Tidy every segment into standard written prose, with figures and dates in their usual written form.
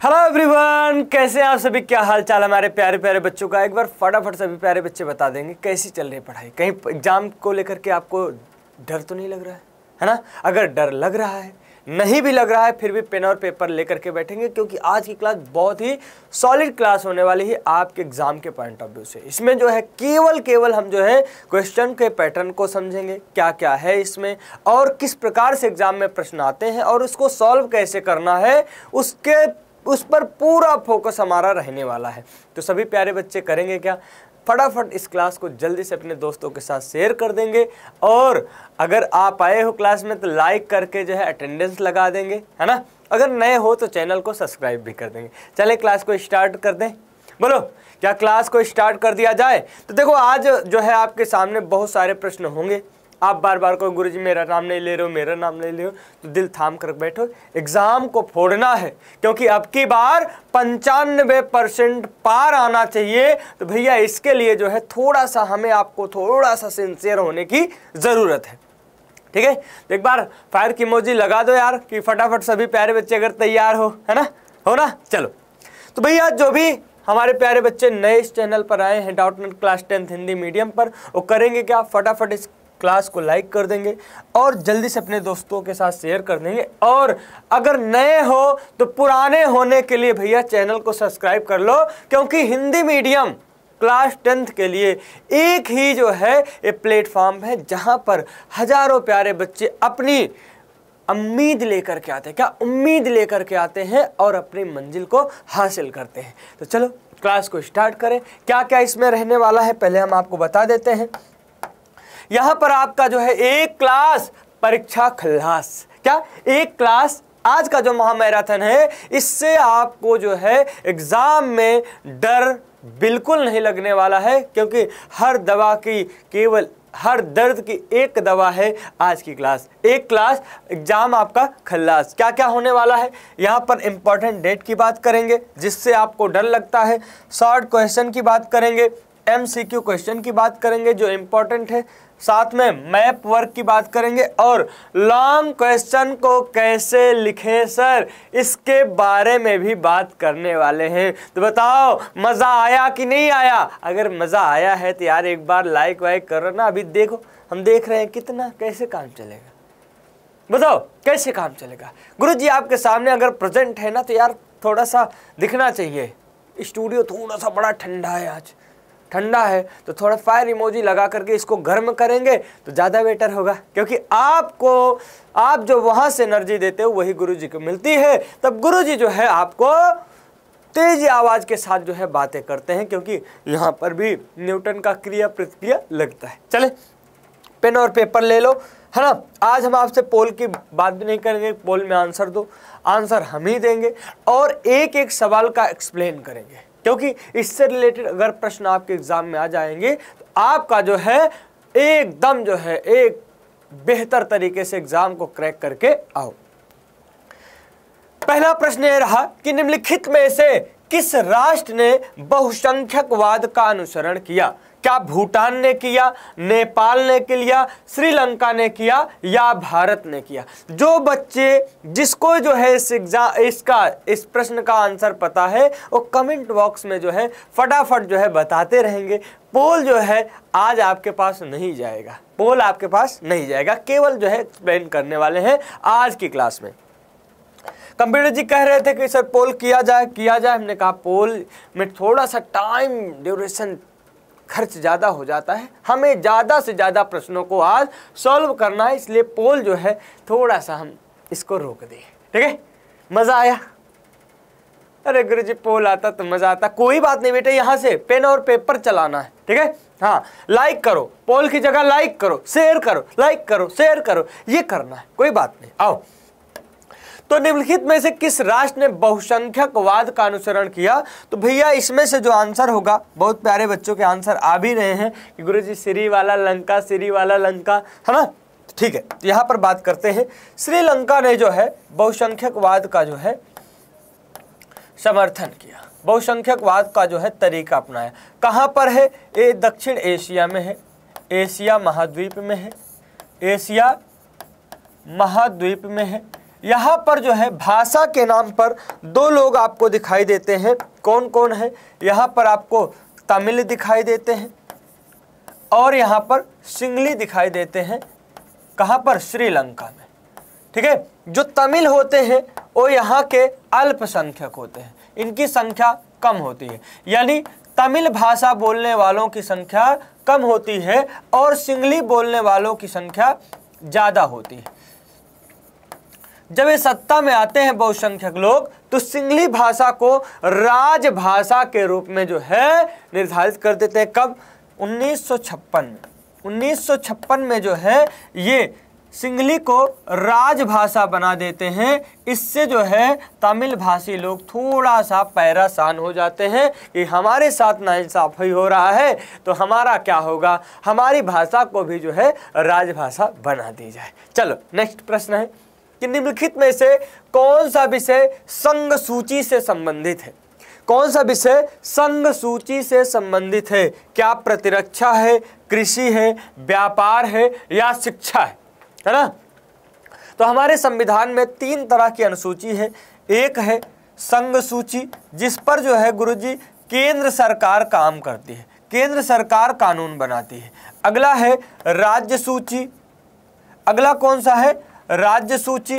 Hello everyone, कैसे हैं आप सभी? क्या हाल चाल हमारे प्यारे प्यारे बच्चों का? एक बार फटाफट सभी प्यारे बच्चे बता देंगे कैसी चल रही है पढ़ाई। कहीं एग्जाम को लेकर के आपको डर तो नहीं लग रहा है ना? अगर डर लग रहा है, नहीं भी लग रहा है, फिर भी पेन और पेपर लेकर के बैठेंगे, क्योंकि आज की क्लास बहुत ही सॉलिड क्लास होने वाली है आपके एग्जाम के पॉइंट ऑफ व्यू से। इसमें जो है केवल हम जो है क्वेश्चन के पैटर्न को समझेंगे, क्या क्या है इसमें और किस प्रकार से एग्जाम में प्रश्न आते हैं और उसको सॉल्व कैसे करना है, उस पर पूरा फोकस हमारा रहने वाला है। तो सभी प्यारे बच्चे करेंगे क्या? फटाफट इस क्लास को जल्दी से अपने दोस्तों के साथ शेयर कर देंगे, और अगर आप आए हो क्लास में तो लाइक करके जो है अटेंडेंस लगा देंगे, है ना? अगर नए हो तो चैनल को सब्सक्राइब भी कर देंगे। चले क्लास को स्टार्ट कर दें। बोलो, क्या क्लास को स्टार्ट कर दिया जाए? तो देखो, आज जो है आपके सामने बहुत सारे प्रश्न होंगे। आप बार बार को गुरुजी मेरा नाम नहीं ले रहे हो, मेरा नाम नहीं ले रहे हो, तो दिल थाम कर बैठो। एग्जाम को फोड़ना है, क्योंकि अब की बार 95% पार आना चाहिए। तो भैया इसके लिए जो है थोड़ा सा हमें आपको थोड़ा सा सिंसियर होने की जरूरत है, ठीक है? तो एक बार फायर की इमोजी लगा दो यार, कि फटाफट सभी प्यारे बच्चे अगर तैयार हो, है ना? हो ना? चलो, तो भैया जो भी हमारे प्यारे बच्चे नए इस चैनल पर आए हैं Doubtnut class 10th Hindi medium पर, वो करेंगे क्या? फटाफट इस क्लास को लाइक कर देंगे और जल्दी से अपने दोस्तों के साथ शेयर कर देंगे। और अगर नए हो तो पुराने होने के लिए भैया चैनल को सब्सक्राइब कर लो, क्योंकि हिंदी मीडियम क्लास 10th के लिए एक ही जो है ये प्लेटफॉर्म है, जहां पर हजारों प्यारे बच्चे अपनी उम्मीद लेकर के आते हैं। क्या उम्मीद लेकर के आते हैं और अपनी मंजिल को हासिल करते हैं। तो चलो क्लास को स्टार्ट करें। क्या क्या इसमें रहने वाला है पहले हम आपको बता देते हैं। यहां पर आपका जो है एक क्लास परीक्षा खल्लास। क्या? एक क्लास आज का जो महामैराथन है, इससे आपको जो है एग्जाम में डर बिल्कुल नहीं लगने वाला है, क्योंकि हर दवा की केवल हर दर्द की एक दवा है आज की क्लास। एक क्लास एग्जाम आपका खल्लास। क्या क्या होने वाला है? यहाँ पर इंपॉर्टेंट डेट की बात करेंगे जिससे आपको डर लगता है, शॉर्ट क्वेश्चन की बात करेंगे, MCQ क्वेश्चन की बात करेंगे जो इंपॉर्टेंट है, साथ में मैप वर्क की बात करेंगे, और लॉन्ग क्वेश्चन को कैसे लिखें सर, इसके बारे में भी बात करने वाले हैं। तो बताओ, मज़ा आया कि नहीं आया? अगर मज़ा आया है तो यार एक बार लाइक वाइक करो ना। अभी देखो, हम देख रहे हैं कितना कैसे काम चलेगा। बताओ कैसे काम चलेगा? गुरुजी आपके सामने अगर प्रेजेंट है ना, तो यार थोड़ा सा दिखना चाहिए। स्टूडियो थोड़ा सा बड़ा ठंडा है, आज ठंडा है, तो थोड़ा फायर इमोजी लगा करके इसको गर्म करेंगे तो ज़्यादा बेटर होगा, क्योंकि आप जो वहाँ से एनर्जी देते हो वही गुरुजी को मिलती है। तब गुरुजी जो है आपको तेज आवाज़ के साथ जो है बातें करते हैं, क्योंकि यहाँ पर भी न्यूटन का क्रिया प्रतिक्रिया लगता है। चले पेन और पेपर ले लो, है ना? आज हम आपसे पोल की बात भी नहीं करेंगे, पोल में आंसर दो, आंसर हम ही देंगे, और एक एक सवाल का एक्सप्लेन करेंगे, क्योंकि इससे रिलेटेड अगर प्रश्न आपके एग्जाम में आ जाएंगे तो आपका जो है एकदम जो है एक बेहतर तरीके से एग्जाम को क्रैक करके आओ। पहला प्रश्न ये रहा कि निम्नलिखित में से किस राष्ट्र ने बहुसंख्यकवाद का अनुसरण किया? क्या भूटान ने किया, नेपाल ने किया, श्रीलंका ने किया, या भारत ने किया? जो बच्चे जिसको जो है इस प्रश्न का आंसर पता है, वो कमेंट बॉक्स में जो है फटाफट जो है बताते रहेंगे। पोल जो है आज आपके पास नहीं जाएगा, पोल आपके पास नहीं जाएगा, केवल जो है एक्सप्लेन करने वाले हैं आज की क्लास में। कंप्यूटर जी कह रहे थे कि सर पोल किया जाए। हमने कहा पोल में थोड़ा सा टाइम ड्यूरेशन खर्च ज़्यादा हो जाता है, हमें ज़्यादा से ज़्यादा प्रश्नों को आज सॉल्व करना है, इसलिए पोल जो है थोड़ा सा हम इसको रोक दें। ठीक है? मज़ा आया? अरे गुरुजी पोल आता तो मज़ा आता। कोई बात नहीं बेटे, यहाँ से पेन और पेपर चलाना है, ठीक है? हाँ, लाइक करो, पोल की जगह लाइक करो, शेयर करो, लाइक करो, शेयर करो, ये करना है, कोई बात नहीं। आओ, तो निम्नलिखित में से किस राष्ट्र ने बहुसंख्यकवाद का अनुसरण किया? तो भैया इसमें से जो आंसर होगा, बहुत प्यारे बच्चों के आंसर आ भी रहे हैं कि गुरुजी श्री वाला लंका, है ना? ठीक है, तो यहाँ पर बात करते हैं। श्रीलंका ने जो है बहुसंख्यकवाद का जो है समर्थन किया, बहुसंख्यकवाद का जो है तरीका अपनाया। कहाँ पर है? ये दक्षिण एशिया में है, एशिया महाद्वीप में है, एशिया महाद्वीप में है, यहाँ पर जो है भाषा के नाम पर दो लोग आपको दिखाई देते हैं। कौन कौन है? यहाँ पर आपको तमिल दिखाई देते हैं और यहाँ पर सिंगली दिखाई देते हैं। कहाँ पर? श्रीलंका में। ठीक है, जो तमिल होते हैं वो यहाँ के अल्पसंख्यक होते हैं, इनकी संख्या कम होती है, यानी तमिल भाषा बोलने वालों की संख्या कम होती है और सिंगली बोलने वालों की संख्या ज़्यादा होती है। जब ये सत्ता में आते हैं बहुसंख्यक लोग, तो सिंगली भाषा को राजभाषा के रूप में जो है निर्धारित कर देते हैं। कब? 1956 में। 1956 में जो है ये सिंगली को राजभाषा बना देते हैं। इससे जो है तमिल भाषी लोग थोड़ा सा परेशान हो जाते हैं कि हमारे साथ नाइंसाफ़ी हो रहा है, तो हमारा क्या होगा, हमारी भाषा को भी जो है राजभाषा बना दी जाए। चलो नेक्स्ट प्रश्न है कि निम्नलिखित में से कौन सा विषय संघ सूची से संबंधित है? कौन सा विषय संघ सूची से संबंधित है? क्या प्रतिरक्षा है, कृषि है, व्यापार है या शिक्षा है ना? तो हमारे संविधान में 3 तरह की अनुसूची है। एक है संघ सूची, जिस पर जो है गुरुजी केंद्र सरकार काम करती है, केंद्र सरकार कानून बनाती है। अगला है राज्य सूची। अगला कौन सा है? राज्य सूची।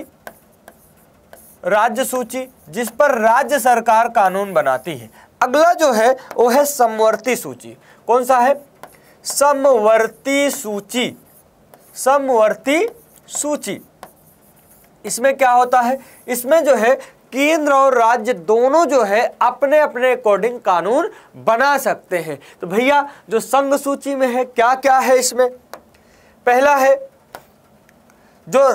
राज्य सूची जिस पर राज्य सरकार कानून बनाती है। अगला जो है वो है समवर्ती सूची। कौन सा है? समवर्ती सूची। समवर्ती सूची, इसमें क्या होता है? इसमें जो है केंद्र और राज्य दोनों जो है अपने अपने अकॉर्डिंग कानून बना सकते हैं। तो भैया जो संघ सूची में है क्या क्या है इसमें? पहला है जो,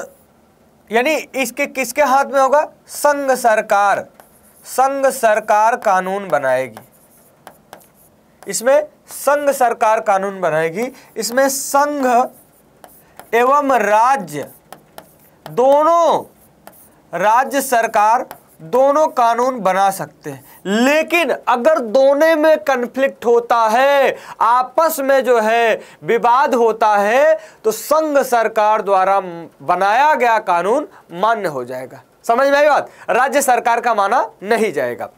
यानी इसके किसके हाथ में होगा? संघ सरकार। संघ सरकार कानून बनाएगी। इसमें संघ सरकार कानून बनाएगी। इसमें संघ एवं राज्य दोनों, राज्य सरकार दोनों कानून बना सकते हैं। लेकिन अगर दोनों में कन्फ्लिक्ट होता है, आपस में जो है विवाद होता है, तो संघ सरकार द्वारा बनाया गया कानून मान्य हो जाएगा। समझ में आई बात? राज्य सरकार का माना नहीं जाएगा।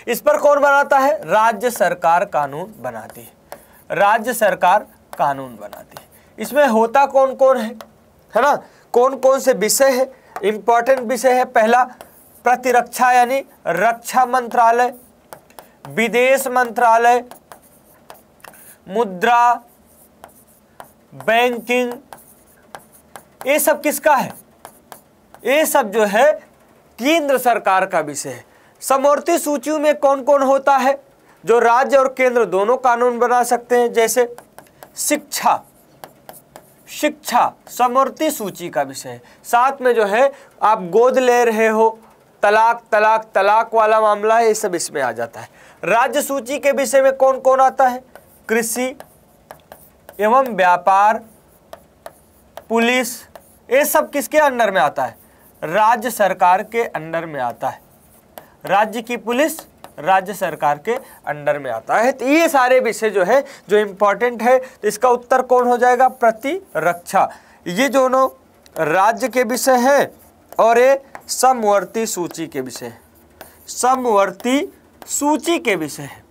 इस पर कौन बनाता है? राज्य सरकार कानून बनाती है। राज्य सरकार कानून बनाती है। इसमें होता कौन कौन है ना? कौन कौन से विषय है? इंपॉर्टेंट विषय है। पहला प्रतिरक्षा यानी रक्षा मंत्रालय, विदेश मंत्रालय, मुद्रा, बैंकिंग, ये सब किसका है? ये सब जो है केंद्र सरकार का विषय है। समवर्ती सूची में कौन कौन होता है? जो राज्य और केंद्र दोनों कानून बना सकते हैं। जैसे शिक्षा, शिक्षा समवर्ती सूची का विषय है। साथ में जो है आप गोद ले रहे हो, तलाक तलाक तलाक वाला मामला है, ये सब इसमें आ जाता है। राज्य सूची के विषय में कौन कौन आता है? कृषि एवं व्यापार, पुलिस, ये सब किसके अंडर में आता है? राज्य सरकार के अंडर में आता है। राज्य की पुलिस राज्य सरकार के अंडर में आता है। तो ये सारे विषय जो है जो इम्पोर्टेंट है, तो इसका उत्तर कौन हो जाएगा? प्रतिरक्षा। ये दोनों राज्य के विषय हैं और ये समवर्ती सूची के विषय है। समवर्ती सूची के विषय है।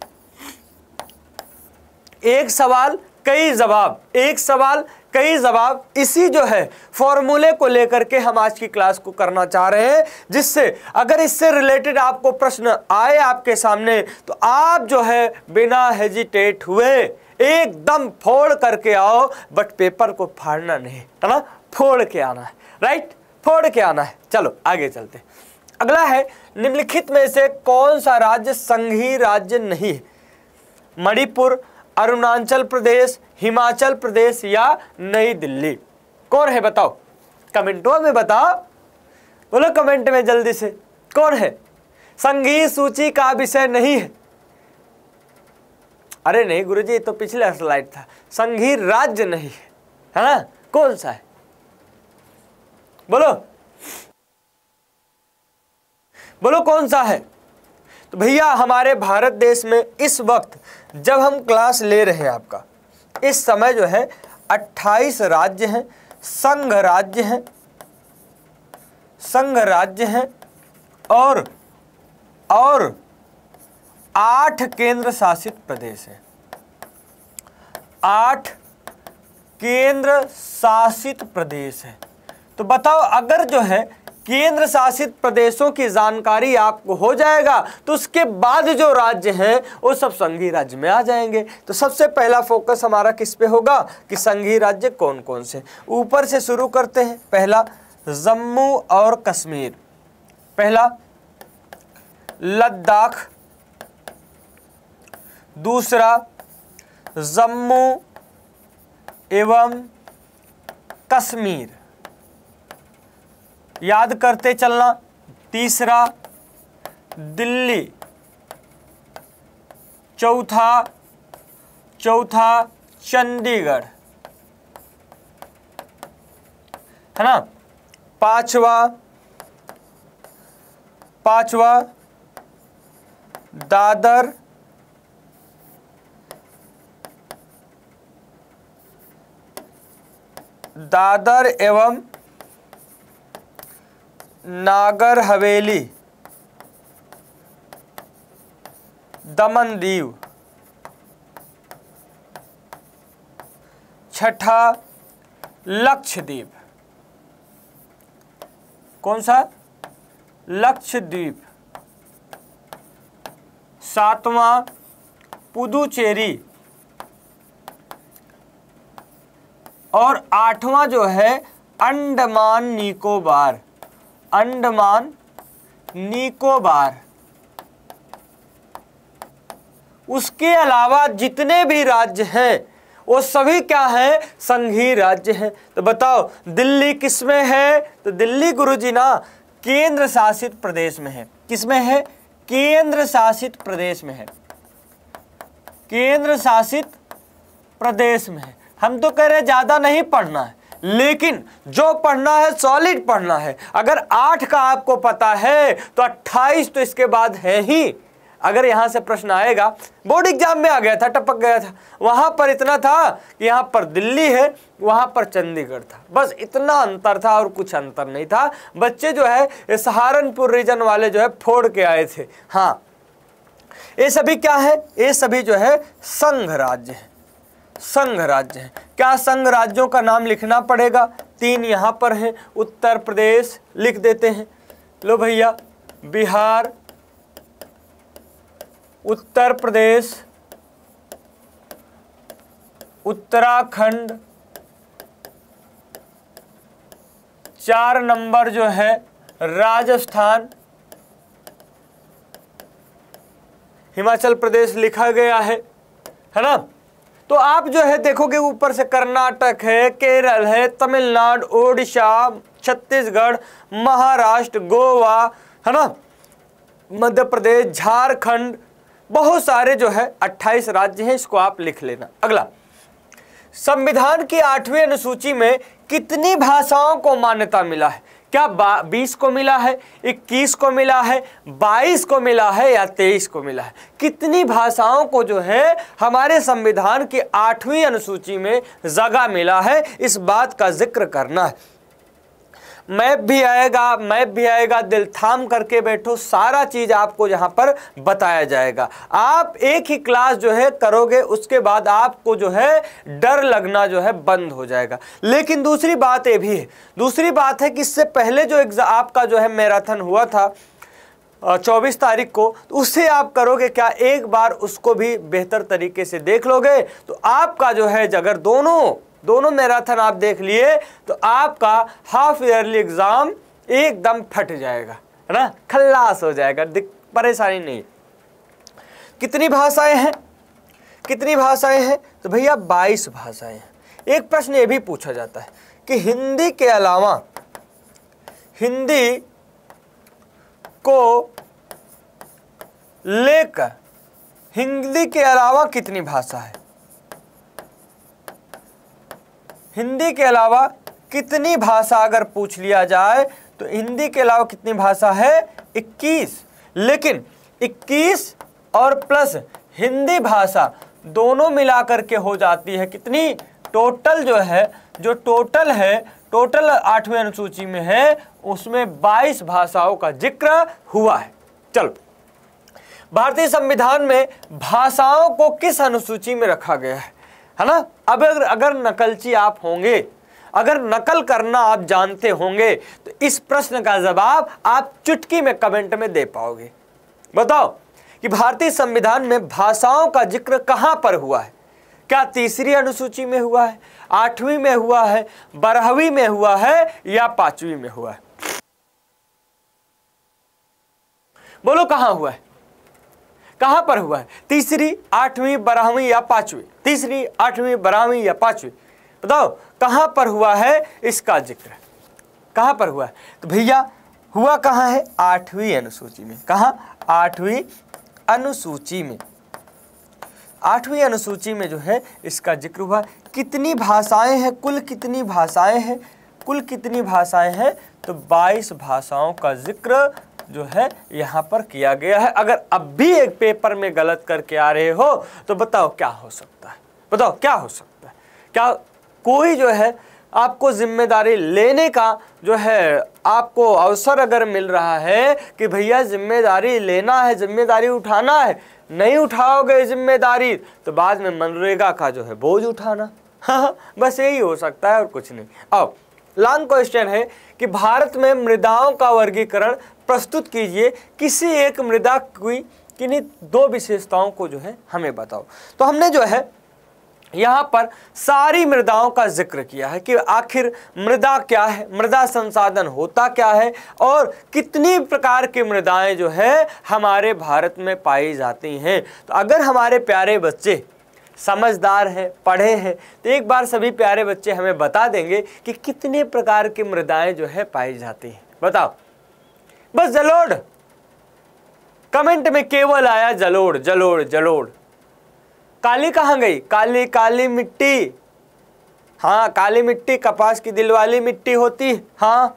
एक सवाल कई जवाब, एक सवाल कई जवाब, इसी जो है फॉर्मूले को लेकर के हम आज की क्लास को करना चाह रहे हैं, जिससे अगर इससे रिलेटेड आपको प्रश्न आए आपके सामने, तो आप जो है बिना हेजिटेट हुए एकदम फोड़ करके आओ। बट पेपर को फाड़ना नहीं है ना, फोड़ के आना है। राइट, फोड़ के आना है। चलो आगे चलते। अगला है निम्नलिखित में से कौन सा राज्य संघीय राज्य नहीं है? मणिपुर, अरुणाचल प्रदेश, हिमाचल प्रदेश या नई दिल्ली? कौन है बताओ? कमेंटों में बताओ, बोलो कमेंट में जल्दी से, कौन है? संघीय सूची का विषय नहीं है। अरे नहीं गुरुजी, तो पिछला स्लाइड था। संघीय राज्य नहीं है ना? कौन सा है बोलो, बोलो कौन सा है? तो भैया हमारे भारत देश में इस वक्त जब हम क्लास ले रहे हैं आपका, इस समय जो है 28 राज्य हैं, संघ राज्य हैं, संघ राज्य हैं और 8 केंद्र शासित प्रदेश हैं। 8 केंद्र शासित प्रदेश है। तो बताओ, अगर जो है केंद्र शासित प्रदेशों की जानकारी आपको हो जाएगा तो उसके बाद जो राज्य हैं वो सब संघीय राज्य में आ जाएंगे। तो सबसे पहला फोकस हमारा किस पे होगा कि संघीय राज्य कौन कौन से। ऊपर से शुरू करते हैं। पहला जम्मू और कश्मीर, पहला लद्दाख, दूसरा जम्मू एवं कश्मीर, याद करते चलना। तीसरा दिल्ली, चौथा चंडीगढ़, है ना। पांचवा दादर एवं नागर हवेली, दमन दीव, छठा लक्षद्वीप, कौन सा लक्षद्वीप, सातवां पुदुचेरी और आठवां जो है अंडमान निकोबार, अंडमान निकोबार। उसके अलावा जितने भी राज्य हैं वो सभी क्या है संघीय राज्य हैं। तो बताओ दिल्ली किसमें है, तो दिल्ली गुरुजी ना केंद्र शासित प्रदेश में है। किसमें है, केंद्र शासित प्रदेश में है, केंद्र शासित प्रदेश में है। हम तो कह रहे हैं ज्यादा नहीं पढ़ना है, लेकिन जो पढ़ना है सॉलिड पढ़ना है। अगर 8 का आपको पता है तो 28 तो इसके बाद है ही। अगर यहां से प्रश्न आएगा, बोर्ड एग्जाम में आ गया था, टपक गया था, वहां पर इतना था कि यहां पर दिल्ली है, वहां पर चंडीगढ़ था, बस इतना अंतर था और कुछ अंतर नहीं था। बच्चे जो है ये सहारनपुर रीजन वाले जो है फोड़ के आए थे। हाँ, ये सभी क्या है, ये सभी जो है संघ राज्य है, संघ राज्य है। क्या संघ राज्यों का नाम लिखना पड़ेगा, 3 यहां पर हैं। उत्तर प्रदेश लिख देते हैं, लो भैया, बिहार, उत्तर प्रदेश, उत्तराखंड, 4 नंबर जो है राजस्थान, हिमाचल प्रदेश लिखा गया है ना। तो आप जो है देखोगे ऊपर से कर्नाटक है, केरल है, तमिलनाडु, ओडिशा, छत्तीसगढ़, महाराष्ट्र, गोवा, है ना, मध्य प्रदेश, झारखंड, बहुत सारे जो है 28 राज्य हैं। इसको आप लिख लेना। अगला, संविधान की 8वीं अनुसूची में कितनी भाषाओं को मान्यता मिला है? क्या 20 को मिला है, 21 को मिला है, 22 को मिला है या 23 को मिला है? कितनी भाषाओं को जो है हमारे संविधान की 8वीं अनुसूची में जगह मिला है, इस बात का जिक्र करना है। मैप भी आएगा, दिल थाम करके बैठो, सारा चीज आपको यहाँ पर बताया जाएगा। आप एक ही क्लास जो है करोगे, उसके बाद आपको जो है डर लगना जो है बंद हो जाएगा। लेकिन दूसरी बात ये भी है, दूसरी बात है कि इससे पहले जो आपका जो है मैराथन हुआ था 24 तारीख को, तो उससे आप करोगे क्या, एक बार उसको भी बेहतर तरीके से देख लोगे तो आपका जो है अगर दोनों मैराथन आप देख लिए तो आपका हाफ ईयरली एग्जाम एकदम फट जाएगा, है ना, खल्लास हो जाएगा, परेशानी नहीं। कितनी भाषाएं हैं, कितनी भाषाएं हैं? तो भैया 22 भाषाएं हैं। एक प्रश्न ये भी पूछा जाता है कि हिंदी के अलावा, हिंदी को लेकर हिंदी के अलावा कितनी भाषा है? हिंदी के अलावा कितनी भाषा अगर पूछ लिया जाए तो हिंदी के अलावा कितनी भाषा है? 21। लेकिन 21 और प्लस हिंदी भाषा दोनों मिलाकर के हो जाती है कितनी? टोटल जो है, टोटल 8वीं अनुसूची में है उसमें 22 भाषाओं का जिक्र हुआ है। चलो, भारतीय संविधान में भाषाओं को किस अनुसूची में रखा गया है ना। अब अगर नकलची आप होंगे, अगर नकल करना आप जानते होंगे तो इस प्रश्न का जवाब आप चुटकी में कमेंट में दे पाओगे। बताओ कि भारतीय संविधान में भाषाओं का जिक्र कहां पर हुआ है? क्या तीसरी अनुसूची में हुआ है, 8वीं में हुआ है, 12वीं में हुआ है या 5वीं में हुआ है? बोलो कहां हुआ है, कहां पर हुआ है? तीसरी, 8वीं, 12वीं या 5वीं? तीसरी, 8वीं, 12वीं या 5वीं? बताओ कहां पर हुआ है इसका जिक्र, कहां पर हुआ है? तो भैया हुआ कहां है? 8वीं अनुसूची में। कहां? 8वीं अनुसूची में। 8वीं अनुसूची में जो है इसका जिक्र हुआ। कितनी भाषाएं हैं? कुल कितनी भाषाएं हैं? कुल कितनी भाषाएं हैं? तो 22 भाषाओं का जिक्र जो है यहाँ पर किया गया है। अगर अब भी एक पेपर में गलत करके आ रहे हो तो बताओ क्या हो सकता है? बताओ क्या हो सकता है? क्या कोई जो है आपको जिम्मेदारी लेने का जो है आपको अवसर अगर मिल रहा है कि भैया जिम्मेदारी लेना है, जिम्मेदारी उठाना है, नहीं उठाओगे जिम्मेदारी तो बाद में मनरेगा का जो है बोझ उठाना। हाँ, बस यही हो सकता है और कुछ नहीं। अब लॉन्ग क्वेश्चन है कि भारत में मृदाओं का वर्गीकरण प्रस्तुत कीजिए। किसी एक मृदा की किन्हीं 2 विशेषताओं को जो है हमें बताओ। तो हमने जो है यहाँ पर सारी मृदाओं का जिक्र किया है कि आखिर मृदा क्या है, मृदा संसाधन होता क्या है और कितनी प्रकार की मृदाएं जो है हमारे भारत में पाई जाती हैं। तो अगर हमारे प्यारे बच्चे समझदार हैं, पढ़े हैं, तो एक बार सभी प्यारे बच्चे हमें बता देंगे कि कितने प्रकार की मृदाएं जो है पाई जाती हैं। बताओ, बस जलोढ़, कमेंट में केवल आया जलोढ़ जलोढ़ जलोढ़। काली कहाँ गई? काली काली मिट्टी। हाँ, काली मिट्टी कपास की दिल वाली मिट्टी होती है। हाँ,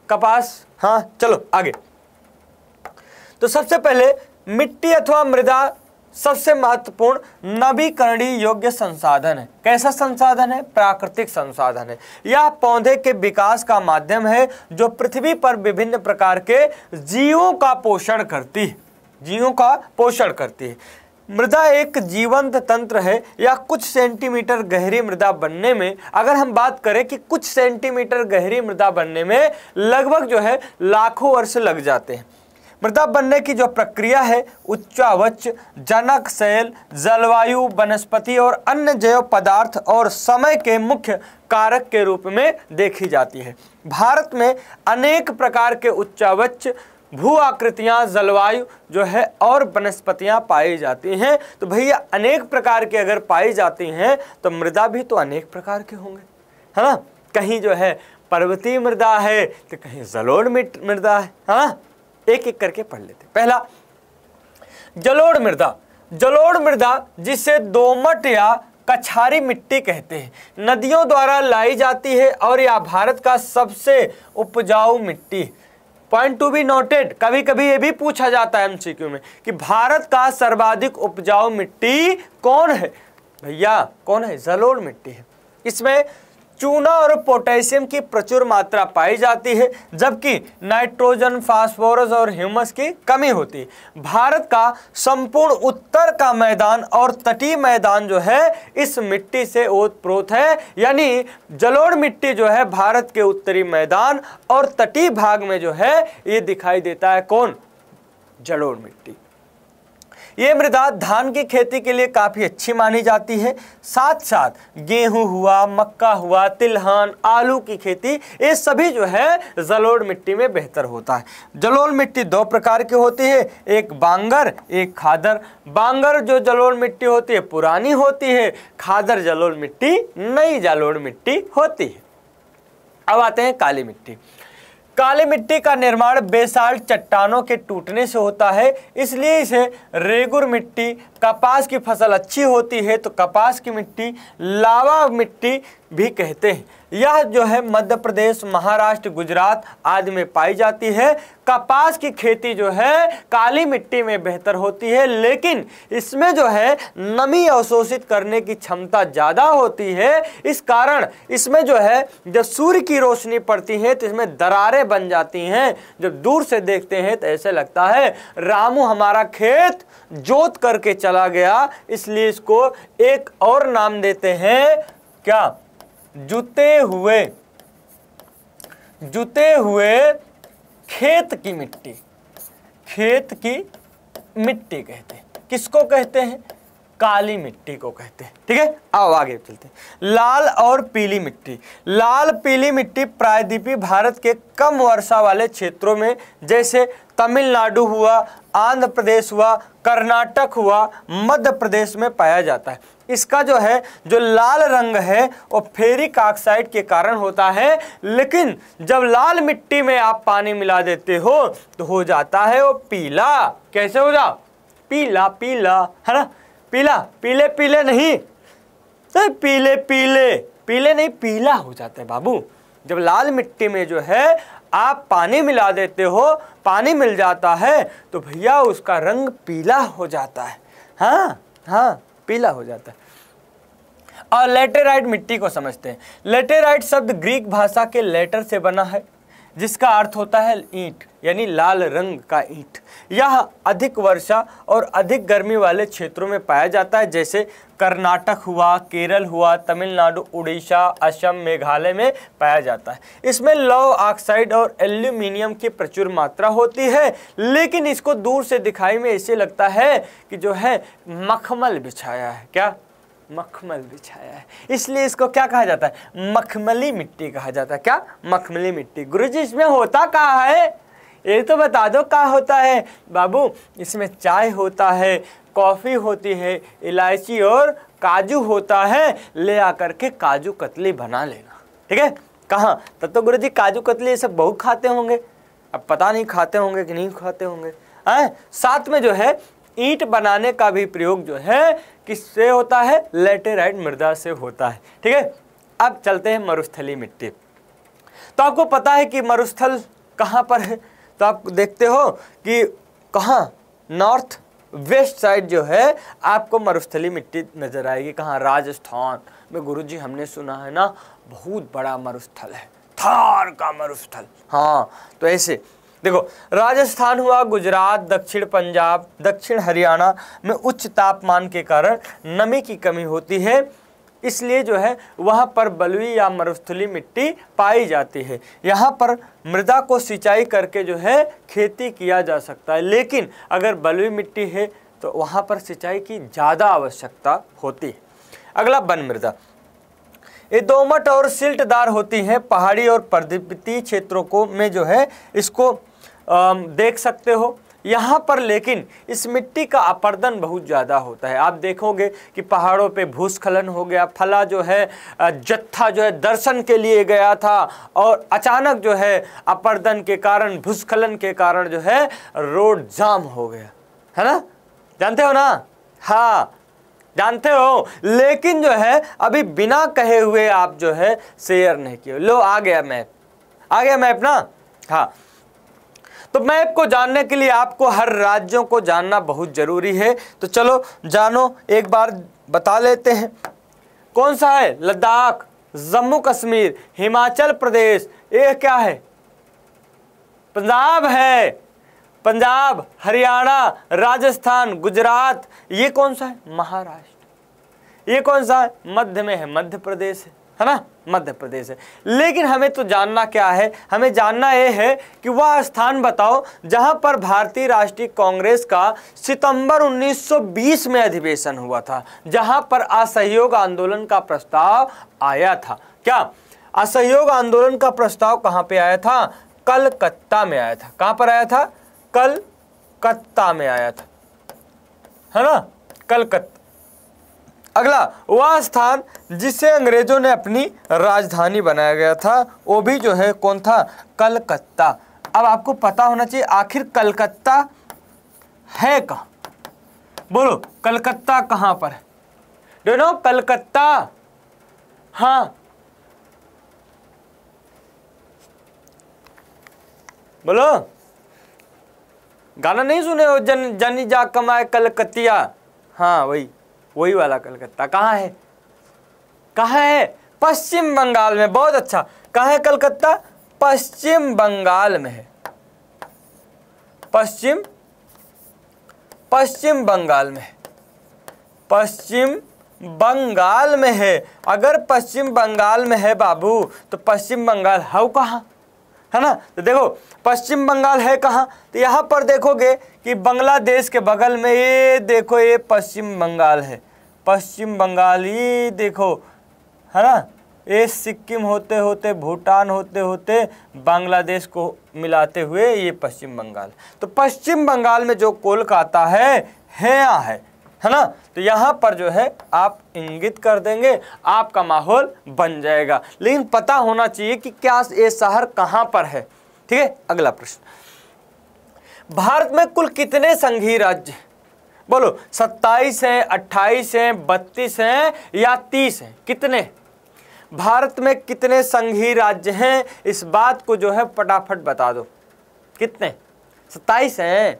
कपास। हाँ, चलो आगे। तो सबसे पहले मिट्टी अथवा मृदा सबसे महत्वपूर्ण नवीकरणीय योग्य संसाधन है। कैसा संसाधन है? प्राकृतिक संसाधन है। यह पौधे के विकास का माध्यम है जो पृथ्वी पर विभिन्न प्रकार के जीवों का पोषण करती है, जीवों का पोषण करती है। मृदा एक जीवंत तंत्र है। या कुछ सेंटीमीटर गहरी मृदा बनने में, अगर हम बात करें कि कुछ सेंटीमीटर गहरी मृदा बनने में लगभग जो है लाखों वर्ष लग जाते हैं। मृदा बनने की जो प्रक्रिया है उच्चावच, जनक, शैल, जलवायु, वनस्पति और अन्य जैव पदार्थ और समय के मुख्य कारक के रूप में देखी जाती है। भारत में अनेक प्रकार के उच्चावच, भू आकृतियाँ, जलवायु जो है और वनस्पतियाँ पाई जाती हैं। तो भैया अनेक प्रकार के अगर पाई जाती हैं तो मृदा भी तो अनेक प्रकार के होंगे, है ना। कहीं जो है पर्वतीय मृदा है तो कहीं जलोढ़ मृदा है ना। एक एक करके पढ़ लेते। पहला, जलोढ़ मृदा। जलोढ़ मृदा जिसे दोमट या कछारी मिट्टी कहते हैं, नदियों द्वारा लाई जाती है और यह भारत का सबसे उपजाऊ मिट्टी। पॉइंट टू बी नोटेड, कभी कभी ये भी पूछा जाता है एमसीक्यू में कि भारत का सर्वाधिक उपजाऊ मिट्टी कौन है? भैया कौन है? जलोढ़ मिट्टी है। इसमें चूना और पोटेशियम की प्रचुर मात्रा पाई जाती है, जबकि नाइट्रोजन, फास्फोरस और ह्यूमस की कमी होती है। भारत का संपूर्ण उत्तर का मैदान और तटीय मैदान जो है इस मिट्टी से ओतप्रोत है। यानी जलोढ़ मिट्टी जो है भारत के उत्तरी मैदान और तटीय भाग में जो है ये दिखाई देता है। कौन? जलोढ़ मिट्टी। ये मृदा धान की खेती के लिए काफ़ी अच्छी मानी जाती है। साथ साथ गेहूं हुआ, मक्का हुआ, तिलहन, आलू की खेती, ये सभी जो है जलोढ़ मिट्टी में बेहतर होता है। जलोढ़ मिट्टी 2 प्रकार की होती है, एक बांगर, एक खादर। बांगर जो जलोढ़ मिट्टी होती है पुरानी होती है, खादर जलोढ़ मिट्टी नई जलोढ़ मिट्टी होती है। अब आते हैं काली मिट्टी। काली मिट्टी का निर्माण बेसाल्ट चट्टानों के टूटने से होता है, इसलिए इसे रेगुर मिट्टी। कपास की फसल अच्छी होती है तो कपास की मिट्टी, लावा मिट्टी भी कहते हैं। यह जो है मध्य प्रदेश, महाराष्ट्र, गुजरात आदि में पाई जाती है। कपास की खेती जो है काली मिट्टी में बेहतर होती है, लेकिन इसमें जो है नमी अवशोषित करने की क्षमता ज़्यादा होती है। इस कारण इसमें जो है जब सूर्य की रोशनी पड़ती है तो इसमें दरारें बन जाती हैं। जब दूर से देखते हैं तो ऐसे लगता है रामू हमारा खेत जोत करके चला गया, इसलिए इसको एक और नाम देते हैं, क्या? जुते हुए खेत की मिट्टी, खेत की मिट्टी कहते हैं। किसको कहते हैं? काली मिट्टी को कहते हैं। ठीक है, आओ आगे चलते हैं। लाल और पीली मिट्टी। लाल पीली मिट्टी प्रायद्वीपीय भारत के कम वर्षा वाले क्षेत्रों में, जैसे तमिलनाडु हुआ, आंध्र प्रदेश हुआ, कर्नाटक हुआ, मध्य प्रदेश में पाया जाता है। इसका जो है जो लाल रंग है वो फेरिक ऑक्साइड के कारण होता है, लेकिन जब लाल मिट्टी में आप पानी मिला देते हो तो हो जाता है वो पीला। कैसे हो जा? पीला पीला, है ना? पीला, पीले पीले नहीं, तो पीले पीले पीले नहीं, पीला हो जाता है बाबू। जब लाल मिट्टी में जो है आप पानी मिला देते हो, पानी मिल जाता है तो भैया उसका रंग पीला हो जाता है। हाँ हाँ, पीला हो जाता है। और लेटेराइट मिट्टी को समझते हैं। लेटेराइट शब्द ग्रीक भाषा के लेटर से बना है, जिसका अर्थ होता है ईंट, यानी लाल रंग का ईंट। यह अधिक वर्षा और अधिक गर्मी वाले क्षेत्रों में पाया जाता है, जैसे कर्नाटक हुआ, केरल हुआ, तमिलनाडु, उड़ीसा, असम, मेघालय में पाया जाता है। इसमें लौह ऑक्साइड और एल्यूमिनियम की प्रचुर मात्रा होती है, लेकिन इसको दूर से दिखाई में ऐसे लगता है कि जो है मखमल बिछाया है। क्या? मखमल बिछाया है, इसलिए इसको क्या कहा जाता है? मखमली मिट्टी कहा जाता है। क्या? मखमली मिट्टी। गुरुजी इसमें होता क्या है? ये तो बता दो क्या होता है। बाबू इसमें चाय होता है, कॉफ़ी होती है, इलायची और काजू होता है। ले आकर के काजू कतली बना लेना। ठीक है? कहाँ? तब तो गुरुजी काजू कतली ये सब बहुत खाते होंगे, अब पता नहीं खाते होंगे कि नहीं खाते होंगे। साथ में जो है ईंट बनाने का भी प्रयोग जो है किससे होता है? लेटेराइट मृदा से होता है। ठीक है, अब चलते हैं मरुस्थली मिट्टी। तो आपको पता है कि मरुस्थल कहाँ पर है? तो आप देखते हो कि कहाँ नॉर्थ वेस्ट साइड जो है आपको मरुस्थली मिट्टी नजर आएगी। कहाँ? राजस्थान में। गुरुजी हमने सुना है ना, बहुत बड़ा मरुस्थल है, थार का मरुस्थल। हाँ, तो ऐसे देखो, राजस्थान हुआ, गुजरात, दक्षिण पंजाब, दक्षिण हरियाणा में उच्च तापमान के कारण नमी की कमी होती है, इसलिए जो है वहाँ पर बलुई या मरुस्थली मिट्टी पाई जाती है। यहाँ पर मृदा को सिंचाई करके जो है खेती किया जा सकता है, लेकिन अगर बलुई मिट्टी है तो वहाँ पर सिंचाई की ज़्यादा आवश्यकता होती है। अगला वन मृदा। ये दोमट और सिल्टदार होती हैं। पहाड़ी और पर्वतीय क्षेत्रों को में जो है इसको देख सकते हो यहाँ पर, लेकिन इस मिट्टी का अपरदन बहुत ज़्यादा होता है। आप देखोगे कि पहाड़ों पे भूस्खलन हो गया, फला जो है जत्था जो है दर्शन के लिए गया था और अचानक जो है अपरदन के कारण, भूस्खलन के कारण जो है रोड जाम हो गया, है ना? जानते हो ना? हाँ जानते हो, लेकिन जो है अभी बिना कहे हुए आप जो है शेयर नहीं किए। लो आ गया मैप, आ गया मैप ना? हाँ, तो मैप को जानने के लिए आपको हर राज्यों को जानना बहुत जरूरी है। तो चलो जानो, एक बार बता लेते हैं। कौन सा है? लद्दाख, जम्मू कश्मीर, हिमाचल प्रदेश, ये क्या है? पंजाब है, पंजाब, हरियाणा, राजस्थान, गुजरात। ये कौन सा है? महाराष्ट्र। ये कौन सा है? मध्य में है, मध्य प्रदेश है ना? मध्य प्रदेश है। लेकिन हमें तो जानना क्या है? हमें जानना ये है कि वह स्थान बताओ जहां पर भारतीय राष्ट्रीय कांग्रेस का सितंबर 1920 में अधिवेशन हुआ था, जहां पर असहयोग आंदोलन का प्रस्ताव आया था। क्या असहयोग आंदोलन का प्रस्ताव कहां पे आया था? कलकत्ता में आया था। कहां पर आया था? कलकत्ता में आया था, है ना? कलकत्ता। अगला, वह स्थान जिसे अंग्रेजों ने अपनी राजधानी बनाया गया था, वो भी जो है कौन था? कलकत्ता। अब आपको पता होना चाहिए आखिर कलकत्ता है कहाँ? बोलो, कलकत्ता कहाँ पर है? Do know Calcutta? हाँ, बोलो, गाना नहीं सुने हो, जनी जा कमाए कलकतिया, हाँ वही वाला कलकत्ता। कहाँ है, कहाँ है? पश्चिम बंगाल में। बहुत अच्छा। कहाँ है कलकत्ता? पश्चिम बंगाल में है। पश्चिम बंगाल में, पश्चिम बंगाल में है। अगर पश्चिम बंगाल में है बाबू, तो पश्चिम बंगाल है कहाँ, है ना? तो देखो पश्चिम बंगाल है कहाँ, तो यहाँ पर देखोगे कि बांग्लादेश के बगल में, ये देखो ये पश्चिम बंगाल है। पश्चिम बंगाल ये देखो, है ना? ये सिक्किम होते होते, भूटान होते होते, बांग्लादेश को मिलाते हुए ये पश्चिम बंगाल। तो पश्चिम बंगाल में जो कोलकाता है यहाँ है ना? तो यहाँ पर जो है आप इंगित कर देंगे, आपका माहौल बन जाएगा। लेकिन पता होना चाहिए कि क्या ये शहर कहाँ पर है। ठीक है, अगला प्रश्न, भारत में कुल कितने संघीय राज्य? बोलो, 27 हैं, 28 हैं, 32 हैं या 30 हैं? कितने? भारत में कितने संघीय राज्य हैं? इस बात को जो है फटाफट बता दो। कितने? 27 हैं?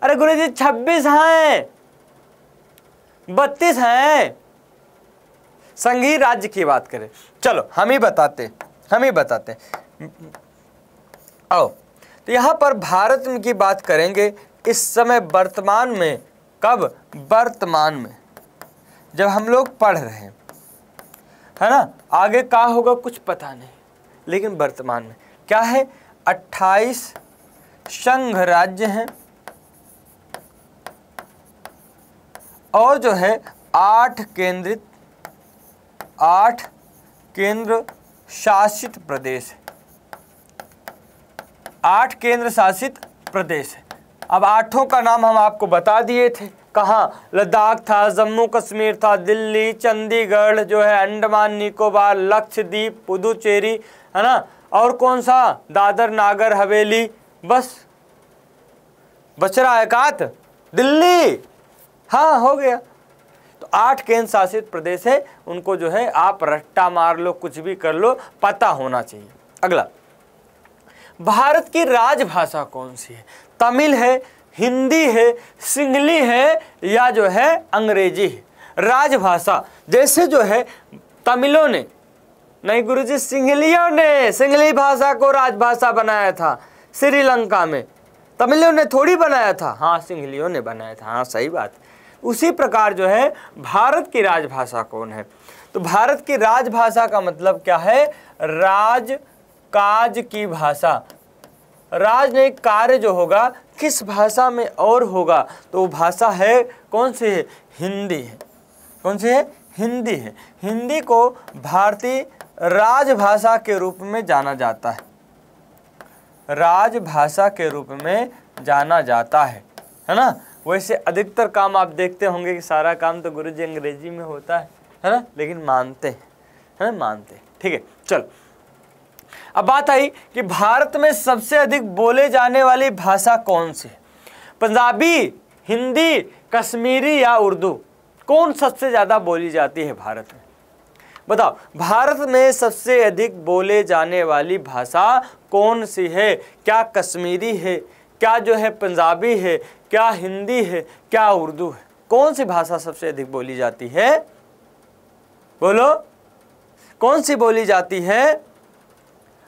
अरे गुरुजी 26 हैं, 32 हैं। संघीय राज्य की बात करें, चलो हम ही बताते। आओ, तो यहां पर भारत की बात करेंगे इस समय वर्तमान में। कब? वर्तमान में, जब हम लोग पढ़ रहे हैं, है ना? आगे क्या होगा कुछ पता नहीं, लेकिन वर्तमान में क्या है? 28 संघ राज्य हैं और जो है 8 केंद्र शासित प्रदेश है। 8 केंद्र शासित प्रदेश है। अब 8 का नाम हम आपको बता दिए थे। कहाँ? लद्दाख था, जम्मू कश्मीर था, दिल्ली, चंडीगढ़ जो है, अंडमान निकोबार, लक्षद्वीप, पुदुचेरी, है ना? और कौन सा? दादर नागर हवेली। बस बच रहा है कात दिल्ली। हाँ, हो गया। तो 8 केंद्र शासित प्रदेश है, उनको जो है आप रट्टा मार लो, कुछ भी कर लो, पता होना चाहिए। अगला, भारत की राजभाषा कौन सी है? तमिल है, हिंदी है, सिंहली है या जो है अंग्रेजी है? राजभाषा जैसे जो है तमिलों ने, नहीं गुरुजी, सिंहलियों ने सिंहली भाषा को राजभाषा बनाया था श्रीलंका में। तमिलों ने थोड़ी बनाया था, हाँ सिंहलियों ने बनाया था। हाँ सही बात। उसी प्रकार जो है भारत की राजभाषा कौन है? तो भारत की राजभाषा का मतलब क्या है? राज काज की भाषा। राज नहीं, कार्य जो होगा किस भाषा में और होगा, तो वो भाषा है कौन सी है? हिंदी है। कौन सी है? हिंदी है। हिंदी को भारतीय राजभाषा के रूप में जाना जाता है। राजभाषा के रूप में जाना जाता है ना? वैसे अधिकतर काम आप देखते होंगे कि सारा काम तो गुरुजी अंग्रेजी में होता है ना? लेकिन मानते हैं, है ना? मानते हैं। ठीक है, चलो अब बात आई कि भारत में सबसे अधिक बोले जाने वाली भाषा कौन सी है? पंजाबी, हिंदी, कश्मीरी या उर्दू? कौन सबसे ज़्यादा बोली जाती है भारत में? बताओ, भारत में सबसे अधिक बोले जाने वाली भाषा कौन सी है? क्या कश्मीरी है? क्या जो है पंजाबी है? क्या हिंदी है? क्या उर्दू है? कौन सी भाषा सबसे अधिक बोली जाती है? बोलो, कौन सी बोली जाती है?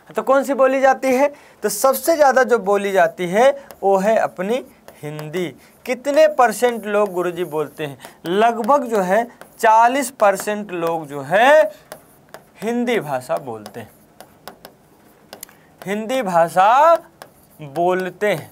तो कौन सी बोली जाती है? तो सबसे ज़्यादा जो बोली जाती है वो है अपनी हिंदी। कितने % लोग गुरुजी बोलते हैं? लगभग जो है 40% लोग जो है हिंदी भाषा बोलते हैं। हिंदी भाषा बोलते हैं।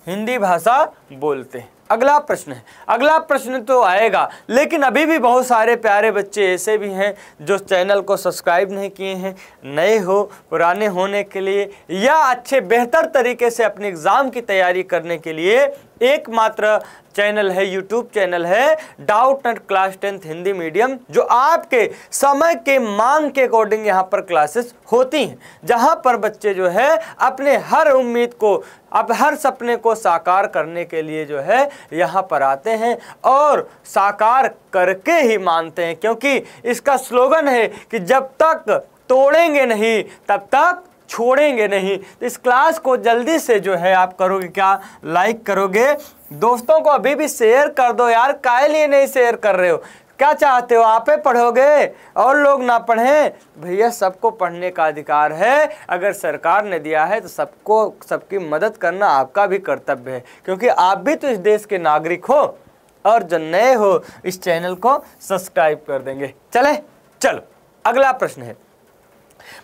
हिंदी भाषा बोलते हैं। अगला प्रश्न है, अगला प्रश्न तो आएगा, लेकिन अभी भी बहुत सारे प्यारे बच्चे ऐसे भी हैं जो चैनल को सब्सक्राइब नहीं किए हैं। नए हो, पुराने होने के लिए या अच्छे बेहतर तरीके से अपने एग्ज़ाम की तैयारी करने के लिए एकमात्र चैनल है, यूट्यूब चैनल है Doubtnut class 10th Hindi medium, जो आपके समय के मांग के अकॉर्डिंग यहाँ पर क्लासेस होती हैं, जहाँ पर बच्चे जो है अपने हर उम्मीद को, अब हर सपने को साकार करने के लिए जो है यहाँ पर आते हैं और साकार करके ही मानते हैं। क्योंकि इसका स्लोगन है कि जब तक तोड़ेंगे नहीं तब तक छोड़ेंगे नहीं। तो इस क्लास को जल्दी से जो है आप करोगे क्या, लाइक करोगे, दोस्तों को अभी भी शेयर कर दो यार। काहे लिए नहीं शेयर कर रहे हो, क्या चाहते हो, आपे पढ़ोगे और लोग ना पढ़ें? भैया सबको पढ़ने का अधिकार है, अगर सरकार ने दिया है तो सबको, सबकी मदद करना आपका भी कर्तव्य है, क्योंकि आप भी तो इस देश के नागरिक हो। और जो नए हो इस चैनल को सब्सक्राइब कर देंगे। चलो अगला प्रश्न है,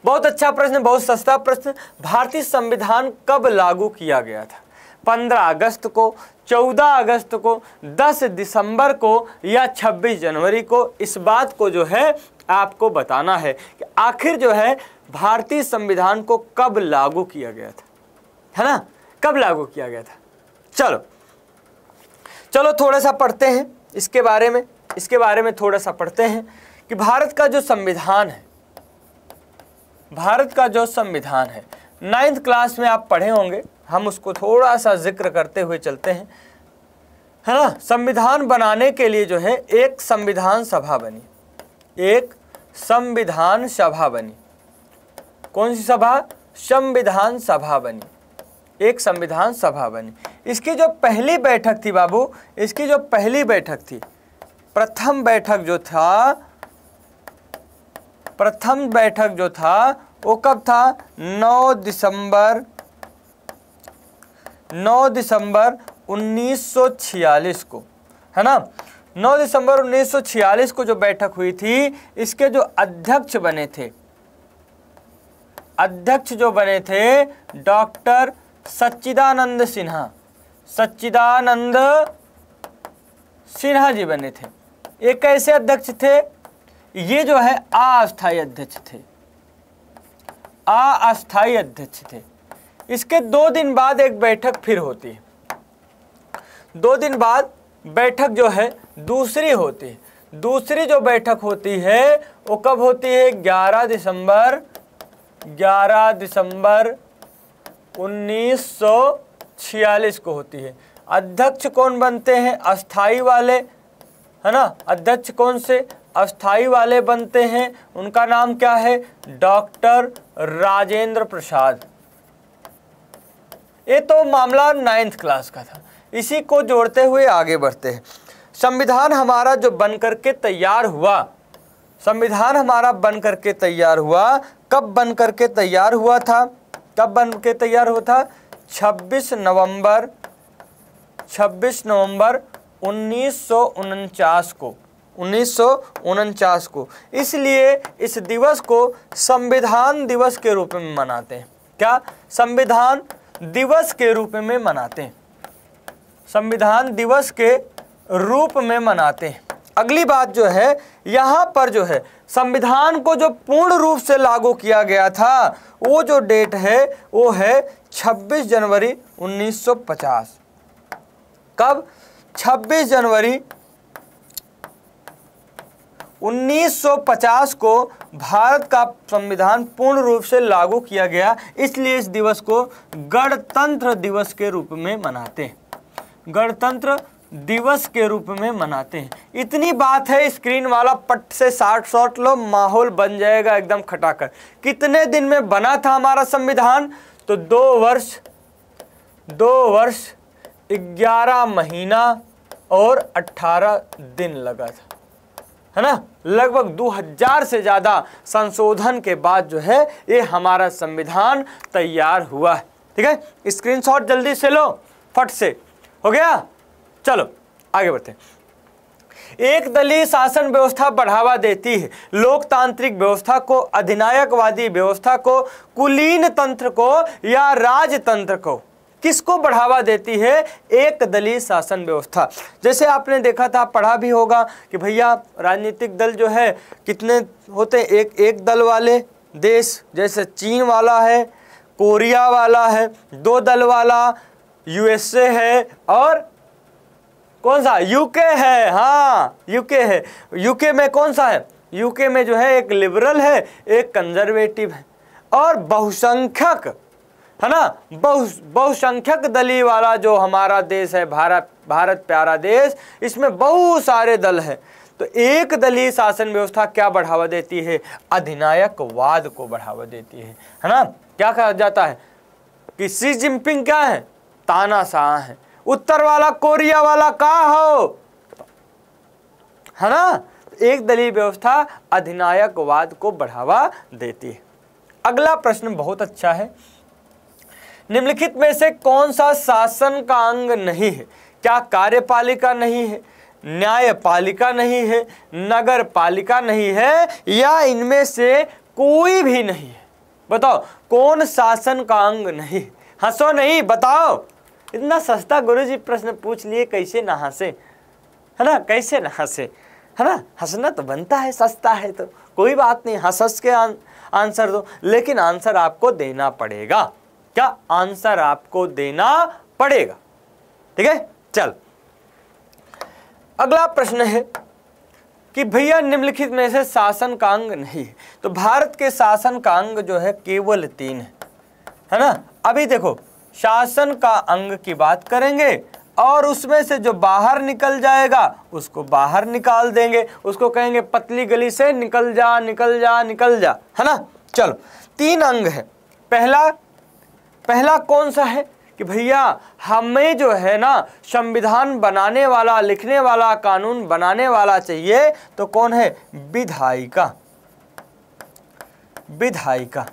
बहुत अच्छा प्रश्न, बहुत सस्ता प्रश्न। भारतीय संविधान कब लागू किया गया था? 15 अगस्त को, 14 अगस्त को, 10 दिसंबर को या 26 जनवरी को? इस बात को जो है आपको बताना है कि आखिर जो है भारतीय संविधान को कब लागू किया गया था, है ना, कब लागू किया गया था। चलो थोड़ा सा पढ़ते हैं इसके बारे में थोड़ा सा पढ़ते हैं कि भारत का जो संविधान है 9th क्लास में आप पढ़े होंगे, हम उसको थोड़ा सा जिक्र करते हुए चलते हैं, है ना। संविधान बनाने के लिए जो है एक संविधान सभा बनी, एक संविधान सभा बनी। कौन सी सभा? संविधान सभा बनी, एक संविधान सभा बनी। इसकी जो पहली बैठक थी बाबू, इसकी जो पहली बैठक थी, प्रथम बैठक जो था वो कब था? 9 दिसंबर 1946 को, है ना। 9 दिसंबर 1946 को जो बैठक हुई थी, इसके जो अध्यक्ष बने थे डॉक्टर सच्चिदानंद सिन्हा जी बने थे। ये कैसे अध्यक्ष थे? ये जो है अस्थायी अध्यक्ष थे। इसके 2 दिन बाद एक बैठक फिर होती है, 2 दिन बाद बैठक जो है दूसरी होती है। दूसरी जो बैठक होती है वो कब होती है? 11 दिसंबर 1946 को होती है। अध्यक्ष कौन बनते हैं? अस्थाई वाले, है ना। अध्यक्ष कौन से? अस्थाई वाले बनते हैं। उनका नाम क्या है? डॉक्टर राजेंद्र प्रसाद। ये तो मामला 9th क्लास का था। इसी को जोड़ते हुए आगे बढ़ते हैं। संविधान हमारा जो बन करके तैयार हुआ, संविधान हमारा बन करके तैयार हुआ, कब बन करके तैयार हुआ था? कब बन के तैयार हुआ था? 26 नवंबर 1949 को। इसलिए इस दिवस को संविधान दिवस के रूप में मनाते हैं। क्या? संविधान दिवस के रूप में मनाते हैं, संविधान दिवस के रूप में मनाते हैं। अगली बात जो है, यहाँ पर जो है संविधान को जो पूर्ण रूप से लागू किया गया था, वो जो डेट है वो है 26 जनवरी 1950। कब? 26 जनवरी 1950 को भारत का संविधान पूर्ण रूप से लागू किया गया। इसलिए इस दिवस को गणतंत्र दिवस के रूप में मनाते हैं, गणतंत्र दिवस के रूप में मनाते हैं। इतनी बात है, स्क्रीन वाला पट से शॉट लो, माहौल बन जाएगा एकदम खटाखट। कितने दिन में बना था हमारा संविधान? तो 2 वर्ष 11 महीना और 18 दिन लगा था, है ना। लगभग 2000 से ज़्यादा संशोधन के बाद जो है ये हमारा संविधान तैयार हुआ है। ठीक है, स्क्रीनशॉट जल्दी से लो, फट से। हो गया? चलो आगे बढ़ते हैं। एक दलीय शासन व्यवस्था बढ़ावा देती है लोकतांत्रिक व्यवस्था को, अधिनायकवादी व्यवस्था को, कुलीन तंत्र को या राजतंत्र को। किसको बढ़ावा देती है? एक दलीय शासन व्यवस्था। जैसे आपने देखा था, पढ़ा भी होगा कि भैया राजनीतिक दल जो है कितने होते हैं? एक दल वाले देश, जैसे चीन वाला है, कोरिया वाला है, 2 दल वाला USA है, और कौन सा? यूके है। हाँ, यूके है। यूके में कौन सा है? यूके में जो है एक लिबरल है, एक कंजर्वेटिव है, और बहुसंख्यक, है ना, बहुसंख्यक दलीय वाला जो हमारा देश है, भारत प्यारा देश, इसमें बहुत सारे दल हैं। तो एक दलीय शासन व्यवस्था क्या बढ़ावा देती है? अधिनायकवाद को बढ़ावा देती है ना। क्या कहा जाता है कि शी जिनपिंग क्या है, तानाशाह है। उत्तर वाला कोरिया वाला का हो, है ना। एक दलीय व्यवस्था अधिनायकवाद को बढ़ावा देती है। अगला प्रश्न बहुत अच्छा है, निम्नलिखित में से कौन सा शासन का अंग नहीं है? क्या कार्यपालिका नहीं है, न्यायपालिका नहीं है, नगर पालिका नहीं है, या इनमें से कोई भी नहीं है? बताओ कौन शासन का अंग नहीं? हंसो नहीं, बताओ। इतना सस्ता गुरुजी प्रश्न पूछ लिए, कैसे ना हंसे, है ना, कैसे ना हंसे, है ना। हंसना तो बनता है, सस्ता है तो कोई बात नहीं, हंस के आंसर दो, लेकिन आंसर आपको देना पड़ेगा। क्या आंसर आपको देना पड़ेगा, ठीक है। चल अगला प्रश्न है कि भैया निम्नलिखित में से शासन का अंग नहीं है। तो भारत के शासन का अंग जो है केवल 3 है ना। अभी देखो शासन का अंग की बात करेंगे और उसमें से जो बाहर निकल जाएगा उसको बाहर निकाल देंगे, उसको कहेंगे पतली गली से निकल जा निकल जा निकल जा, है ना। चलो 3 अंग है। पहला कौन सा है कि भैया हमें जो है ना संविधान बनाने वाला, लिखने वाला, कानून बनाने वाला चाहिए, तो कौन है? विधायिका। विधायिका।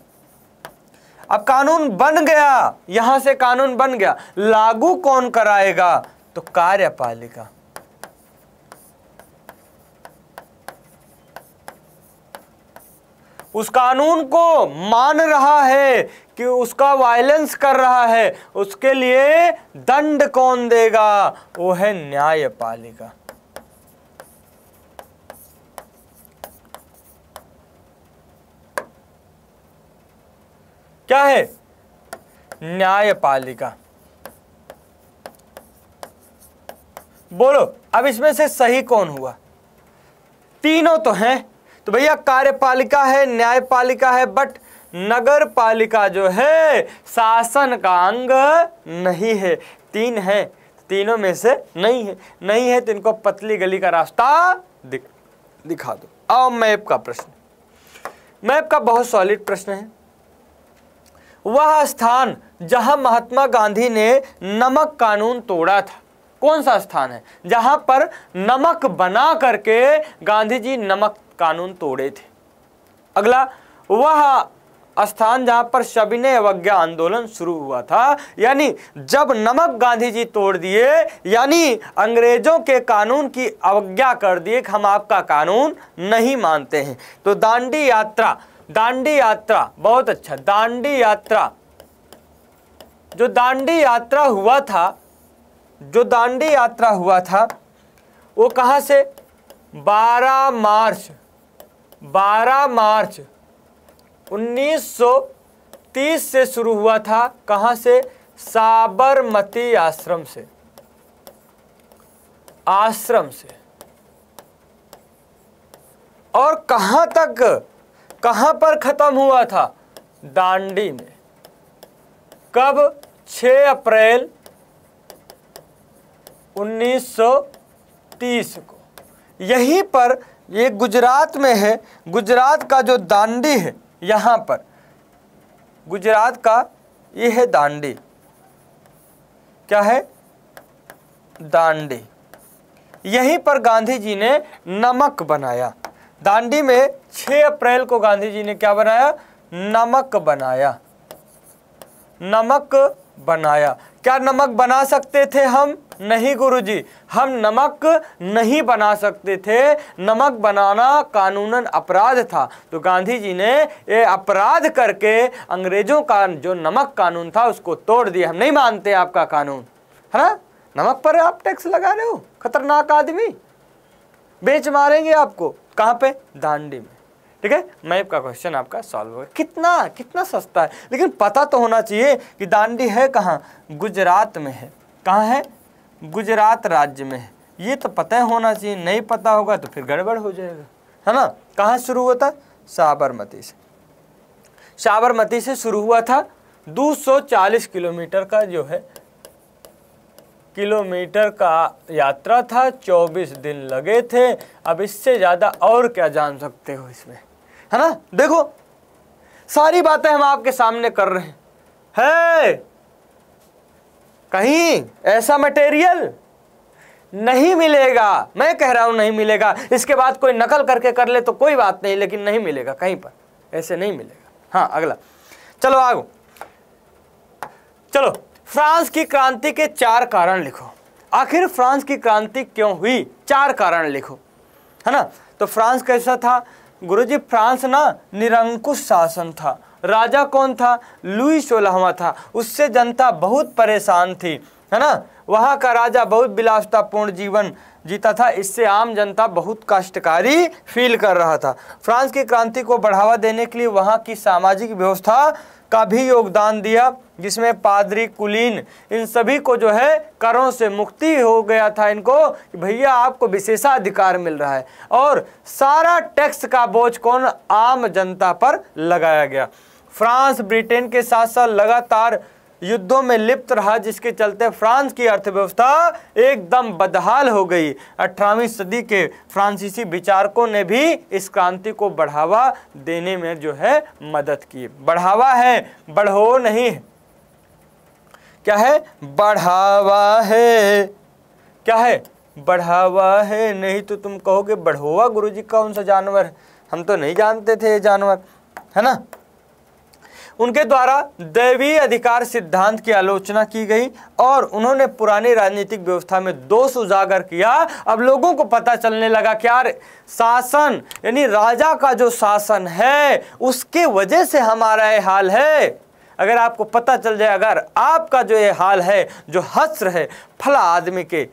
अब कानून बन गया, यहां से कानून बन गया, लागू कौन कराएगा? तो कार्यपालिका। उस कानून को मान रहा है कि उसका वायलेंस कर रहा है, उसके लिए दंड कौन देगा? वो है न्यायपालिका। क्या है? न्यायपालिका। बोलो अब इसमें से सही कौन हुआ? तीनों तो हैं, तो भैया कार्यपालिका है, न्यायपालिका है, बट नगर पालिका जो है शासन का अंग नहीं है। 3 है, तीनों में से नहीं है तो इनको पतली गली का रास्ता दिखा दो। अब मैप का प्रश्न, मैप का बहुत सॉलिड प्रश्न है। वह स्थान जहां महात्मा गांधी ने नमक कानून तोड़ा था, कौन सा स्थान है जहां पर नमक बना करके गांधी जी नमक कानून तोड़े थे? अगला, वह स्थान जहां पर सविनय अवज्ञा आंदोलन शुरू हुआ था, यानी जब नमक गांधी जी तोड़ दिए, यानी अंग्रेजों के कानून की अवज्ञा कर दिए कि हम आपका कानून नहीं मानते हैं। तो दांडी यात्रा, दांडी यात्रा बहुत अच्छा, दांडी यात्रा, जो दांडी यात्रा हुआ था, जो दांडी यात्रा हुआ था वो कहां से? 12 मार्च 1930 से शुरू हुआ था। कहां से? साबरमती आश्रम से, और कहां तक, कहां पर खत्म हुआ था? दांडी में। कब? 6 अप्रैल 1930 को। यहीं पर, ये गुजरात में है, गुजरात का जो दांडी है, यहां पर गुजरात का ये है दांडी। क्या है? दांडी। यहीं पर गांधी जी ने नमक बनाया। दांडी में 6 अप्रैल को गांधी जी ने क्या बनाया? नमक बनाया। नमक बनाया। क्या नमक बना सकते थे हम? नहीं गुरुजी, हम नमक नहीं बना सकते थे। नमक बनाना कानूनन अपराध था। तो गांधी जी ने ये अपराध करके अंग्रेजों का जो नमक कानून था उसको तोड़ दिया। हम नहीं मानते आपका कानून, है ना। नमक पर आप टैक्स लगा रहे हो, खतरनाक आदमी, बेच मारेंगे आपको। कहाँ पे? दांडी में। ठीक है, मैप का क्वेश्चन आपका सॉल्व हो गया। कितना सस्ता है, लेकिन पता तो होना चाहिए कि दांडी है कहाँ? गुजरात में है। कहाँ है? गुजरात राज्य में है। ये तो पता होना चाहिए, नहीं पता होगा तो फिर गड़बड़ हो जाएगा, है ना। कहाँ शुरू होता? साबरमती से। साबरमती से शुरू हुआ था। 240 किलोमीटर का जो है किलोमीटर का यात्रा था। 24 दिन लगे थे। अब इससे ज़्यादा और क्या जान सकते हो इसमें, है ना। देखो सारी बातें हम आपके सामने कर रहे हैं। है कहीं ऐसा मटेरियल नहीं मिलेगा, मैं कह रहा हूं नहीं मिलेगा। इसके बाद कोई नकल करके कर ले तो कोई बात नहीं, लेकिन नहीं मिलेगा कहीं पर, ऐसे नहीं मिलेगा। हाँ अगला, चलो आगो, चलो फ्रांस की क्रांति के 4 कारण लिखो। आखिर फ्रांस की क्रांति क्यों हुई, 4 कारण लिखो, है ना। तो फ्रांस कैसा था गुरुजी? फ्रांस ना निरंकुश शासन था। राजा कौन था? लुई 16वां था। उससे जनता बहुत परेशान थी, है ना। वहाँ का राजा बहुत विलासितापूर्ण जीवन जीता था, इससे आम जनता बहुत कष्टकारी फील कर रहा था। फ्रांस की क्रांति को बढ़ावा देने के लिए वहाँ की सामाजिक व्यवस्था का भी योगदान दिया, जिसमें पादरी, कुलीन, इन सभी को जो है करों से मुक्ति हो गया था इनको, कि भैया आपको विशेषाधिकार मिल रहा है। और सारा टैक्स का बोझ कौन? आम जनता पर लगाया गया। फ्रांस ब्रिटेन के साथ साथ लगातार युद्धों में लिप्त रहा, जिसके चलते फ्रांस की अर्थव्यवस्था एकदम बदहाल हो गई। 18वीं सदी के फ्रांसीसी विचारकों ने भी इस क्रांति को बढ़ावा देने में जो है मदद की। बढ़ावा है, बढ़ो नहीं, क्या है? बढ़ावा है। क्या है? बढ़ावा है। नहीं तो तुम कहोगे बढ़ोवा गुरुजी कौन सा जानवर है, हम तो नहीं जानते थे ये जानवर, है ना। उनके द्वारा दैवीय अधिकार सिद्धांत की आलोचना की गई और उन्होंने पुरानी राजनीतिक व्यवस्था में दोष उजागर किया। अब लोगों को पता चलने लगा कि यार शासन यानी राजा का जो शासन है उसके वजह से हमारा ये हाल है। अगर आपको पता चल जाए, अगर आपका जो ये हाल है, जो हंस रहे फला आदमी के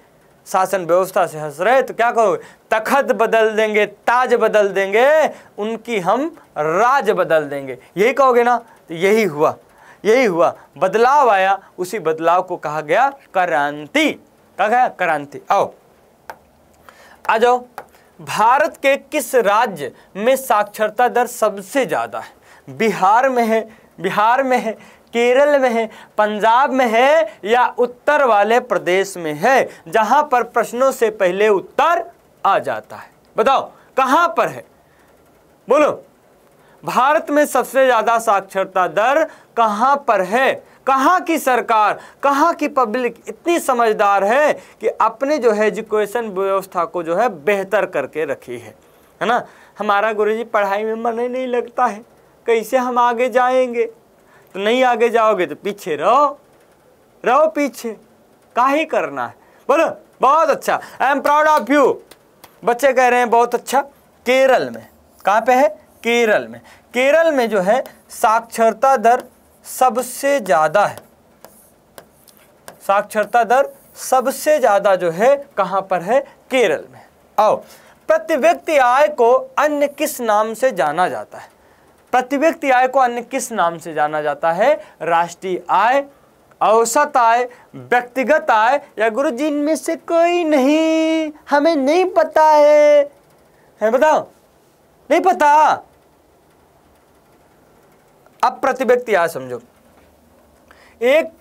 शासन व्यवस्था से हंस रहे, तो क्या कहोगे? तखत बदल देंगे, ताज बदल देंगे, उनकी हम राज बदल देंगे, यही कहोगे ना। तो यही हुआ, यही हुआ, बदलाव आया। उसी बदलाव को कहा गया क्रांति। कहा गया क्रांति। आओ आ जाओ, भारत के किस राज्य में साक्षरता दर सबसे ज्यादा है? बिहार में है, बिहार में है, केरल में है, पंजाब में है, या उत्तर वाले प्रदेश में है, जहां पर प्रश्नों से पहले उत्तर आ जाता है? बताओ कहां पर है, बोलो। भारत में सबसे ज्यादा साक्षरता दर कहां पर है? कहां की सरकार, कहां की पब्लिक इतनी समझदार है कि अपने जो है एजुकेशन व्यवस्था को जो है बेहतर करके रखी है ना। हमारा गुरुजी पढ़ाई में मन ही नहीं लगता है, कैसे हम आगे जाएंगे? तो नहीं आगे जाओगे तो पीछे रहो, रहो पीछे, काहे करना है? बोलो बहुत अच्छा, I am proud of you. बच्चे कह रहे हैं बहुत अच्छा। केरल में, कहाँ पे है? केरल में। केरल में जो है साक्षरता दर सबसे ज्यादा है। साक्षरता दर सबसे ज्यादा जो है कहां पर है? केरल में। आओ, प्रति व्यक्ति आय को अन्य किस नाम से जाना जाता है? प्रति व्यक्ति आय को अन्य किस नाम से जाना जाता है? राष्ट्रीय आय, औसत आय, व्यक्तिगत आय, या गुरुजी इनमें से कोई नहीं, हमें नहीं पता है बताओ, नहीं पता। अब प्रति व्यक्ति आय समझो। एक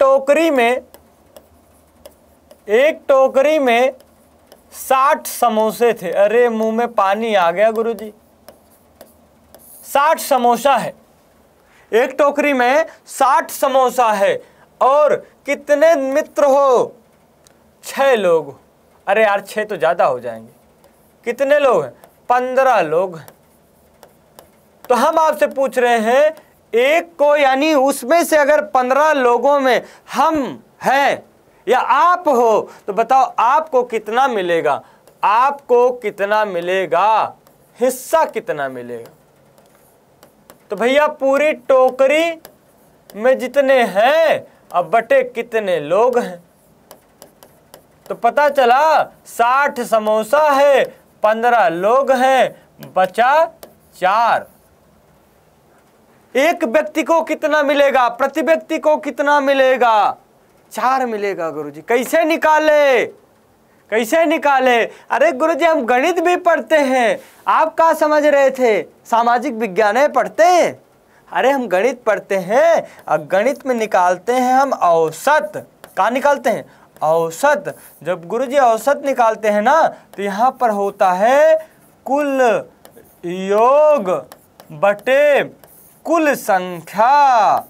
टोकरी में 60 समोसे थे। अरे मुंह में पानी आ गया गुरुजी। 60 समोसा है, एक टोकरी में 60 समोसा है। और कितने मित्र हो? 6 लोग। अरे यार 6 तो ज्यादा हो जाएंगे। कितने लोग हैं? 15 लोग हैं। तो हम आपसे पूछ रहे हैं, एक को यानी उसमें से अगर 15 लोगों में हम हैं या आप हो, तो बताओ आपको कितना मिलेगा? आपको कितना मिलेगा? हिस्सा कितना मिलेगा? तो भैया पूरी टोकरी में जितने हैं अब बटे कितने लोग हैं? तो पता चला 60 समोसा है, 15 लोग हैं, बचा 4। एक व्यक्ति को कितना मिलेगा? प्रति व्यक्ति को कितना मिलेगा? 4 मिलेगा गुरुजी। कैसे निकाले? कैसे निकाले? अरे गुरुजी हम गणित भी पढ़ते हैं, आप क्या समझ रहे थे? सामाजिक विज्ञान पढ़ते हैं? अरे हम गणित पढ़ते हैं और गणित में निकालते हैं हम औसत। कहाँ निकालते हैं? औसत। जब गुरुजी औसत निकालते हैं ना, तो यहाँ पर होता है कुल योग बटे कुल संख्या,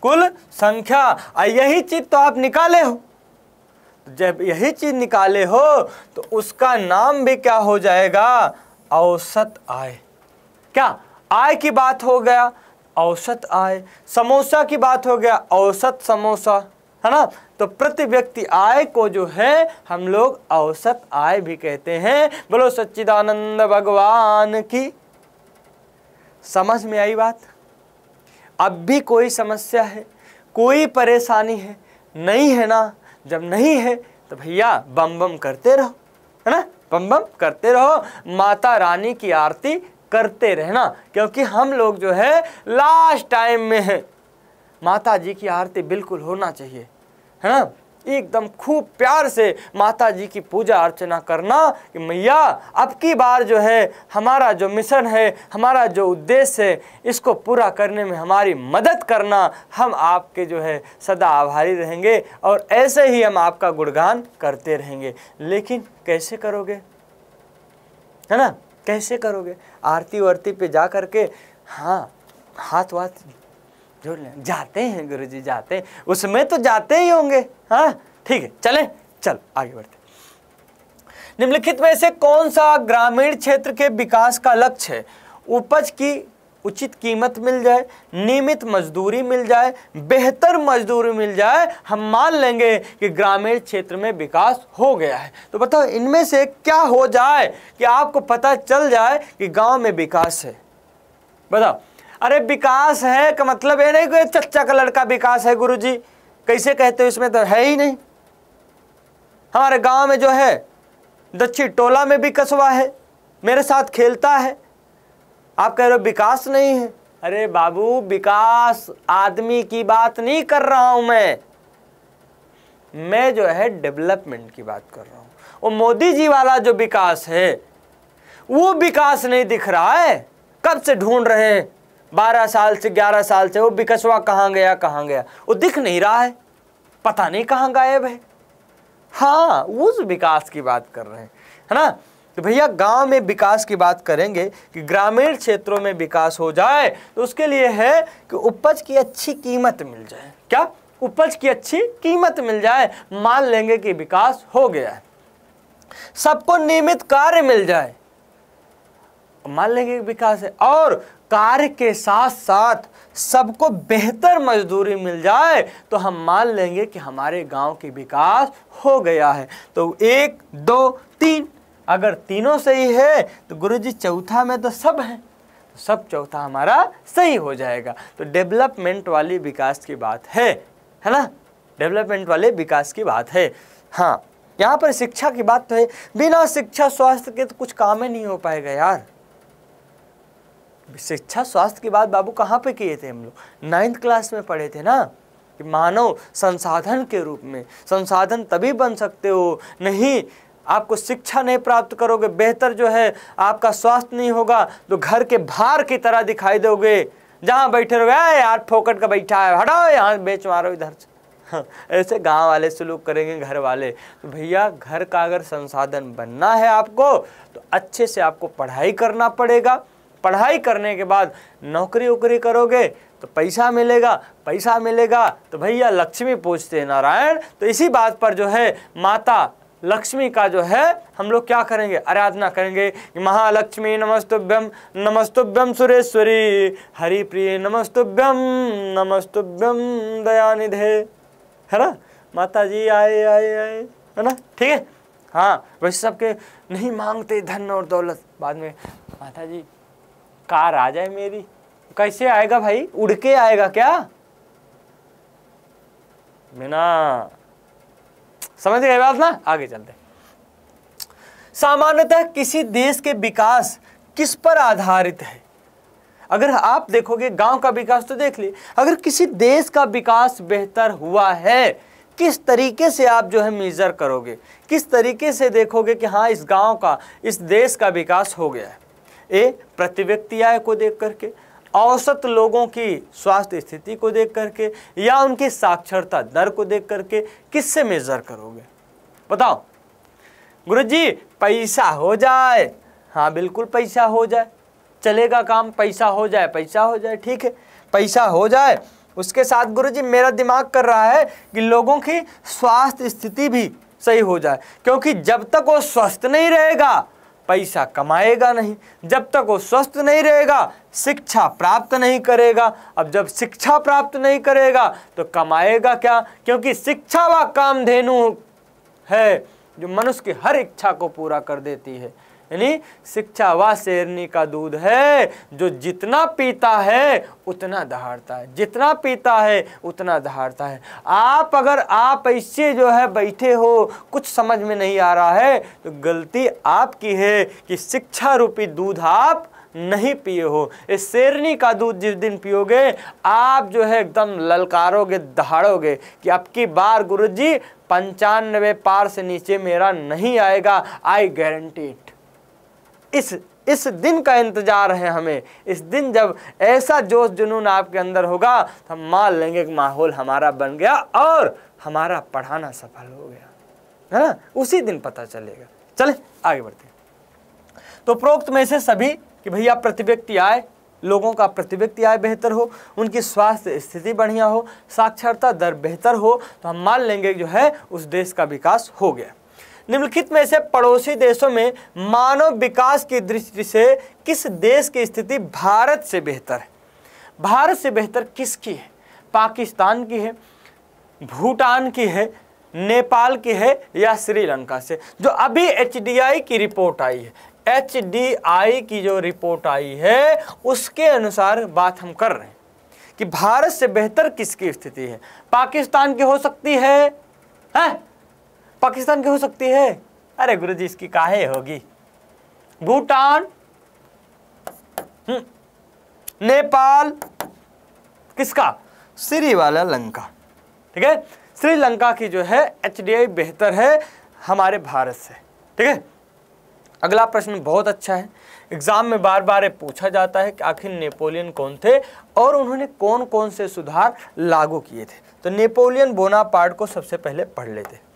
कुल संख्या। यही चीज तो आप निकाले हो। जब यही चीज निकाले हो तो उसका नाम भी क्या हो जाएगा, औसत आय। क्या आय की बात हो गया, औसत आय। समोसा की बात हो गया, औसत समोसा, है ना। तो प्रति व्यक्ति आय को जो है हम लोग औसत आय भी कहते हैं। बोलो सच्चिदानंद भगवान की। समझ में आई बात। अब भी कोई समस्या है, कोई परेशानी है? नहीं है ना। जब नहीं है तो भैया बम बम करते रहो, है ना, बम बम करते रहो, माता रानी की आरती करते रहना, क्योंकि हम लोग जो है लास्ट टाइम में है। माता जी की आरती बिल्कुल होना चाहिए, है ना। एकदम खूब प्यार से माता जी की पूजा अर्चना करना कि मैया अब की बार जो है हमारा जो मिशन है, हमारा जो उद्देश्य है, इसको पूरा करने में हमारी मदद करना। हम आपके जो है सदा आभारी रहेंगे और ऐसे ही हम आपका गुणगान करते रहेंगे। लेकिन कैसे करोगे, है ना, कैसे करोगे? आरती वारती पे जा करके हाँ हाथ वाथ जोड़ लें। जाते हैं गुरुजी, जाते हैं, उसमें तो जाते ही होंगे। हाँ ठीक है, चलें, चल आगे बढ़ते। निम्नलिखित में से कौन सा ग्रामीण क्षेत्र के विकास का लक्ष्य है? उपज की उचित कीमत मिल जाए, नियमित मजदूरी मिल जाए, बेहतर मजदूरी मिल जाए, हम मान लेंगे कि ग्रामीण क्षेत्र में विकास हो गया है। तो बताओ इनमें से क्या हो जाए कि आपको पता चल जाए कि गांव में विकास है? बताओ। अरे विकास है का मतलब ये नहीं कि चच्चा का लड़का विकास है गुरुजी, कैसे कहते हो, इसमें तो है ही नहीं। हमारे गांव में जो है दक्षिण टोला में भी कस्बा है, मेरे साथ खेलता है, आप कह रहे हो विकास नहीं है। अरे बाबू विकास आदमी की बात नहीं कर रहा हूं मैं जो है डेवलपमेंट की बात कर रहा हूं। वो मोदी जी वाला जो विकास है वो विकास नहीं दिख रहा है। कब से ढूंढ रहे हैं, 12 साल से 11 साल से, वो विकासवा कहाँ गया कहाँ गया, वो दिख नहीं रहा है, पता नहीं कहाँ गायब है। हाँ उस विकास की बात कर रहे हैं, है ना। तो भैया गांव में विकास की बात करेंगे कि ग्रामीण क्षेत्रों में विकास हो जाए तो उसके लिए है कि उपज की अच्छी कीमत मिल जाए। क्या? उपज की अच्छी कीमत मिल जाए, मान लेंगे कि विकास हो गया है। सबको नियमित कार्य मिल जाए, मान लेंगे कि विकास है। और कार्य के साथ साथ सबको बेहतर मजदूरी मिल जाए तो हम मान लेंगे कि हमारे गांव की विकास हो गया है। तो 1 2 3, अगर तीनों सही है तो गुरुजी चौथा में तो सब है, तो सब चौथा हमारा सही हो जाएगा। तो डेवलपमेंट वाली विकास की बात है ना, डेवलपमेंट वाले विकास की बात है। हाँ यहाँ पर शिक्षा की बात तो है, बिना शिक्षा स्वास्थ्य के तो कुछ काम ही नहीं हो पाएगा यार। शिक्षा स्वास्थ्य की बात बाबू कहाँ पे किए थे हम लोग? 9th क्लास में पढ़े थे ना, कि मानव संसाधन के रूप में, संसाधन तभी बन सकते हो, नहीं आपको शिक्षा नहीं प्राप्त करोगे, बेहतर जो है आपका स्वास्थ्य नहीं होगा तो घर के भार की तरह दिखाई दोगे। जहाँ बैठे रहोगे यार फोकट का बैठा है, हटाओ यहाँ बेच मारो इधर से। हाँ, ऐसे गांव वाले सलूक करेंगे घर वाले। तो भैया घर का अगर संसाधन बनना है आपको तो अच्छे से आपको पढ़ाई करना पड़ेगा। पढ़ाई करने के बाद नौकरी वोकरी करोगे तो पैसा मिलेगा, पैसा मिलेगा तो भैया लक्ष्मी पूजते हैं नारायण। तो इसी बात पर जो है माता लक्ष्मी का जो है हम लोग क्या करेंगे, आराधना करेंगे कि महालक्ष्मी नमस्तुभ्यम, नमस्तुभ्यम सुरेश्वरी, हरि प्रिय नमस्तुभ्यम, नमस्तुभ्यम दयानिधे, है ना। माता जी आए आए आए, है ना, ठीक है। हाँ वैसे सबके नहीं मांगते धन और दौलत, बाद में माता जी कार आ जाए मेरी, कैसे आएगा भाई, उड़ के आएगा क्या? बिना समझ गए बात ना, आगे चलते। सामान्यतः किसी देश के विकास किस पर आधारित है? अगर आप देखोगे गांव का विकास तो देख लिए, अगर किसी देश का विकास बेहतर हुआ है किस तरीके से आप जो है मेजर करोगे, किस तरीके से देखोगे कि हाँ इस गांव का, इस देश का विकास हो गया है? ए प्रति व्यक्ति आय को देख करके, औसत लोगों की स्वास्थ्य स्थिति को देख करके, या उनकी साक्षरता दर को देख करके, किससे मेजर करोगे बताओ? गुरुजी पैसा हो जाए, हाँ बिल्कुल पैसा हो जाए, चलेगा काम, पैसा हो जाए, ठीक है, पैसा हो जाए। उसके साथ गुरुजी मेरा दिमाग कर रहा है कि लोगों की स्वास्थ्य स्थिति भी सही हो जाए, क्योंकि जब तक वो स्वस्थ नहीं रहेगा पैसा कमाएगा नहीं, जब तक वो स्वस्थ नहीं रहेगा शिक्षा प्राप्त नहीं करेगा। अब जब शिक्षा प्राप्त नहीं करेगा तो कमाएगा क्या? क्योंकि शिक्षा व कामधेनु है जो मनुष्य की हर इच्छा को पूरा कर देती है। यानी शिक्षा व शेरनी का दूध है जो जितना पीता है उतना दहाड़ता है, जितना पीता है उतना दहाड़ता है। अगर आप ऐसे जो है बैठे हो, कुछ समझ में नहीं आ रहा है, तो गलती आपकी है कि शिक्षा रूपी दूध आप नहीं पिए हो। इस शेरनी का दूध जिस दिन पियोगे आप जो है एकदम ललकारोगे, दहाड़ोगे कि अब की बार गुरुजी 95 पार से नीचे मेरा नहीं आएगा, आई गारंटी। इस दिन का इंतजार है हमें। इस दिन जब ऐसा जोश जुनून आपके अंदर होगा तो हम मान लेंगे कि माहौल हमारा बन गया और हमारा पढ़ाना सफल हो गया, है ना? उसी दिन पता चलेगा। चले आगे बढ़ते हैं। तो प्रोक्त में से सभी कि भैया प्रति व्यक्ति आय, लोगों का प्रति व्यक्ति आय बेहतर हो, उनकी स्वास्थ्य स्थिति बढ़िया हो, साक्षरता दर बेहतर हो, तो हम मान लेंगे जो है उस देश का विकास हो गया। निम्नलिखित में से पड़ोसी देशों में मानव विकास की दृष्टि से किस देश की स्थिति भारत से बेहतर है? भारत से बेहतर किसकी है? पाकिस्तान की है, भूटान की है, नेपाल की है या श्रीलंका से? जो अभी HDI की रिपोर्ट आई है, HDI की जो रिपोर्ट आई है उसके अनुसार बात हम कर रहे हैं कि भारत से बेहतर किसकी स्थिति है। पाकिस्तान की हो सकती है, पाकिस्तान की हो सकती है? अरे गुरुजी इसकी काहे होगी? भूटान, नेपाल, किसका? श्रीलंका, ठीक है। श्रीलंका की जो है HDI बेहतर है हमारे भारत से, ठीक है। अगला प्रश्न बहुत अच्छा है, एग्जाम में बार बार पूछा जाता है कि आखिर नेपोलियन कौन थे और उन्होंने कौन कौन से सुधार लागू किए थे। तो नेपोलियन बोनापार्ट को सबसे पहले पढ़ लेते।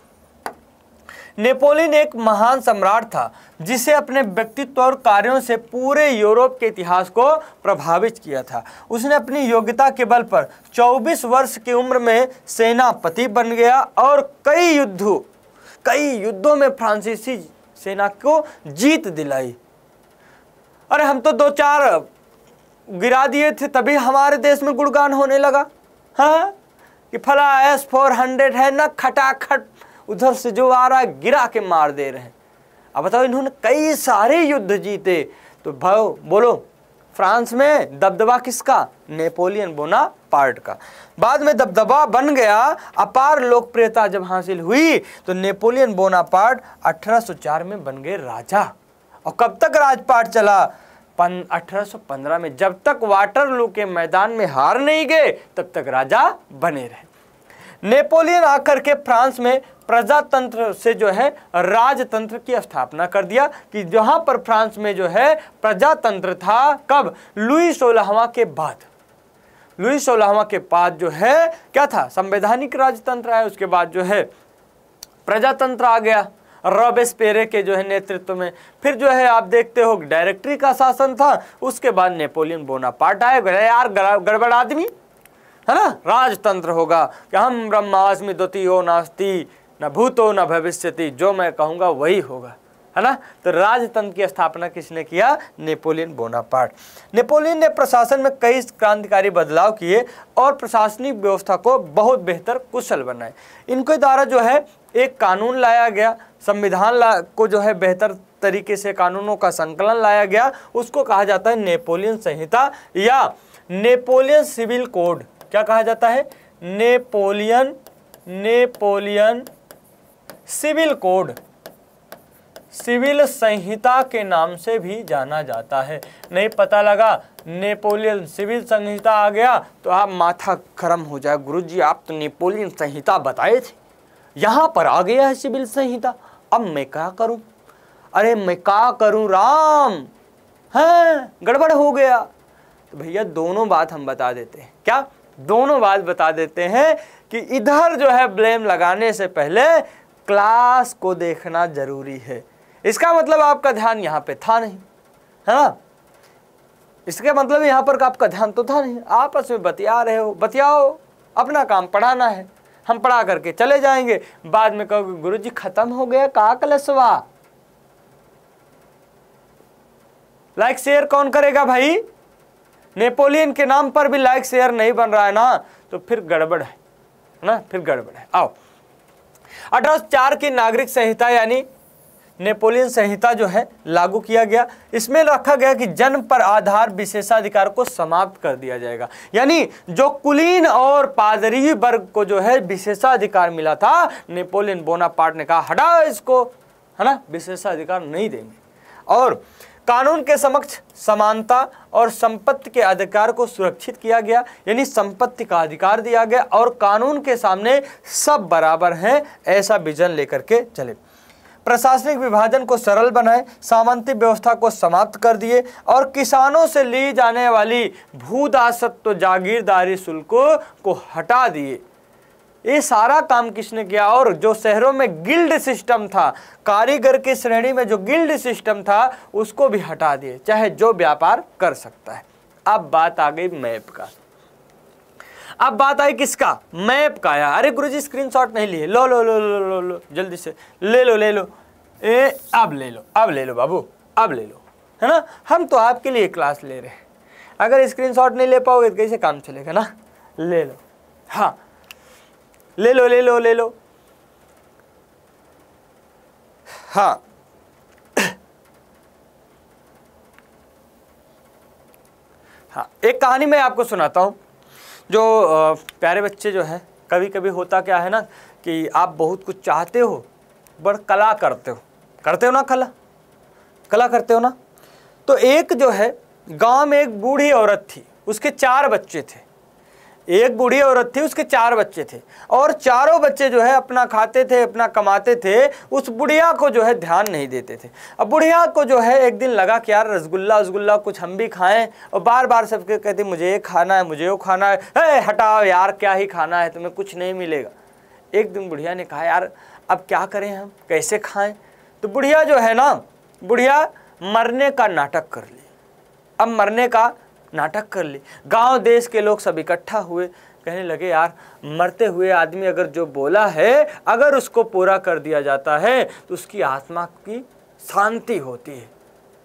नेपोलियन एक महान सम्राट था जिसे अपने व्यक्तित्व और कार्यों से पूरे यूरोप के इतिहास को प्रभावित किया था। उसने अपनी योग्यता के बल पर 24 वर्ष की उम्र में सेनापति बन गया और कई युद्धों में फ्रांसीसी सेना को जीत दिलाई। अरे हम तो 2-4 गिरा दिए थे तभी हमारे देश में गुणगान होने लगा, हाँ, कि फला S-400 है ना, खटाखट उधर से जो आ रहा है गिरा के मार दे रहे हैं। अब बताओ इन्होंने कई सारे युद्ध जीते, तो भाई बोलो फ्रांस में दबदबा किसका? नेपोलियन बोनापार्ट का। बाद में दबदबा बन गया, अपार लोकप्रियता जब हासिल हुई तो नेपोलियन बोनापार्ट 1804 में बन गए राजा। और कब तक राजपाट चला? 1815 में, जब तक वाटरलू के मैदान में हार नहीं गए तब तक राजा बने रहे। नेपोलियन आकर के फ्रांस में प्रजातंत्र से जो है राजतंत्र की स्थापना कर दिया कि जहां पर फ्रांस में जो है प्रजातंत्र था, कब? लुई 16वां के बाद। लुई 16वां के बाद जो है क्या था? संवैधानिक राजतंत्र है, उसके बाद जो है प्रजातंत्र आ गया रॉबेस्पियर के जो है नेतृत्व में। फिर जो है आप देखते हो डायरेक्टरी का शासन था, उसके बाद नेपोलियन बोनापार्ट आए। यार गड़बड़ आदमी है ना, राजतंत्र होगा कि हम ब्रह्मास्मि द्वितीयो नास्ति न भूतो न भविष्यति, जो मैं कहूँगा वही होगा, है ना। तो राजतंत्र की स्थापना किसने किया? Napoleon Bonaparte. नेपोलियन ने प्रशासन में कई क्रांतिकारी बदलाव किए और प्रशासनिक व्यवस्था को बहुत बेहतर कुशल बनाए। इनके द्वारा जो है एक कानून लाया गया, संविधान को जो है बेहतर तरीके से कानूनों का संकलन लाया गया, उसको कहा जाता है नेपोलियन संहिता या नेपोलियन सिविल कोड। क्या कहा जाता है? नेपोलियन सिविल कोड, सिविल संहिता के नाम से भी जाना जाता है। नहीं पता लगा नेपोलियन सिविल संहिता आ गया तो आप माथा गरम हो जाए, गुरुजी आप तो नेपोलियन संहिता बताए थे, यहाँ पर आ गया है सिविल संहिता, अब मैं क्या करूं? अरे मैं क्या करूं राम, है गड़बड़ हो गया। तो भैया दोनों बात हम बता देते हैं। क्या? दोनों बात बता देते हैं कि इधर जो है ब्लेम लगाने से पहले क्लास को देखना जरूरी है। इसका मतलब आपका ध्यान यहाँ पे था नहीं, है ना। इसके मतलब यहाँ पर आपका ध्यान तो था नहीं, आपस में बतिया रहे हो, बतियाओ, अपना काम पढ़ाना है, हम पढ़ा करके चले जाएंगे, बाद में कहोगे गुरुजी खत्म हो गया का क्लासवा। लाइक शेयर कौन करेगा भाई? नेपोलियन के नाम पर भी लाइक शेयर नहीं बन रहा है ना, तो फिर गड़बड़ है ना, फिर गड़बड़ है। आओ 1804 की नागरिक संहिता यानी नेपोलियन संहिता जो है लागू किया गया। इसमें रखा गया कि जन्म पर आधार विशेषाधिकार को समाप्त कर दिया जाएगा, यानी जो कुलीन और पादरी वर्ग को जो है विशेषाधिकार मिला था, नेपोलियन बोनापार्ट ने कहा हटा इसको, है ना, विशेषाधिकार नहीं देंगे। और कानून के समक्ष समानता और संपत्ति के अधिकार को सुरक्षित किया गया, यानी संपत्ति का अधिकार दिया गया और कानून के सामने सब बराबर हैं, ऐसा विजन लेकर के चले। प्रशासनिक विभाजन को सरल बनाए, सामंती व्यवस्था को समाप्त कर दिए और किसानों से ली जाने वाली भूदासत्व जागीरदारी शुल्कों को हटा दिए। ये सारा काम किसने किया? और जो शहरों में गिल्ड सिस्टम था, कारीगर की श्रेणी में जो गिल्ड सिस्टम था, उसको भी हटा दिए, चाहे जो व्यापार कर सकता है। अब बात आ गई मैप का। अब बात आई किसका? मैप का। यार अरे गुरुजी स्क्रीनशॉट नहीं लिए, लो लो लो लो लो लो जल्दी से ले लो ले लो, अब ले लो, अब ले लो बाबू, अब ले लो, है ना। हम तो आपके लिए क्लास ले रहे हैं, अगर स्क्रीनशॉट नहीं ले पाओगे तो कैसे काम चलेगा ना। ले लो, हाँ ले लो ले लो ले लो, हाँ हाँ एक कहानी मैं आपको सुनाता हूँ। जो प्यारे बच्चे जो है, कभी कभी होता क्या है ना कि आप बहुत कुछ चाहते हो, बड़ कला करते हो ना, कला करते हो ना। तो एक जो है गांव में एक बूढ़ी औरत थी, उसके 4 बच्चे थे। एक बूढ़ी औरत थी, उसके 4 बच्चे थे और चारों बच्चे जो है अपना खाते थे, अपना कमाते थे, उस बुढ़िया को जो है ध्यान नहीं देते थे। अब बुढ़िया को जो है एक दिन लगा कि यार रसगुल्ला कुछ हम भी खाएं, और बार बार सबके कहते मुझे ये खाना है, मुझे वो खाना है, हटाओ यार क्या ही खाना है, तुम्हें कुछ नहीं मिलेगा। एक दिन बुढ़िया ने कहा यार अब क्या करें, हम कैसे खाएं? तो बुढ़िया जो है ना, बुढ़िया मरने का नाटक कर ली। अब मरने का नाटक कर ली, गांव देश के लोग सब इकट्ठा हुए, कहने लगे यार मरते हुए आदमी अगर जो बोला है अगर उसको पूरा कर दिया जाता है तो उसकी आत्मा की शांति होती है,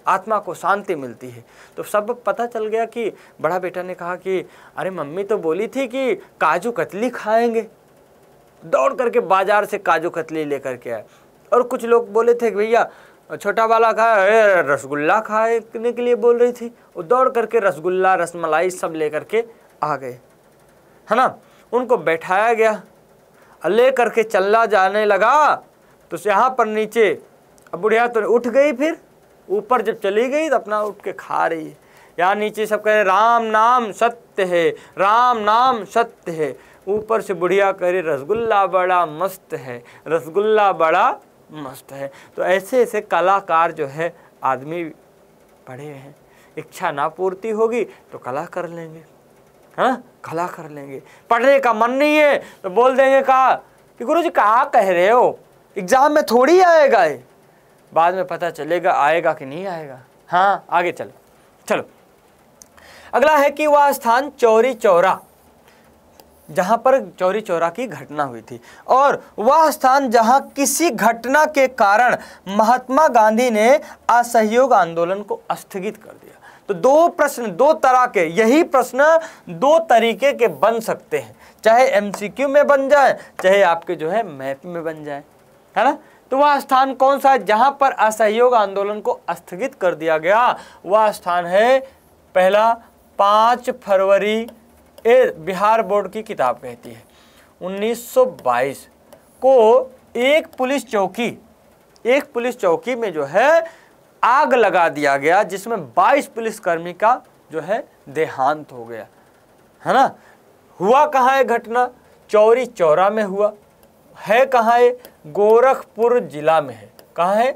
आत्मा को शांति मिलती है। तो सब पता चल गया कि बड़ा बेटा ने कहा कि अरे मम्मी तो बोली थी कि काजू कतली खाएंगे, दौड़ करके बाजार से काजू कतली लेकर के आए। और कुछ लोग बोले थे कि भैया छोटा वाला खाए, रसगुल्ला खाने के लिए बोल रही थी, वो दौड़ करके रसगुल्ला रसमलाई सब लेकर के आ गए, है ना। उनको बैठाया गया, ले करके चलना जाने लगा तो यहाँ पर नीचे अब बुढ़िया तो उठ गई, फिर ऊपर जब चली गई तो अपना उठ के खा रही है। यहाँ नीचे सब कह रहे राम नाम सत्य है, राम नाम सत्य है। ऊपर से बुढ़िया कह रही रसगुल्ला बड़ा मस्त है, रसगुल्ला बड़ा मस्त है। तो ऐसे ऐसे कलाकार जो है आदमी पढ़े हैं, इच्छा ना पूर्ति होगी तो कला कर लेंगे, हाँ कला कर लेंगे। पढ़ने का मन नहीं है तो बोल देंगे कहा कि गुरुजी कहाँ कह रहे हो, एग्जाम में थोड़ी आएगा ये, बाद में पता चलेगा आएगा कि नहीं आएगा। हाँ आगे चलो चलो। अगला है कि वह स्थान चौरी चौरा, जहां पर चौरी चौरा की घटना हुई थी, और वह स्थान जहां किसी घटना के कारण महात्मा गांधी ने असहयोग आंदोलन को स्थगित कर दिया। तो 2 प्रश्न 2 तरह के, यही प्रश्न 2 तरीके के बन सकते हैं, चाहे एमसीक्यू में बन जाए, चाहे आपके जो है मैप में बन जाए, है ना। तो वह स्थान कौन सा है जहां पर असहयोग आंदोलन को स्थगित कर दिया गया? वह स्थान है पहला 5 फरवरी, बिहार बोर्ड की किताब कहती है 1922 को एक पुलिस चौकी में जो है आग लगा दिया गया, जिसमें 22 पुलिसकर्मी का जो है देहांत हो गया, है ना। हुआ कहाँ है घटना? चौरी चौरा में हुआ है। कहाँ है? गोरखपुर जिला में है। कहाँ है?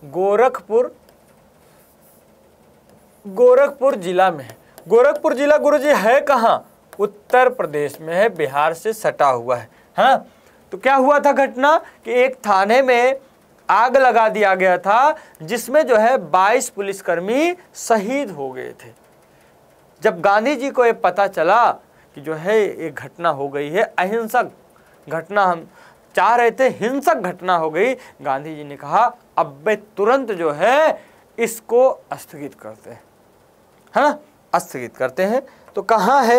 गोरखपुर जिला में है। गोरखपुर जिला गुरुजी है कहाँ? उत्तर प्रदेश में है, बिहार से सटा हुआ है। हाँ, तो क्या हुआ था घटना कि एक थाने में आग लगा दिया गया था, जिसमें जो है 22 पुलिसकर्मी शहीद हो गए थे। जब गांधी जी को ये पता चला कि जो है ये घटना हो गई है, अहिंसक घटना, हम चाह रहे थे हिंसक घटना हो गई, गांधी जी ने कहा अब वे तुरंत जो है इसको स्थगित करते हैं, है ना, स्थगित करते हैं। तो कहाँ है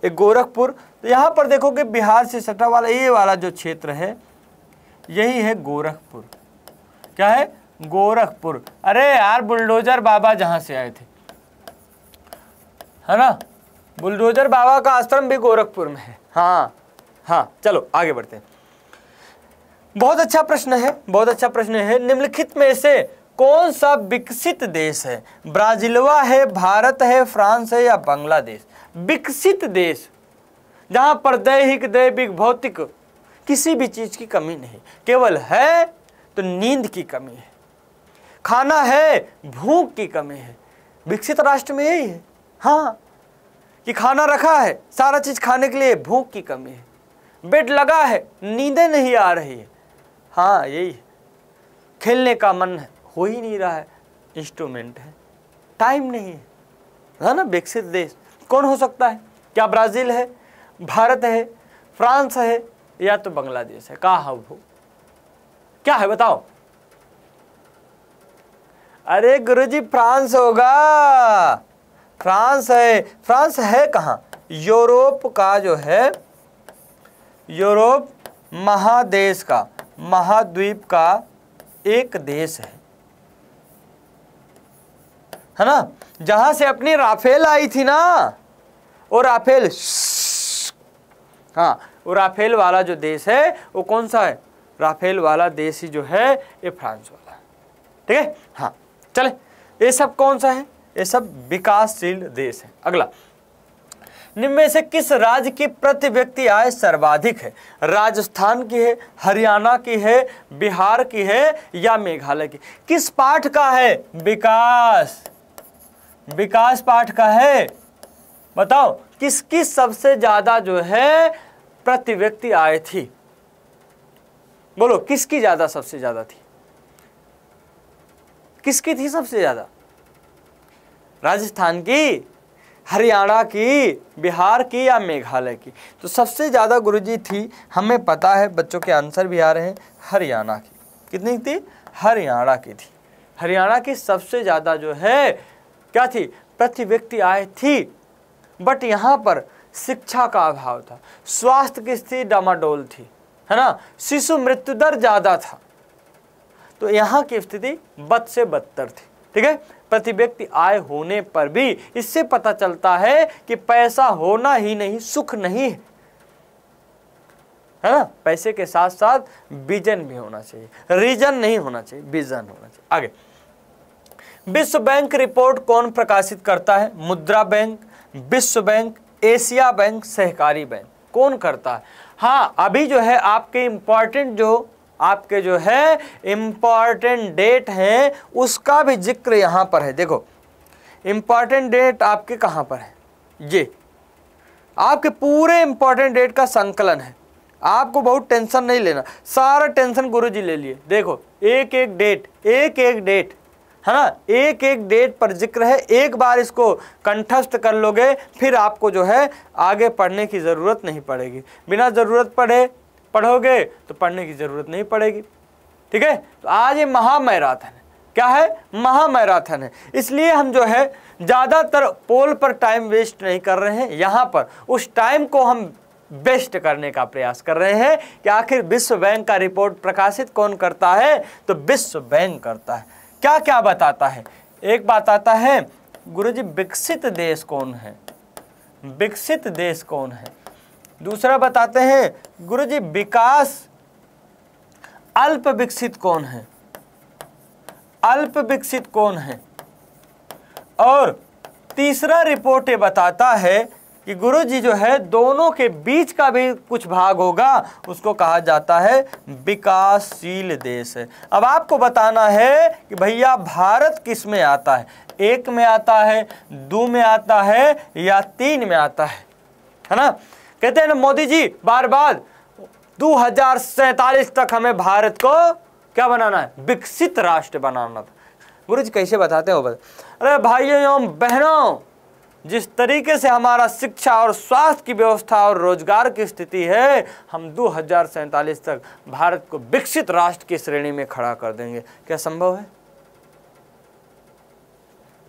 ये? गोरखपुर। तो यहाँ पर देखोगे बिहार से सटा वाला ये वाला जो क्षेत्र है यही है गोरखपुर। क्या है? गोरखपुर। अरे यार बुलडोजर बाबा जहाँ से आए थे, है ना, बुलडोजर बाबा का आश्रम भी गोरखपुर में है। हाँ हाँ, चलो आगे बढ़ते हैं। बहुत अच्छा प्रश्न है, बहुत अच्छा प्रश्न है। निम्नलिखित में से कौन सा विकसित देश है? ब्राजीलवा है, भारत है, फ्रांस है या बांग्लादेश? विकसित देश जहां पर दैहिक दैविक भौतिक किसी भी चीज की कमी नहीं, केवल है तो नींद की कमी है, खाना है, भूख की कमी है। विकसित राष्ट्र में यही है, हाँ, कि खाना रखा है, सारा चीज खाने के लिए, भूख की कमी है, बेड लगा है, नींदें नहीं आ रही है, हाँ यही है, खेलने का मन हो ही नहीं रहा है, इंस्ट्रूमेंट है, टाइम नहीं है ना। विकसित देश कौन हो सकता है? क्या ब्राजील है, भारत है, फ्रांस है या तो बांग्लादेश है? कहा है वो? क्या है बताओ? अरे गुरुजी फ्रांस होगा, फ्रांस है। फ्रांस है कहाँ? यूरोप का जो है, यूरोप महादेश का, महाद्वीप का एक देश है ना, जहां से अपनी राफेल आई थी ना, और राफेल, हाँ, वो राफेल वाला जो देश है वो कौन सा है? राफेल वाला देश ही जो है ये फ्रांस वाला है, ठीक है। हाँ चले, ये सब कौन सा है? ये सब विकासशील देश है। अगला, निम्न में से किस राज्य की प्रति व्यक्ति आय सर्वाधिक है? राजस्थान की है, हरियाणा की है, बिहार की है या मेघालय की? किस पाठ का है? विकास, विकास पाठ का है। बताओ किसकी सबसे ज्यादा जो है प्रति व्यक्ति आय थी? बोलो किसकी ज्यादा, सबसे ज्यादा थी? किसकी थी सबसे ज्यादा? राजस्थान की, हरियाणा की, बिहार की या मेघालय की? तो सबसे ज्यादा गुरुजी थी, हमें पता है, बच्चों के आंसर भी आ रहे हैं, हरियाणा की। कितनी थी? हरियाणा की थी। हरियाणा की सबसे ज्यादा जो है क्या थी? प्रति व्यक्ति आय थी। बट यहाँ पर शिक्षा का अभाव था, स्वास्थ्य की स्थिति डामाडोल थी, है ना, शिशु मृत्यु दर ज्यादा था, तो यहाँ की स्थिति बद से बदतर थी, ठीक है। प्रति व्यक्ति आय होने पर भी इससे पता चलता है कि पैसा होना ही नहीं सुख नहीं है ना, पैसे के साथ साथ विजन भी होना चाहिए, रीजन नहीं होना चाहिए, विजन होना चाहिए। आगे, विश्व बैंक रिपोर्ट कौन प्रकाशित करता है? मुद्रा बैंक, विश्व बैंक, एशिया बैंक, सहकारी बैंक, कौन करता है? हाँ, अभी जो है आपके इंपॉर्टेंट जो है इंपॉर्टेंट डेट है उसका भी जिक्र यहां पर है। देखो इंपॉर्टेंट डेट आपके कहां पर है? ये आपके पूरे इंपॉर्टेंट डेट का संकलन है, आपको बहुत टेंशन नहीं लेना, सारा टेंशन गुरुजी ले लिए। देखो एक एक डेट है ना, एक एक डेट पर जिक्र है। एक बार इसको कंठस्थ कर लोगे फिर आपको जो है आगे पढ़ने की ज़रूरत नहीं पड़ेगी, बिना ज़रूरत पढ़ोगे तो पढ़ने की ज़रूरत नहीं पड़ेगी, ठीक है। तो आज ये महामैराथन है, क्या है? महामैराथन है। इसलिए हम जो है ज़्यादातर पोल पर टाइम वेस्ट नहीं कर रहे हैं, यहाँ पर उस टाइम को हम बेस्ट करने का प्रयास कर रहे हैं कि आखिर विश्व बैंक का रिपोर्ट प्रकाशित कौन करता है? तो विश्व बैंक करता है। क्या क्या बताता है? एक बात आता है गुरुजी विकसित देश कौन है, विकसित देश कौन है। दूसरा बताते हैं गुरुजी विकास अल्प विकसित कौन है, अल्प विकसित कौन है। और तीसरा रिपोर्ट ये बताता है कि गुरुजी जो है दोनों के बीच का भी कुछ भाग होगा, उसको कहा जाता है विकासशील देश है। अब आपको बताना है कि भैया भारत किस में आता है? 1 में आता है, 2 में आता है या 3 में आता है ना। कहते हैं ना मोदी जी बार बार 2047 तक हमें भारत को क्या बनाना है? विकसित राष्ट्र बनाना था। गुरुजी कैसे बताते हो? अरे भाइयों एवं बहनों, जिस तरीके से हमारा शिक्षा और स्वास्थ्य की व्यवस्था और रोजगार की स्थिति है, हम 2047 तक भारत को विकसित राष्ट्र की श्रेणी में खड़ा कर देंगे। क्या संभव है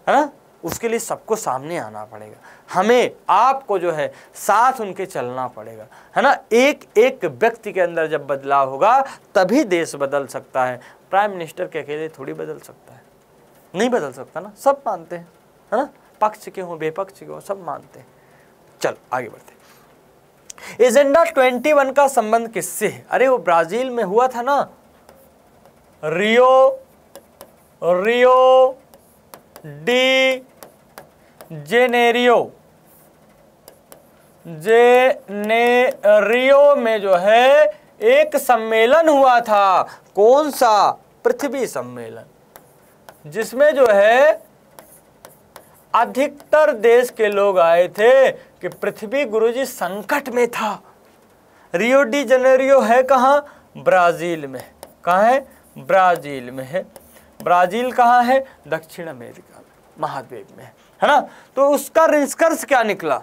ना? उसके लिए सबको सामने आना पड़ेगा, हमें आपको जो है साथ उनके चलना पड़ेगा, है ना। एक एक व्यक्ति के अंदर जब बदलाव होगा तभी देश बदल सकता है। प्राइम मिनिस्टर के अकेले थोड़ी बदल सकता है, नहीं बदल सकता ना, सब मानते हैं, है ना, पक्ष के हों बेपक्ष के हों, सब मानते हैं। चलो आगे बढ़ते। एजेंडा 21 का संबंध किससे है? अरे वो ब्राजील में हुआ था ना, रियो डी जेनेरियो में जो है एक सम्मेलन हुआ था। कौन सा? पृथ्वी सम्मेलन, जिसमें जो है अधिकतर देश के लोग आए थे कि पृथ्वी गुरुजी संकट में था। रियो डी जेनेरियो है कहाँ? ब्राजील में। कहाँ है? ब्राजील में है। ब्राजील कहाँ है? दक्षिण अमेरिका में, महाद्वीप में, है ना। तो उसका निष्कर्ष क्या निकला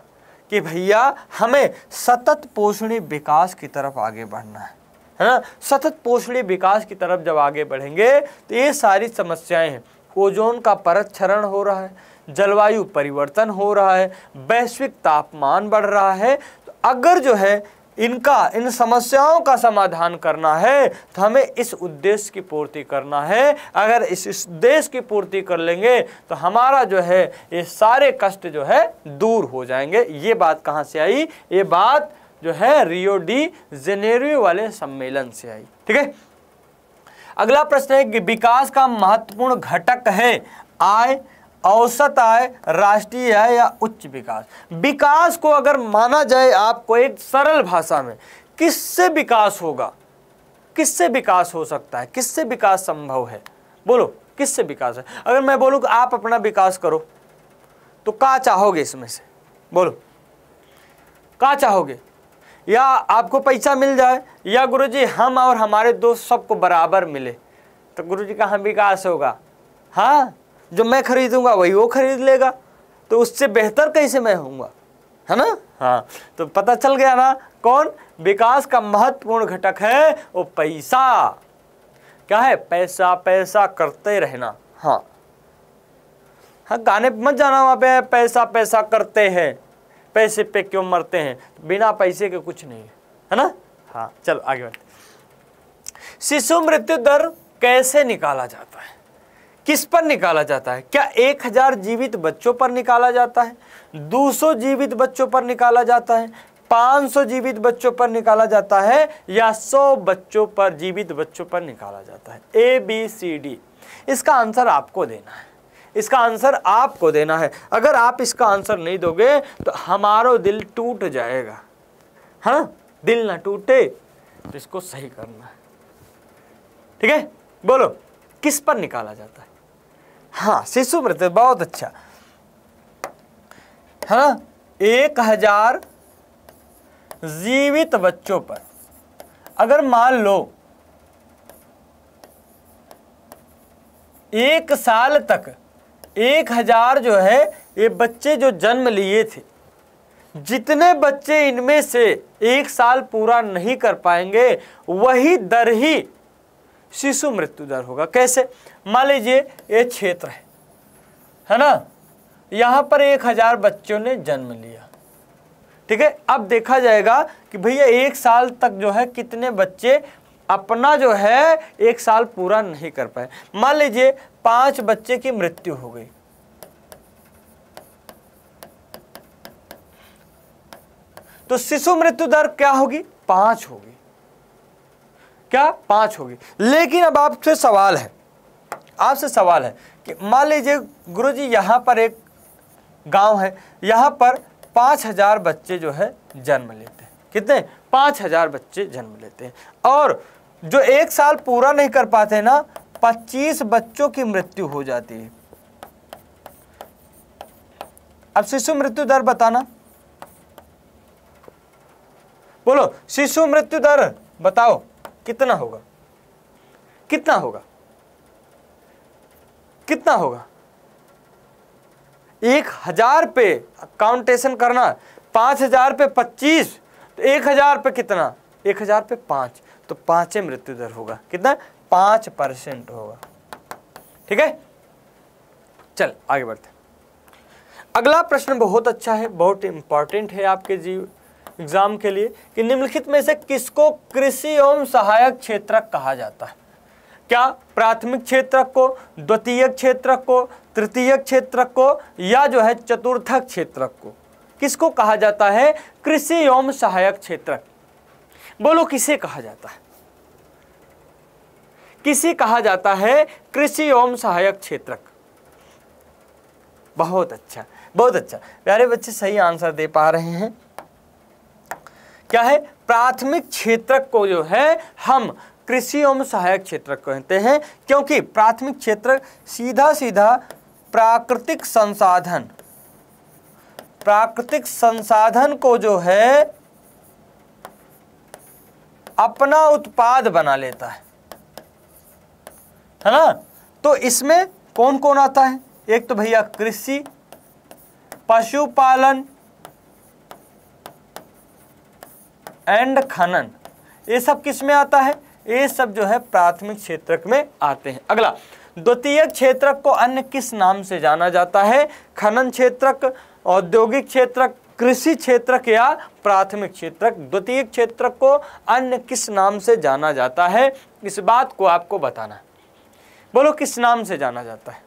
कि भैया हमें सतत पोषणीय विकास की तरफ आगे बढ़ना है ना। सतत पोषणीय विकास की तरफ जब आगे बढ़ेंगे तो ये सारी समस्याएं हैं। ओजोन का परत क्षरण हो रहा है, जलवायु परिवर्तन हो रहा है, वैश्विक तापमान बढ़ रहा है। तो अगर जो है इन समस्याओं का समाधान करना है तो हमें इस उद्देश्य की पूर्ति करना है। अगर इस उद्देश्य की पूर्ति कर लेंगे तो हमारा जो है ये सारे कष्ट जो है दूर हो जाएंगे। ये बात कहाँ से आई? ये बात जो है रियो डी जेनेरियो वाले सम्मेलन से आई। ठीक है, अगला प्रश्न है कि विकास का महत्वपूर्ण घटक है आय, औसत आय, राष्ट्रीय आय या उच्च विकास। विकास को अगर माना जाए आपको एक सरल भाषा में, किससे विकास होगा, किससे विकास हो सकता है, किससे विकास संभव है? बोलो किससे विकास है? अगर मैं बोलूं कि आप अपना विकास करो तो क्या चाहोगे इसमें से? बोलो क्या चाहोगे? या आपको पैसा मिल जाए, या गुरुजी हम और हमारे दोस्त सबको बराबर मिले, तो गुरुजी कहाँ विकास होगा? हाँ, जो मैं खरीदूंगा वही वो खरीद लेगा, तो उससे बेहतर कैसे मैं होऊंगा, है ना। हाँ, तो पता चल गया ना कौन विकास का महत्वपूर्ण घटक है? वो पैसा। क्या है? पैसा पैसा करते रहना। हाँ हाँ, गाने मत जाना वहां पे पैसा पैसा करते हैं, पैसे पे क्यों मरते हैं। बिना पैसे के कुछ नहीं है ना। हाँ चलो आगे बढ़ते। शिशु मृत्यु दर कैसे निकाला जाता है? किस पर निकाला जाता है? क्या 1000 जीवित बच्चों पर निकाला जाता है, 200 जीवित बच्चों पर निकाला जाता है, 500 जीवित बच्चों पर निकाला जाता है, या 100 बच्चों पर, जीवित बच्चों पर निकाला जाता है? ABCD। इसका आंसर आपको देना है, इसका आंसर आपको देना है। अगर आप इसका आंसर नहीं दोगे तो हमारा दिल टूट जाएगा। हाँ, दिल ना टूटे तो इसको सही करना है। ठीक है, बोलो किस पर निकाला जाता है? हाँ, शिशु मृत्यु, बहुत अच्छा है ना। 1000 जीवित बच्चों पर अगर मान लो 1 साल तक 1000 जो है ये बच्चे जो जन्म लिए थे, जितने बच्चे इनमें से 1 साल पूरा नहीं कर पाएंगे वही दर ही शिशु मृत्यु दर होगा। कैसे? मान लीजिए ये क्षेत्र है ना, यहाँ पर 1000 बच्चों ने जन्म लिया। ठीक है, अब देखा जाएगा कि भैया 1 साल तक जो है कितने बच्चे अपना जो है 1 साल पूरा नहीं कर पाए। मान लीजिए 5 बच्चे की मृत्यु हो गई, तो शिशु मृत्यु दर क्या होगी? 5 होगी। क्या? 5 होगी। लेकिन अब आपसे सवाल है, कि मान लीजिए गुरुजी यहाँ पर एक गांव है, यहाँ पर 5000 बच्चे जो है जन्म लेते हैं। कितने? 5000 बच्चे जन्म लेते हैं, और जो 1 साल पूरा नहीं कर पाते ना, 25 बच्चों की मृत्यु हो जाती है। अब शिशु मृत्यु दर बताना, बोलो शिशु मृत्यु दर बताओ कितना होगा? कितना होगा? कितना होगा? 1000 पे काउंटेशन करना, 5000 पे 25, तो 1000 पे कितना, 1000 पे 5, तो 5 मृत्यु दर होगा, कितना, 5% होगा। ठीक है, चल आगे बढ़ते। अगला प्रश्न बहुत अच्छा है, बहुत इंपॉर्टेंट है आपके एग्जाम के लिए, कि निम्नलिखित में से किसको कृषि एवं सहायक क्षेत्रक कहा जाता है? क्या प्राथमिक क्षेत्रक को, द्वितीयक क्षेत्रक को, तृतीयक क्षेत्रक को, या जो है चतुर्थक क्षेत्रक को? किसको कहा जाता है कृषि एवं सहायक क्षेत्रक? बोलो किसे कहा जाता है? किसे कहा जाता है कृषि एवं सहायक क्षेत्रक? बहुत अच्छा, बहुत अच्छा, प्यारे बच्चे सही आंसर दे पा रहे हैं। क्या है? प्राथमिक क्षेत्रक को जो है हम कृषि एवं सहायक क्षेत्रक कहते हैं, क्योंकि प्राथमिक क्षेत्रक सीधा सीधा प्राकृतिक संसाधन को जो है अपना उत्पाद बना लेता है ना। तो इसमें कौन कौन आता है? एक तो भैया कृषि, पशुपालन एंड खनन, ये सब किस में आता है? ये सब जो है प्राथमिक क्षेत्रक में आते हैं। अगला, द्वितीयक क्षेत्रक को अन्य किस नाम से जाना जाता है? खनन क्षेत्रक, औद्योगिक क्षेत्रक, कृषि क्षेत्रक या प्राथमिक क्षेत्रक? द्वितीयक क्षेत्रक को अन्य किस नाम से जाना जाता है? इस बात को आपको बताना है। बोलो किस नाम से जाना जाता है?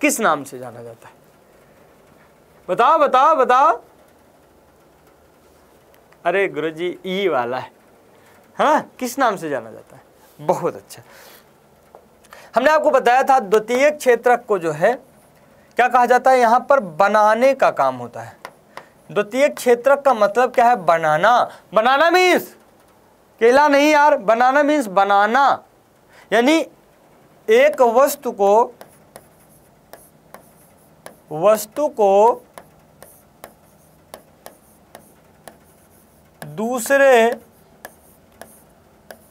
किस नाम से जाना जाता है? बताओ बताओ बताओ। अरे गुरुजी ई वाला है, हाँ, किस नाम से जाना जाता है? बहुत अच्छा, हमने आपको बताया था द्वितीयक क्षेत्रक को जो है क्या कहा जाता है? यहाँ पर बनाने का काम होता है। द्वितीयक क्षेत्रक का मतलब क्या है? बनाना। बनाना मीन्स केला नहीं यार, बनाना मीन्स बनाना, यानी एक वस्तु को दूसरे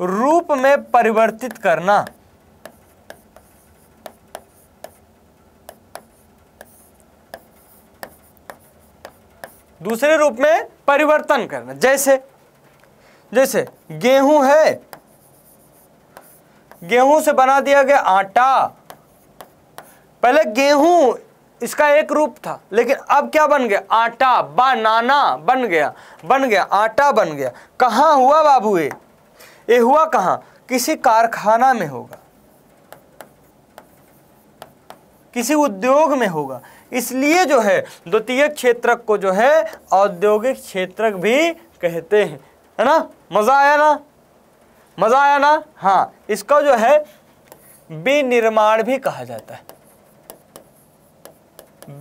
रूप में परिवर्तित करना। दूसरे रूप में परिवर्तन करना। जैसे गेहूं है, गेहूं से बना दिया गया आटा। पहले गेहूं इसका एक रूप था, लेकिन अब क्या बन गया? आटा, बनाना बन गया, आटा बन गया। कहाँ हुआ बाबू? ये हुआ कहाँ? किसी कारखाना में होगा, किसी उद्योग में होगा। इसलिए जो है द्वितीयक क्षेत्रक को जो है औद्योगिक क्षेत्रक भी कहते हैं, है ना। मजा आया ना? मजा आया ना? हाँ, इसका जो है विनिर्माण भी कहा जाता है,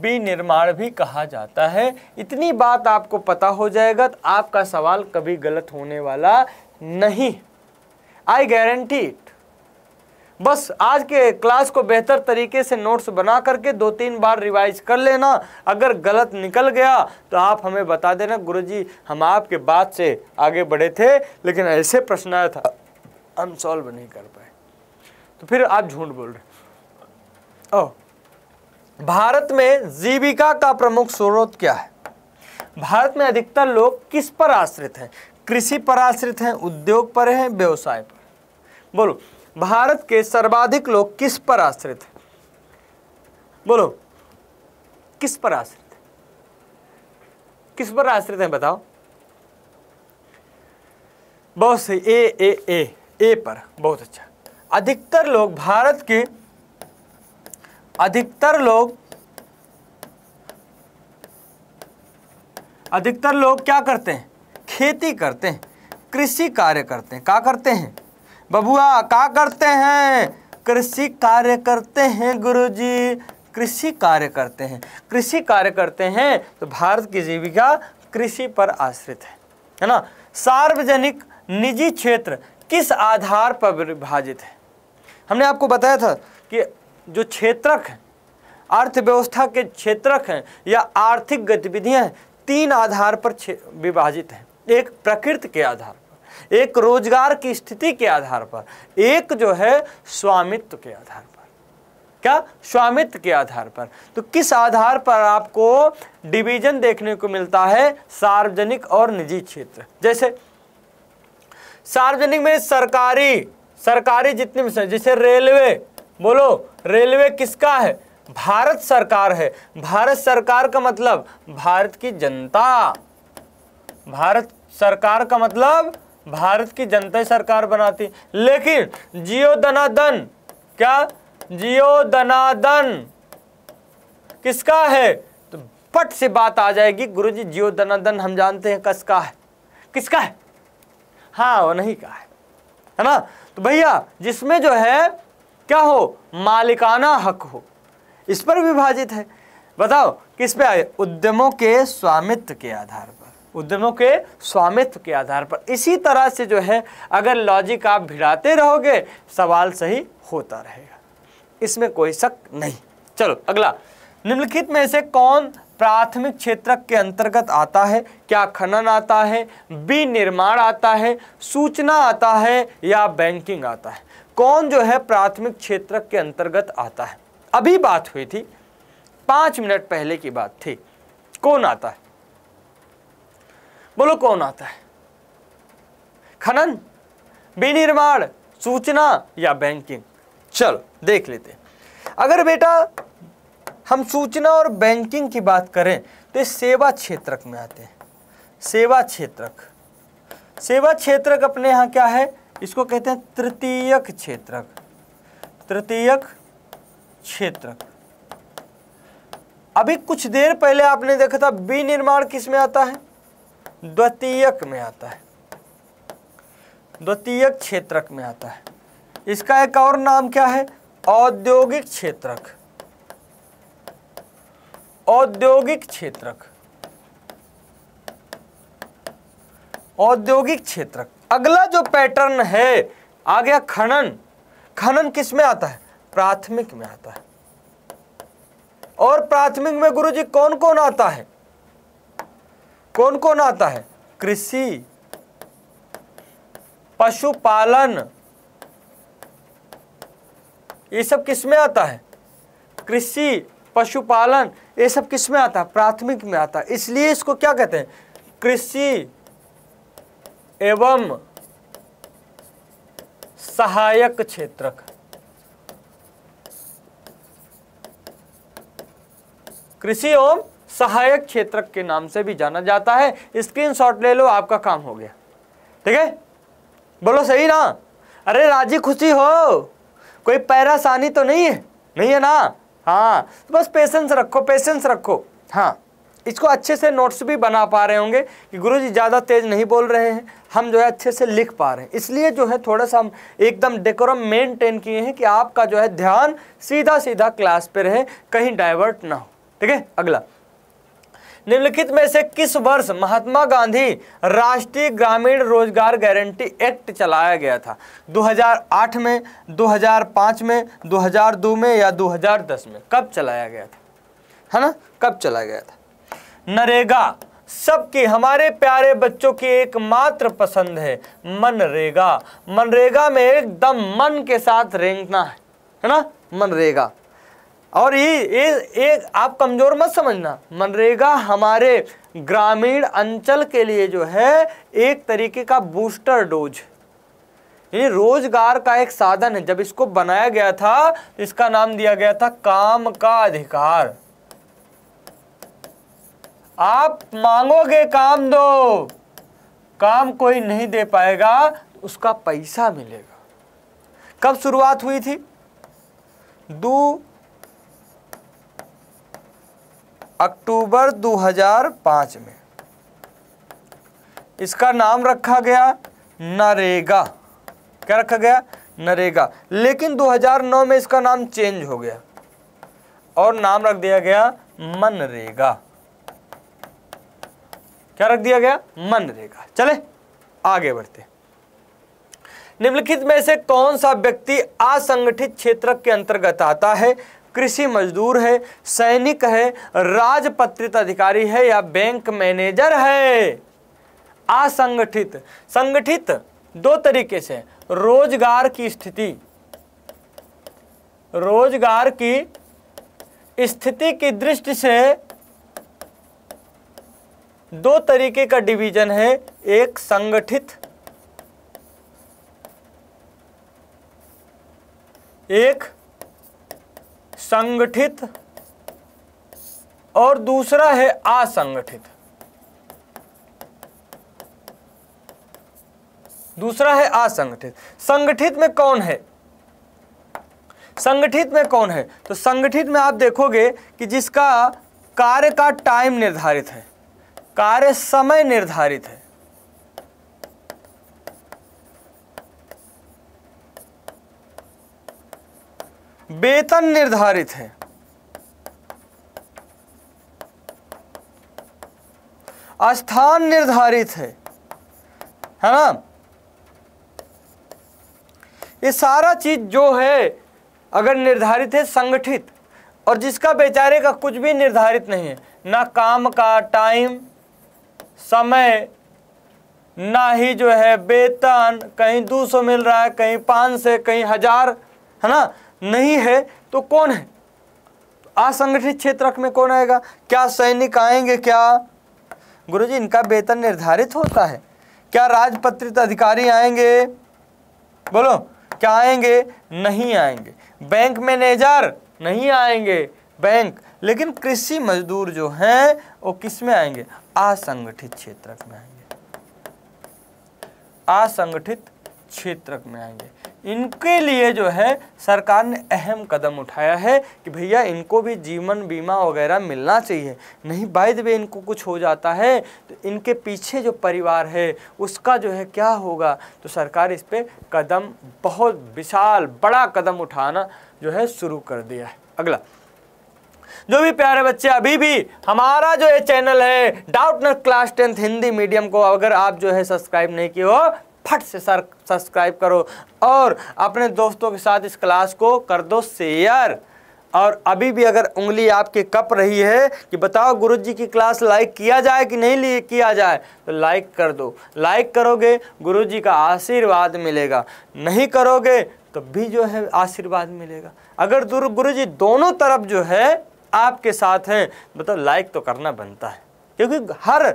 विनिर्माण भी कहा जाता है। इतनी बात आपको पता हो जाएगा तो आपका सवाल कभी गलत होने वाला नहीं, आई गारंटी इट। बस आज के क्लास को बेहतर तरीके से नोट्स बना करके 2-3 बार रिवाइज कर लेना। अगर गलत निकल गया तो आप हमें बता देना, गुरुजी हम आपके बात से आगे बढ़े थे लेकिन ऐसे प्रश्न आया था हम सॉल्व नहीं कर पाए, तो फिर आप झूठ बोल रहे। भारत में जीविका का प्रमुख स्रोत क्या है? भारत में अधिकतर लोग किस पर आश्रित हैं? कृषि पर आश्रित हैं, उद्योग पर हैं, व्यवसाय पर? बोलो, भारत के सर्वाधिक लोग किस पर आश्रित हैं? बोलो, किस पर आश्रित है? किस पर आश्रित हैं बताओ? बहुत सही, ए पर, बहुत अच्छा। अधिकतर लोग, भारत के अधिकतर लोग क्या करते हैं? खेती करते हैं, कृषि कार्य करते हैं। क्या करते हैं बबुआ? क्या करते हैं? कृषि कार्य करते हैं गुरुजी, कृषि कार्य करते हैं। कृषि कार्य करते हैं तो भारत की जीविका कृषि पर आश्रित है ना। सार्वजनिक निजी क्षेत्र किस आधार पर विभाजित है? हमने आपको बताया था कि जो क्षेत्रक हैं, अर्थव्यवस्था के क्षेत्रक हैं या आर्थिक गतिविधियां हैं, 3 आधार पर विभाजित हैं। एक प्रकृति के आधार पर, एक रोजगार की स्थिति के आधार पर, एक जो है स्वामित्व के आधार पर। क्या, स्वामित्व के आधार पर। तो किस आधार पर आपको डिवीजन देखने को मिलता है, सार्वजनिक और निजी क्षेत्र। जैसे सार्वजनिक में सरकारी जितने भी, जैसे रेलवे, बोलो रेलवे किसका है, भारत सरकार है। भारत सरकार का मतलब भारत की जनता, भारत सरकार का मतलब भारत की जनता सरकार बनाती। लेकिन जियो धनादन, क्या, जियो धनादन किसका है, तो पट से बात आ जाएगी, गुरुजी जियो धनादन हम जानते हैं किसका है, किसका है, हाँ वो नहीं का है ना। तो भैया जिसमें जो है क्या हो, मालिकाना हक हो, इस पर विभाजित है। बताओ किस पे आए, उद्यमों के स्वामित्व के आधार पर, उद्यमों के स्वामित्व के आधार पर। इसी तरह से जो है अगर लॉजिक आप भिड़ाते रहोगे सवाल सही होता रहेगा, इसमें कोई शक नहीं। चलो अगला, निम्नलिखित में से कौन प्राथमिक क्षेत्रक के अंतर्गत आता है, क्या खनन आता है, बी निर्माण आता है, सूचना आता है या बैंकिंग आता है। कौन जो है प्राथमिक क्षेत्रक के अंतर्गत आता है, अभी बात हुई थी 5 मिनट पहले की बात थी, कौन आता है, बोलो कौन आता है, खनन, विनिर्माण, सूचना या बैंकिंग। चलो देख लेते हैं। अगर बेटा हम सूचना और बैंकिंग की बात करें तो ये सेवा क्षेत्रक में आते हैं। सेवा क्षेत्रक, सेवा क्षेत्रक अपने यहाँ क्या है, इसको कहते हैं तृतीयक क्षेत्रक, तृतीयक क्षेत्रक। अभी कुछ देर पहले आपने देखा था विनिर्माण किस में आता है, द्वितीयक में आता है, द्वितीयक क्षेत्रक में आता है। इसका एक और नाम क्या है, औद्योगिक क्षेत्रक, औद्योगिक क्षेत्रक, औद्योगिक क्षेत्रक। अगला जो पैटर्न है आ गया खनन, खनन किस में आता है, प्राथमिक में आता है। और प्राथमिक में गुरुजी कौन कौन आता है, कौन कौन आता है, कृषि, पशुपालन, ये सब किस में आता है, कृषि, पशुपालन, ये सब किस में आता है, प्राथमिक में आता है। इसलिए इसको क्या कहते हैं, कृषि एवं सहायक क्षेत्रक, कृषि एवं सहायक क्षेत्रक के नाम से भी जाना जाता है। स्क्रीनशॉट ले लो, आपका काम हो गया, ठीक है, बोलो सही ना। अरे राजी खुशी हो, कोई परेशानी तो नहीं है, नहीं है ना, हाँ तो बस पेशेंस रखो, पेशेंस रखो। हाँ इसको अच्छे से नोट्स भी बना पा रहे होंगे कि गुरुजी ज़्यादा तेज नहीं बोल रहे हैं, हम जो है अच्छे से लिख पा रहे हैं, इसलिए जो है थोड़ा सा हम एकदम डेकोरम मेंटेन किए हैं कि आपका जो है ध्यान सीधा सीधा क्लास पे रहे, कहीं डाइवर्ट ना हो, ठीक है। अगला, निम्नलिखित में से किस वर्ष महात्मा गांधी राष्ट्रीय ग्रामीण रोजगार गारंटी एक्ट चलाया गया था, 2008 में, 2005 में, 2002 में या 2010 में, कब चलाया गया था, है ना, कब चलाया गया था। नरेगा सबकी, हमारे प्यारे बच्चों की एकमात्र पसंद है, मनरेगा। मनरेगा में एकदम मन के साथ रेंगना है ना, मनरेगा। और ये आप कमजोर मत समझना, मनरेगा हमारे ग्रामीण अंचल के लिए जो है एक तरीके का बूस्टर डोज, ये रोजगार का एक साधन है। जब इसको बनाया गया था इसका नाम दिया गया था काम का अधिकार। आप मांगोगे काम दो, काम कोई नहीं दे पाएगा, उसका पैसा मिलेगा। कब शुरुआत हुई थी, 2 अक्टूबर 2005 में। इसका नाम रखा गया नरेगा, क्या रखा गया, नरेगा। लेकिन 2009 में इसका नाम चेंज हो गया और नाम रख दिया गया मनरेगा। क्या रख दिया गया, मनरेगा। चले आगे बढ़ते। निम्नलिखित में से कौन सा व्यक्ति असंगठित क्षेत्र के अंतर्गत आता है, कृषि मजदूर है, सैनिक है, राजपत्रित अधिकारी है या बैंक मैनेजर है। असंगठित, संगठित दो तरीके से, रोजगार की स्थिति, रोजगार की स्थिति की दृष्टि से दो तरीके का डिवीजन है, एक संगठित और दूसरा है असंगठित। संगठित में कौन है? संगठित में कौन है? तो संगठित में आप देखोगे कि जिसका कार्य का टाइम निर्धारित है, कार्य समय निर्धारित है, वेतन निर्धारित है, स्थान निर्धारित है ना, ये सारा चीज जो है अगर निर्धारित है संगठित, और जिसका बेचारे का कुछ भी निर्धारित नहीं है, ना काम का टाइम समय, ना ही जो है वेतन, कहीं 200 मिल रहा है, कहीं 500, कहीं 1000, है ना, नहीं है, तो कौन है? असंगठित क्षेत्र में कौन आएगा? क्या सैनिक आएंगे? क्या गुरुजी इनका वेतन निर्धारित होता है? क्या राजपत्रित अधिकारी आएंगे? बोलो, क्या आएंगे? नहीं आएंगे। बैंक मैनेजर नहीं आएंगे, लेकिन कृषि मजदूर जो हैं वो किस में आएंगे? असंगठित क्षेत्र में आएंगे, असंगठित क्षेत्र में आएंगे। इनके लिए जो है सरकार ने अहम कदम उठाया है कि भैया इनको भी जीवन बीमा वगैरह मिलना चाहिए। नहीं बाय द वे इनको कुछ हो जाता है तो इनके पीछे जो परिवार है उसका जो है क्या होगा? तो सरकार इस पे कदम, बहुत विशाल बड़ा कदम उठाना जो है शुरू कर दिया है। अगला, जो भी प्यारे बच्चे अभी भी हमारा जो ये चैनल है डाउटनर क्लास 10th हिंदी मीडियम को अगर आप जो है सब्सक्राइब नहीं किए हो, फट से सब्सक्राइब करो और अपने दोस्तों के साथ इस क्लास को कर दो शेयर। और अभी भी अगर उंगली आपके कप रही है कि बताओ गुरुजी की क्लास लाइक किया जाए कि नहीं किया जाए, तो लाइक कर दो। लाइक करोगे गुरुजी का आशीर्वाद मिलेगा, नहीं करोगे तो भी जो है आशीर्वाद मिलेगा। अगर गुरुजी दोनों तरफ जो है आपके साथ हैं, बताओ लाइक तो करना बनता है, क्योंकि हर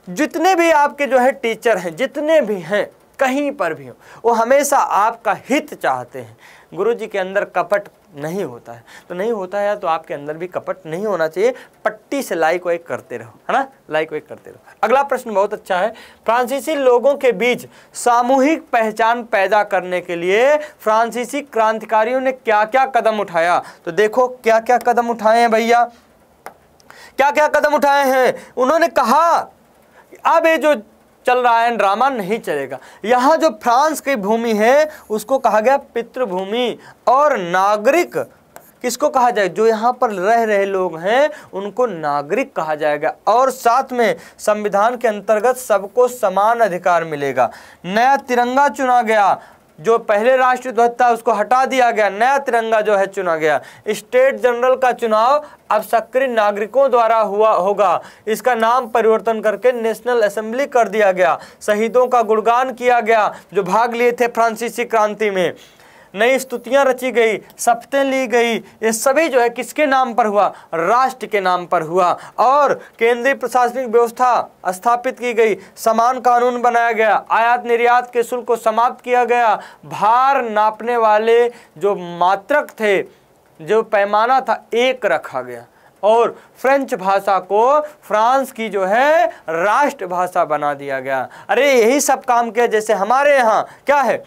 जितने भी आपके जो है टीचर हैं, जितने भी हैं कहीं पर भी हो, वो हमेशा आपका हित चाहते हैं। गुरुजी के अंदर कपट नहीं होता है, तो नहीं होता है तो आपके अंदर भी कपट नहीं होना चाहिए। पट्टी से लाइक वाइक करते रहो, है ना, लाइक वाइक करते रहो। अगला प्रश्न बहुत अच्छा है। फ्रांसीसी लोगों के बीच सामूहिक पहचान पैदा करने के लिए फ्रांसीसी क्रांतिकारियों ने क्या क्या कदम उठाया? तो देखो क्या क्या कदम उठाए हैं भैया, क्या क्या कदम उठाए हैं। उन्होंने कहा अब ये जो चल रहा है ड्रामा नहीं चलेगा। यहाँ जो फ्रांस की भूमि है उसको कहा गया पितृभूमि, और नागरिक किसको कहा जाए? जो यहाँ पर रह रहे लोग हैं उनको नागरिक कहा जाएगा। और साथ में संविधान के अंतर्गत सबको समान अधिकार मिलेगा। नया तिरंगा चुना गया, जो पहले राष्ट्रीय ध्वज था उसको हटा दिया गया, नया तिरंगा जो है चुना गया। स्टेट जनरल का चुनाव अब सक्रिय नागरिकों द्वारा होगा, इसका नाम परिवर्तन करके नेशनल असेंबली कर दिया गया। शहीदों का गुणगान किया गया जो भाग लिए थे फ्रांसीसी क्रांति में। नई स्तुतियां रची गई, शपथें ली गई। ये सभी जो है किसके नाम पर हुआ? राष्ट्र के नाम पर हुआ। और केंद्रीय प्रशासनिक व्यवस्था स्थापित की गई, समान कानून बनाया गया, आयात निर्यात के शुल्क को समाप्त किया गया, भार नापने वाले जो मात्रक थे, जो पैमाना था, एक रखा गया, और फ्रेंच भाषा को फ्रांस की जो है राष्ट्र भाषा बना दिया गया। अरे यही सब काम किया। जैसे हमारे यहाँ क्या है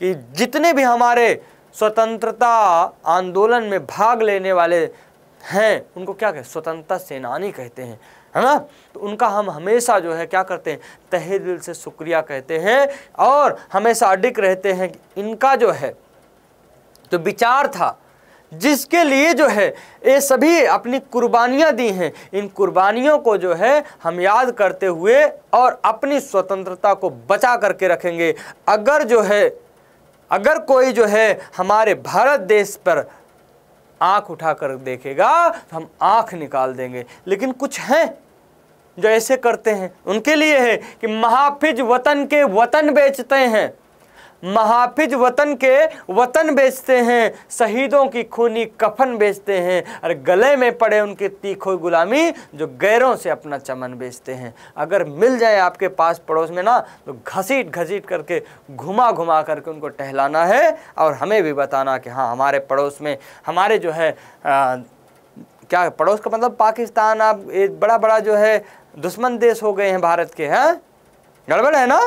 कि जितने भी हमारे स्वतंत्रता आंदोलन में भाग लेने वाले हैं उनको क्या कहते हैं? स्वतंत्रता सेनानी कहते हैं, है ना। तो उनका हम हमेशा जो है क्या करते हैं? तहे दिल से शुक्रिया कहते हैं, और हमेशा अडिग रहते हैं कि इनका जो है जो विचार था, जिसके लिए जो है ये सभी अपनी कुर्बानियां दी हैं, इन कुर्बानियों को जो है हम याद करते हुए और अपनी स्वतंत्रता को बचा करके रखेंगे। अगर कोई जो है हमारे भारत देश पर आंख उठाकर देखेगा तो हम आंख निकाल देंगे। लेकिन कुछ हैं जो ऐसे करते हैं, उनके लिए है कि महाफिज वतन के वतन बेचते हैं, महाफिज वतन के वतन बेचते हैं, शहीदों की खूनी कफन बेचते हैं, और गले में पड़े उनके तीखों गुलामी जो गैरों से अपना चमन बेचते हैं। अगर मिल जाए आपके पास पड़ोस में ना, तो घसीट घसीट करके घुमा घुमा करके उनको टहलाना है, और हमें भी बताना कि हाँ हमारे पड़ोस में हमारे जो है क्या पड़ोस का मतलब पाकिस्तान, आप बड़ा बड़ा जो है दुश्मन देश हो गए हैं भारत के, हैं गड़बड़ है ना।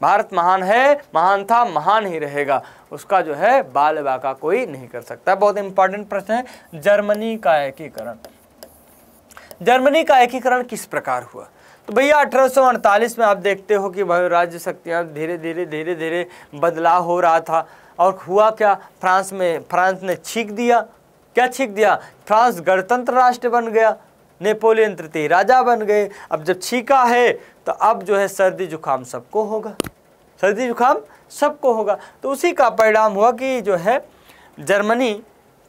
भारत महान है, महान था, महान ही रहेगा, उसका जो है बाल बाका कोई नहीं कर सकता। बहुत इंपॉर्टेंट प्रश्न है, जर्मनी का एकीकरण। जर्मनी का एकीकरण किस प्रकार हुआ? तो भैया 1848 में आप देखते हो कि राज्य शक्तियां धीरे धीरे बदलाव हो रहा था, और हुआ क्या, फ्रांस ने छींक दिया। क्या छींक दिया? फ्रांस गणतंत्र राष्ट्र बन गया, नेपोलियन तृतीय राजा बन गए। अब जब छींका है तो अब जो है सर्दी जुकाम सबको होगा, सर्दी जुकाम सबको होगा। तो उसी का परिणाम हुआ कि जो है जर्मनी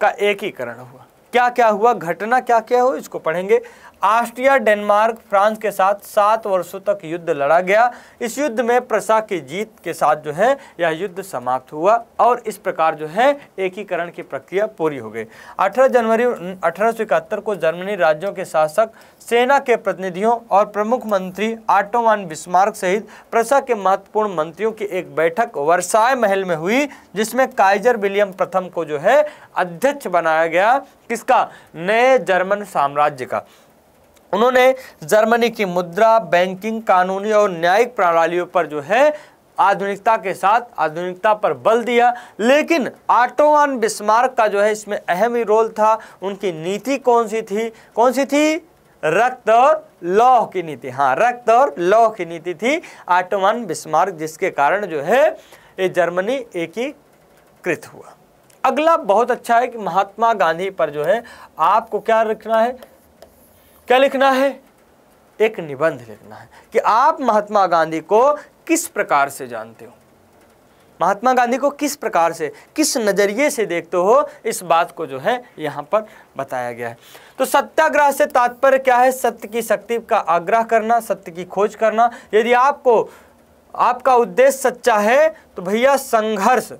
का एकीकरण हुआ। क्या क्या हुआ, घटना क्या क्या हुई, इसको पढ़ेंगे। ऑस्ट्रिया डेनमार्क फ्रांस के साथ 7 वर्षों तक युद्ध लड़ा गया। इस युद्ध में प्रसा की जीत के साथ जो है यह युद्ध समाप्त हुआ, और इस प्रकार जो है एकीकरण की प्रक्रिया पूरी हो गई। 18 जनवरी 1871 को जर्मनी राज्यों के शासक, सेना के प्रतिनिधियों और प्रमुख मंत्री ऑटो वन बिस्मार्क सहित प्रसा के महत्वपूर्ण मंत्रियों की एक बैठक वर्साय महल में हुई, जिसमें काइजर विलियम प्रथम को जो है अध्यक्ष बनाया गया। किसका? नए जर्मन साम्राज्य का। उन्होंने जर्मनी की मुद्रा, बैंकिंग, कानूनी और न्यायिक प्रणालियों पर जो है आधुनिकता के साथ आधुनिकता पर बल दिया। लेकिन ऑटो वन बिस्मार्क का जो है इसमें अहम ही रोल था। उनकी नीति कौन सी थी? कौन सी थी? रक्त और लौह की नीति। हाँ, रक्त और लौह की नीति थी ऑटो वन बिस्मार्क, जिसके कारण जो है ये जर्मनी एकीकृत हुआ। अगला बहुत अच्छा है कि महात्मा गांधी पर जो है आपको क्या लिखना है, क्या लिखना है? एक निबंध लिखना है कि आप महात्मा गांधी को किस प्रकार से जानते हो, महात्मा गांधी को किस प्रकार से, किस नजरिए से देखते हो, इस बात को जो है यहाँ पर बताया गया है। तो सत्याग्रह से तात्पर्य क्या है? सत्य की शक्ति का आग्रह करना, सत्य की खोज करना। यदि आपका उद्देश्य सच्चा है तो भैया संघर्ष,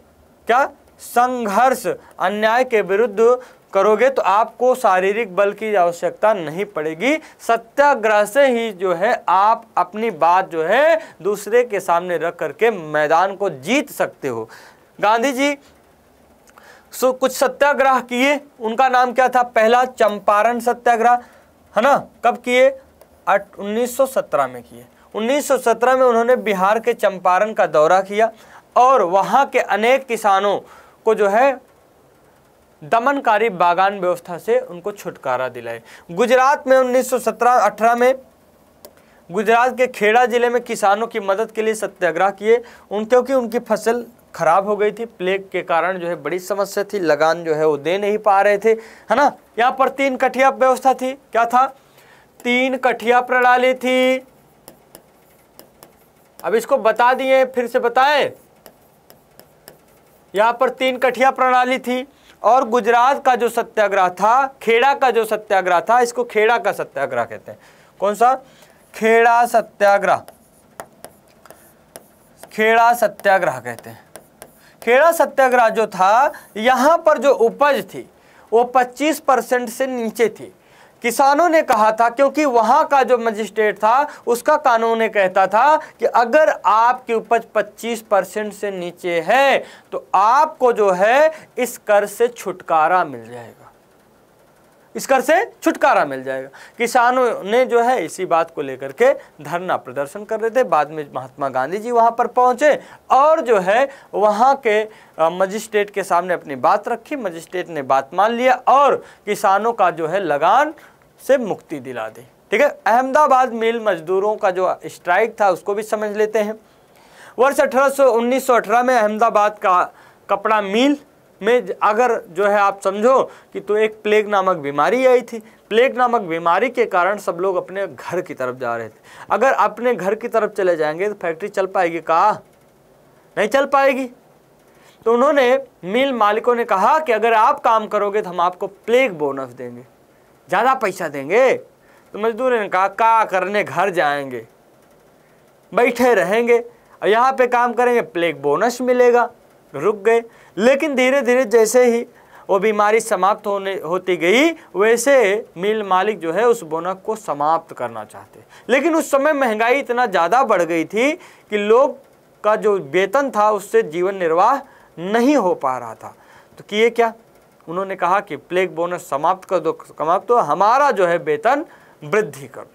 क्या संघर्ष, अन्याय के विरुद्ध करोगे तो आपको शारीरिक बल की आवश्यकता नहीं पड़ेगी। सत्याग्रह से ही जो है आप अपनी बात जो है दूसरे के सामने रख करके मैदान को जीत सकते हो। गांधी जी कुछ सत्याग्रह किए, उनका नाम क्या था? पहला चंपारण सत्याग्रह, है ना। कब किए? 1917 में किए। 1917 में उन्होंने बिहार के चंपारण का दौरा किया और वहां के अनेक किसानों को जो है दमनकारी बागान व्यवस्था से उनको छुटकारा दिलाए। गुजरात में 1917-18 में गुजरात के खेड़ा जिले में किसानों की मदद के लिए सत्याग्रह किए, क्योंकि उनकी फसल खराब हो गई थी, प्लेग के कारण जो है बड़ी समस्या थी, लगान जो है वो दे नहीं पा रहे थे, है ना। यहाँ पर 3 कठिया व्यवस्था थी। क्या था? 3 कठिया प्रणाली थी। अब इसको बता दिए, फिर से बताएं। यहाँ पर 3 कठिया प्रणाली थी, और गुजरात का जो सत्याग्रह था, खेड़ा का जो सत्याग्रह था, इसको खेड़ा का सत्याग्रह कहते हैं। कौन सा? खेड़ा सत्याग्रह, खेड़ा सत्याग्रह कहते हैं। खेड़ा सत्याग्रह जो था, यहां पर जो उपज थी वो 25% से नीचे थी। किसानों ने कहा था, क्योंकि वहां का जो मजिस्ट्रेट था उसका कानून ये कहता था कि अगर आपकी उपज 25% से नीचे है तो आपको जो है इस कर से छुटकारा मिल जाएगा, इस कर से छुटकारा मिल जाएगा। किसानों ने जो है इसी बात को लेकर के धरना प्रदर्शन कर रहे थे। बाद में महात्मा गांधी जी वहां पर पहुंचे और जो है वहां के मजिस्ट्रेट के सामने अपनी बात रखी। मजिस्ट्रेट ने बात मान लिया और किसानों का जो है लगान से मुक्ति दिला दी। ठीक है। अहमदाबाद मिल मजदूरों का जो स्ट्राइक था उसको भी समझ लेते हैं। वर्ष 1918 में अहमदाबाद का कपड़ा मिल में अगर जो है आप समझो कि तो एक प्लेग नामक बीमारी आई थी। प्लेग नामक बीमारी के कारण सब लोग अपने घर की तरफ जा रहे थे। अगर अपने घर की तरफ चले जाएंगे तो फैक्ट्री चल पाएगी? कहा नहीं चल पाएगी। तो उन्होंने मिल मालिकों ने कहा कि अगर आप काम करोगे तो हम आपको प्लेग बोनस देंगे, ज़्यादा पैसा देंगे। तो मजदूरों ने कहा क्या करने, घर जाएंगे, बैठे रहेंगे। और यहाँ पे काम करेंगे प्लेग बोनस मिलेगा। रुक गए। लेकिन धीरे धीरे जैसे ही वो बीमारी समाप्त होती गई वैसे मिल मालिक जो है उस बोनस को समाप्त करना चाहते। लेकिन उस समय महंगाई इतना ज़्यादा बढ़ गई थी कि लोग का जो वेतन था उससे जीवन निर्वाह नहीं हो पा रहा था। तो किए क्या, उन्होंने कहा कि प्लेग बोनस समाप्त कर दो, समाप्त तो हमारा जो है वेतन वृद्धि कर दो।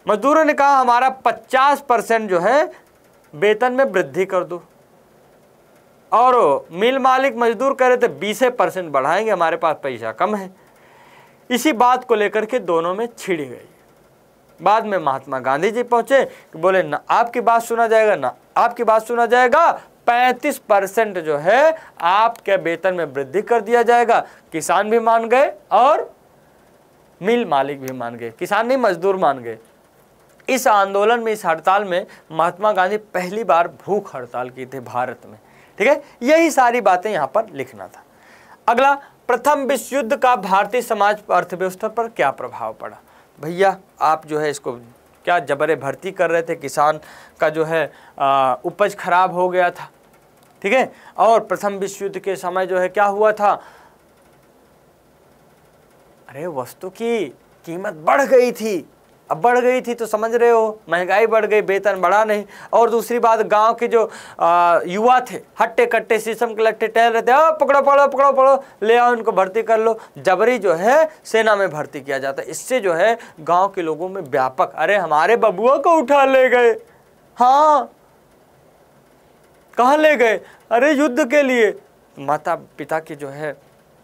मजदूरों ने कहा हमारा 50% जो है वेतन में वृद्धि कर दो, और मिल मालिक मजदूर कह रहे थे 20% बढ़ाएंगे, हमारे पास पैसा कम है। इसी बात को लेकर के दोनों में छिड़ी गई। बाद में महात्मा गांधी जी पहुंचे कि बोले ना आपकी बात सुना जाएगा ना आपकी बात सुना जाएगा, 35% जो है आपके वेतन में वृद्धि कर दिया जाएगा। किसान भी मान गए और मिल मालिक भी मान गए, किसान नहीं मजदूर मान गए। इस आंदोलन में, इस हड़ताल में महात्मा गांधी पहली बार भूख हड़ताल की थी भारत में। ठीक है, यही सारी बातें यहाँ पर लिखना था। अगला, प्रथम विश्व युद्ध का भारतीय समाज पर, अर्थव्यवस्था पर क्या प्रभाव पड़ा। भैया आप जो है इसको क्या जबरे भर्ती कर रहे थे, किसान का जो है उपज खराब हो गया था। ठीक है, और प्रथम विश्व युद्ध के समय जो है क्या हुआ था, अरे वस्तु की कीमत बढ़ गई थी। अब बढ़ गई थी तो समझ रहे हो, महंगाई बढ़ गई, वेतन बढ़ा नहीं। और दूसरी बात, गांव के जो युवा थे हट्टे कट्टे शीशम के लट्टे टहल रहे थे, पकड़ो पकड़ो पकड़ो पकड़ो, ले आओ इनको भर्ती कर लो। जबरी जो है सेना में भर्ती किया जाता है। इससे जो है गांव के लोगों में व्यापक, अरे हमारे बबुआ को उठा ले गए, हाँ कहाँ ले गए, अरे युद्ध के लिए। माता पिता की जो है,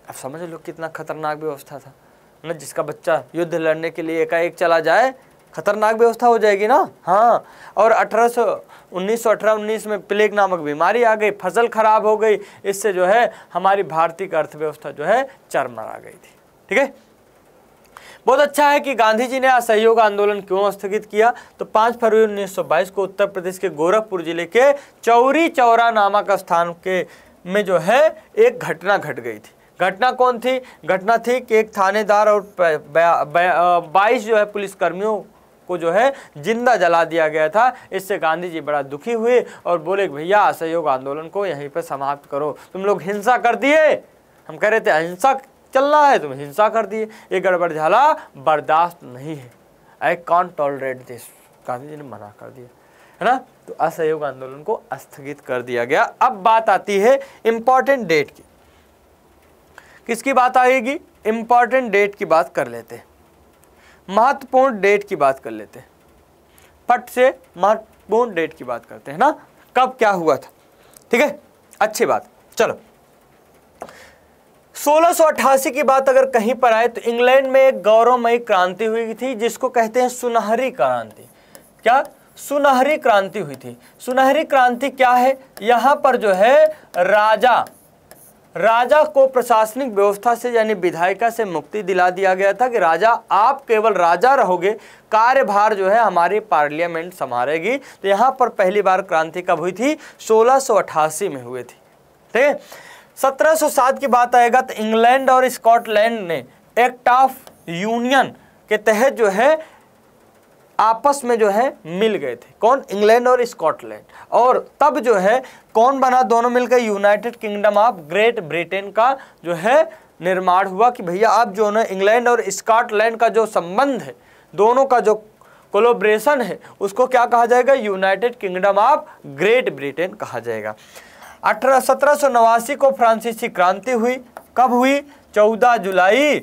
अब समझ लो कितना खतरनाक व्यवस्था था ना। जिसका बच्चा युद्ध लड़ने के लिए एकाएक चला जाए, खतरनाक व्यवस्था हो जाएगी ना। हाँ, और 1918-19 में प्लेग नामक बीमारी आ गई, फसल खराब हो गई। इससे जो है हमारी भारतीय अर्थव्यवस्था जो है चरमरा गई थी। ठीक है, बहुत अच्छा है कि गांधी जी ने असहयोग आंदोलन क्यों स्थगित किया। तो 5 फरवरी 1922 को उत्तर प्रदेश के गोरखपुर जिले के चौरी चौरा नामक स्थान के में जो है एक घटना घट गई थी। घटना कौन थी, घटना थी कि एक थानेदार और 22 जो है पुलिसकर्मियों को जो है जिंदा जला दिया गया था। इससे गांधी जी बड़ा दुखी हुए और बोले कि भैया असहयोग आंदोलन को यहीं पर समाप्त करो, तुम लोग हिंसा कर दिए। हम कह रहे थे अहिंसा चलना है, तुम हिंसा कर दिए, ये गड़बड़ झाला बर्दाश्त नहीं है, I can't tolerate this. Gandhi ji ने मना कर दिया, है ना। तो असहयोग आंदोलन को स्थगित कर दिया गया। अब बात आती है इंपॉर्टेंट डेट की। किसकी बात आएगी, इंपॉर्टेंट डेट की बात कर लेते हैं, महत्वपूर्ण डेट की बात कर लेते हैं। फट से महत्वपूर्ण डेट की बात करते हैं ना, कब क्या हुआ था। ठीक है, अच्छी बात। चलो, 1688 की बात अगर कहीं पर आए तो इंग्लैंड में एक गौरवमयी क्रांति हुई थी जिसको कहते हैं सुनहरी क्रांति। क्या, सुनहरी क्रांति हुई थी। सुनहरी क्रांति क्या है, यहां पर जो है राजा को प्रशासनिक व्यवस्था से यानी विधायिका से मुक्ति दिला दिया गया था कि राजा आप केवल राजा रहोगे, कार्यभार जो है हमारी पार्लियामेंट संभालेगी। तो यहाँ पर पहली बार क्रांति कब हुई थी, 1688 में हुई थी। ठीक है, 1707 की बात आएगा तो इंग्लैंड और स्कॉटलैंड ने एक्ट ऑफ यूनियन के तहत जो है आपस में जो है मिल गए थे। कौन, इंग्लैंड और स्कॉटलैंड। और तब जो है कौन बना, दोनों मिलकर United kingdom of great Britain का जो है निर्माण हुआ कि भैया अब जो है इंग्लैंड और स्कॉटलैंड का जो संबंध है, दोनों का जो कोलैबोरेशन है, उसको क्या कहा जाएगा, United kingdom of great Britain कहा जाएगा। 1789 को फ्रांसीसी क्रांति हुई। कब हुई, 14 जुलाई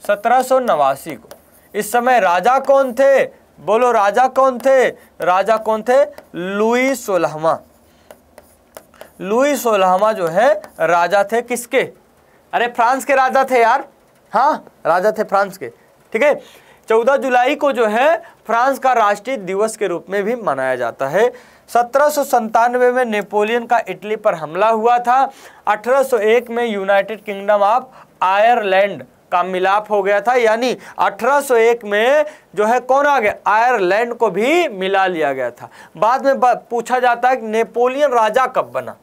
1789 को। इस समय राजा कौन थे, बोलो राजा कौन थे, राजा कौन थे, लुई 16वां। लुई 16वां जो है राजा थे किसके, अरे फ्रांस के राजा थे यार, हाँ राजा थे फ्रांस के। ठीक है, 14 जुलाई को जो है फ्रांस का राष्ट्रीय दिवस के रूप में भी मनाया जाता है। 1797 में नेपोलियन का इटली पर हमला हुआ था। 1801 में यूनाइटेड किंगडम ऑफ आयरलैंड का मिलाप हो गया था, यानी 1801 में जो है कौन आ गया, आयरलैंड को भी मिला लिया गया था। बाद में पूछा जाता है कि नेपोलियन राजा कब बना,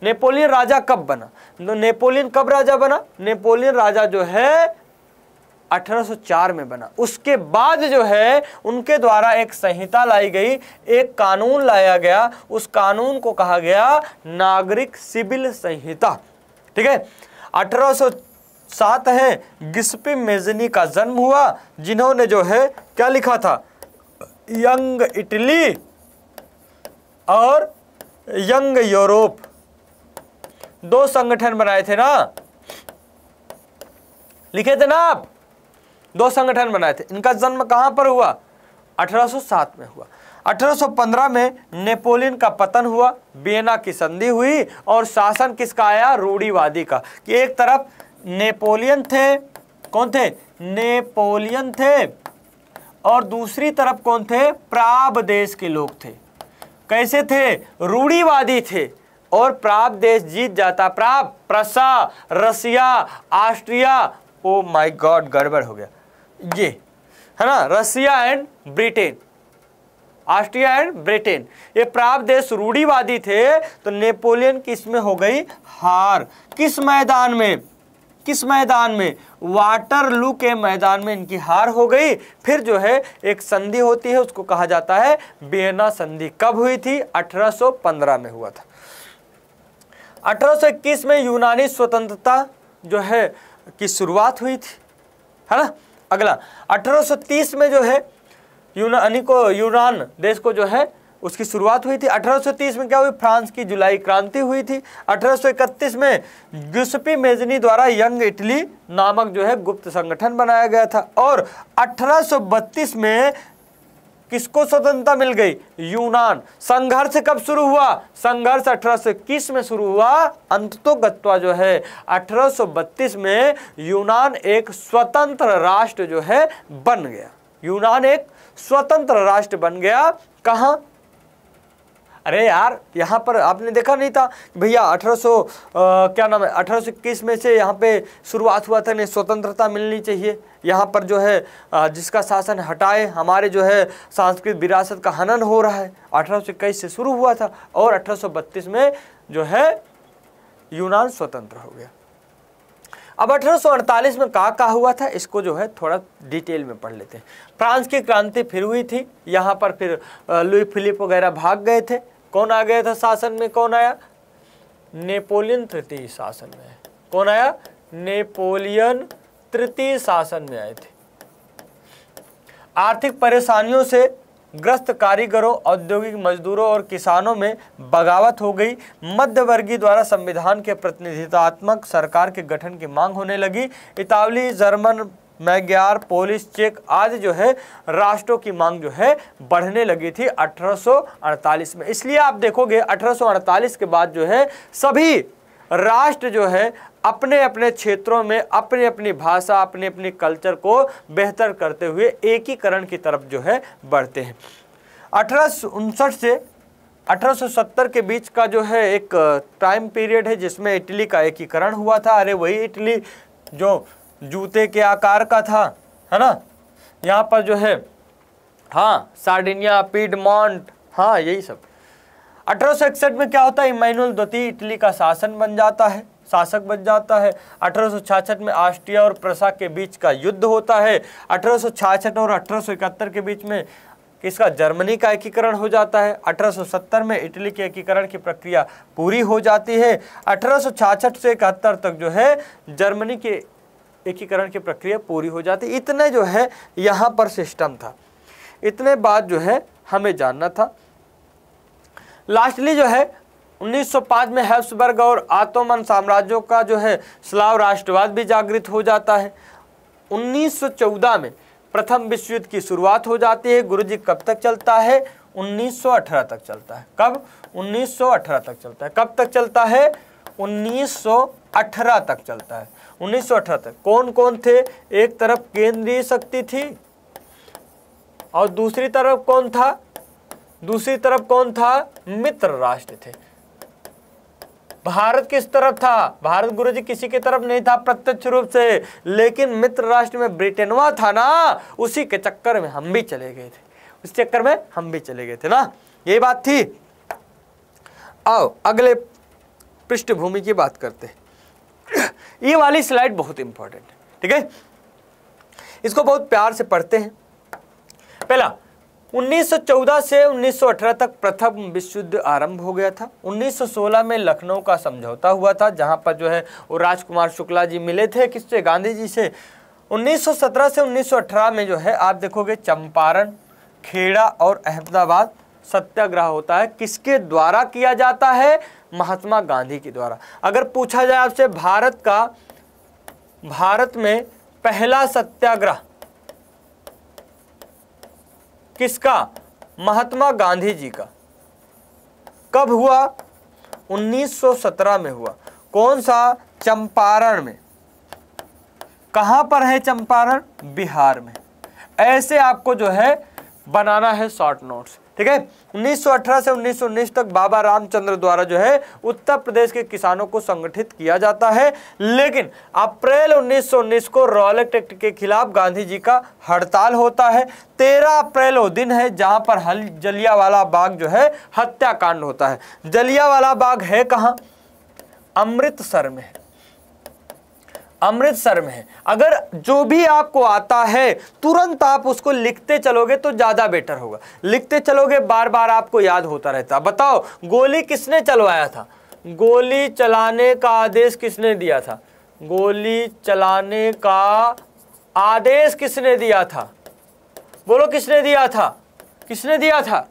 नेपोलियन राजा कब बना। तो नेपोलियन कब राजा बना, नेपोलियन राजा जो है 1804 में बना। उसके बाद जो है उनके द्वारा एक संहिता लाई गई, एक कानून लाया गया, उस कानून को कहा गया नागरिक सिविल संहिता। ठीक है, 1807 है गिस्पी मेज़नी का जन्म हुआ, जिन्होंने जो है क्या लिखा था, यंग इटली और यंग यूरोप, दो संगठन बनाए थे ना, लिखे थे ना आप, दो संगठन बनाए थे। इनका जन्म कहां पर हुआ, 1807 में हुआ। 1815 में नेपोलियन का पतन हुआ, वियना की संधि हुई और शासन किसका आया, रूढ़िवादी का। कि एक तरफ नेपोलियन थे, कौन थे, नेपोलियन थे, और दूसरी तरफ कौन थे, प्राग देश के लोग थे। कैसे थे, रूढ़िवादी थे, और प्राग देश जीत जाता, Prague, Prussia, Russia, Austria, oh my god गड़बड़ हो गया, ये है ना, Russia and Britain, Austria and Britain, ये प्राग देश रूढ़िवादी थे। तो नेपोलियन की इसमें हो गई हार। किस मैदान में, किस मैदान में, वाटरलू के मैदान में इनकी हार हो गई। फिर जो है एक संधि होती है, उसको कहा जाता है वियना संधि। कब हुई थी, 1815 में हुआ था। 1821 में यूनानी स्वतंत्रता जो है की शुरुआत हुई थी, है ना। अगला 1830 में जो है यूनान देश को जो है उसकी शुरुआत हुई थी। 1830 में क्या हुई, फ्रांस की जुलाई क्रांति हुई थी। 1831 में गिस्पी मेज़नी द्वारा यंग इटली नामक जो है गुप्त संगठन बनाया गया था। और 1832 में किसको स्वतंत्रता मिल गई, यूनान। संघर्ष कब शुरू हुआ, संघर्ष 1821 में शुरू हुआ। अंततोगत्वा जो है 1832 में यूनान एक स्वतंत्र राष्ट्र जो है बन गया। यूनान एक स्वतंत्र राष्ट्र बन गया। कहां, अरे यार यहाँ पर आपने देखा नहीं था भैया 1821 में से यहाँ पे शुरुआत हुआ था, नहीं स्वतंत्रता मिलनी चाहिए। यहाँ पर जो है जिसका शासन हटाए, हमारे जो है सांस्कृतिक विरासत का हनन हो रहा है। 1821 से शुरू हुआ था और 1832 में जो है यूनान स्वतंत्र हो गया। अब 1848 में क्या हुआ था, इसको जो है थोड़ा डिटेल में पढ़ लेते हैं। फ्रांस की क्रांति फिर हुई थी, यहाँ पर फिर लुई फिलिप वगैरह भाग गए थे। कौन आ गया था शासन में, कौन आया, नेपोलियन तृतीय शासन में। कौन आया, नेपोलियन तृतीय शासन में आए थे। आर्थिक परेशानियों से ग्रस्त कारीगरों, औद्योगिक मजदूरों और किसानों में बगावत हो गई। मध्यवर्गीय द्वारा संविधान के प्रतिनिधित्वात्मक सरकार के गठन की मांग होने लगी। इतालवी, जर्मन, मैग्यार, पोलिश, चेक आदि जो है राष्ट्रों की मांग जो है बढ़ने लगी थी 1848 में। इसलिए आप देखोगे 1848 के बाद जो है सभी राष्ट्र जो है अपने अपने क्षेत्रों में अपनी अपनी भाषा, अपनी अपनी कल्चर को बेहतर करते हुए एकीकरण की तरफ जो है बढ़ते हैं। 1859 से 1870 के बीच का जो है एक टाइम पीरियड है जिसमें इटली का एकीकरण हुआ था। अरे वही इटली जो जूते के आकार का था, है ना। यहाँ पर जो है हाँ सार्डिनिया, पीडमॉन्ट, हाँ यही सब। 1861 में क्या होता है, इमैनुअल द्वितीय इटली का शासन बन जाता है, शासक बन जाता है। 1866 में ऑस्ट्रिया और प्रसा के बीच का युद्ध होता है। 1866 और 1871 के बीच में किसका, जर्मनी का एकीकरण हो जाता है। 1870 में इटली के एकीकरण की प्रक्रिया पूरी हो जाती है। 1866 से 71 तक जो है जर्मनी के एकीकरण की प्रक्रिया पूरी हो जाती। इतने जो है यहाँ पर सिस्टम था। इतने बाद जो है हमें जानना था। लास्टली जो है 1905 में हैब्सबर्ग और ऑटोमन साम्राज्यों का जो है स्लाव राष्ट्रवाद भी जागृत हो जाता है। 1914 में प्रथम विश्व युद्ध की शुरुआत हो जाती है। गुरुजी कब तक चलता है, 1918 तक चलता है। कब, 1918 तक चलता है। कब तक चलता है, 1918 तक चलता है। 1918 तक कौन कौन थे, एक तरफ केंद्रीय शक्ति थी और दूसरी तरफ कौन था, दूसरी तरफ कौन था, मित्र राष्ट्र थे। भारत किस तरफ था, भारत गुरुजी किसी की तरफ नहीं था प्रत्यक्ष रूप से, लेकिन मित्र राष्ट्र में ब्रिटेनवा था ना, उसी के चक्कर में हम भी चले गए थे, उस चक्कर में हम भी चले गए थे ना, यही बात थी। आओ अगले पृष्ठभूमि की बात करते हैं। ये वाली स्लाइड बहुत इंपॉर्टेंट है, ठीक है। इसको बहुत प्यार से पढ़ते हैं। पहला, 1914 से 1918 तक प्रथम विश्व युद्ध आरंभ हो गया था। 1916 में लखनऊ का समझौता हुआ था, जहां पर जो है वो राजकुमार शुक्ला जी मिले थे किससे, गांधी जी से। 1917 से 1918 में जो है आप देखोगे चंपारण, खेड़ा और अहमदाबाद सत्याग्रह होता है। किसके द्वारा किया जाता है, महात्मा गांधी के द्वारा। अगर पूछा जाए आपसे भारत में पहला सत्याग्रह किसका, महात्मा गांधी जी का। कब हुआ, 1917 में हुआ। कौन सा, चंपारण में। कहां पर है चंपारण, बिहार में। ऐसे आपको जो है बनाना है शॉर्ट नोट्स, ठीक है। 1918 से 1919 तक बाबा रामचंद्र द्वारा जो है उत्तर प्रदेश के किसानों को संगठित किया जाता है, लेकिन अप्रैल 1919 को रॉलेट एक्ट के खिलाफ गांधी जी का हड़ताल होता है। 13 अप्रैल वो दिन है जहां पर जलियांवाला बाग जो है हत्याकांड होता है। जलियांवाला बाग है कहां, अमृतसर में है। अमृतसर में है। अगर जो भी आपको आता है तुरंत आप उसको लिखते चलोगे तो ज्यादा बेटर होगा। लिखते चलोगे बार बार आपको याद होता रहता। बताओ गोली किसने चलवाया था, गोली चलाने का आदेश किसने दिया था, गोली चलाने का आदेश किसने दिया था, बोलो किसने दिया था, किसने दिया था,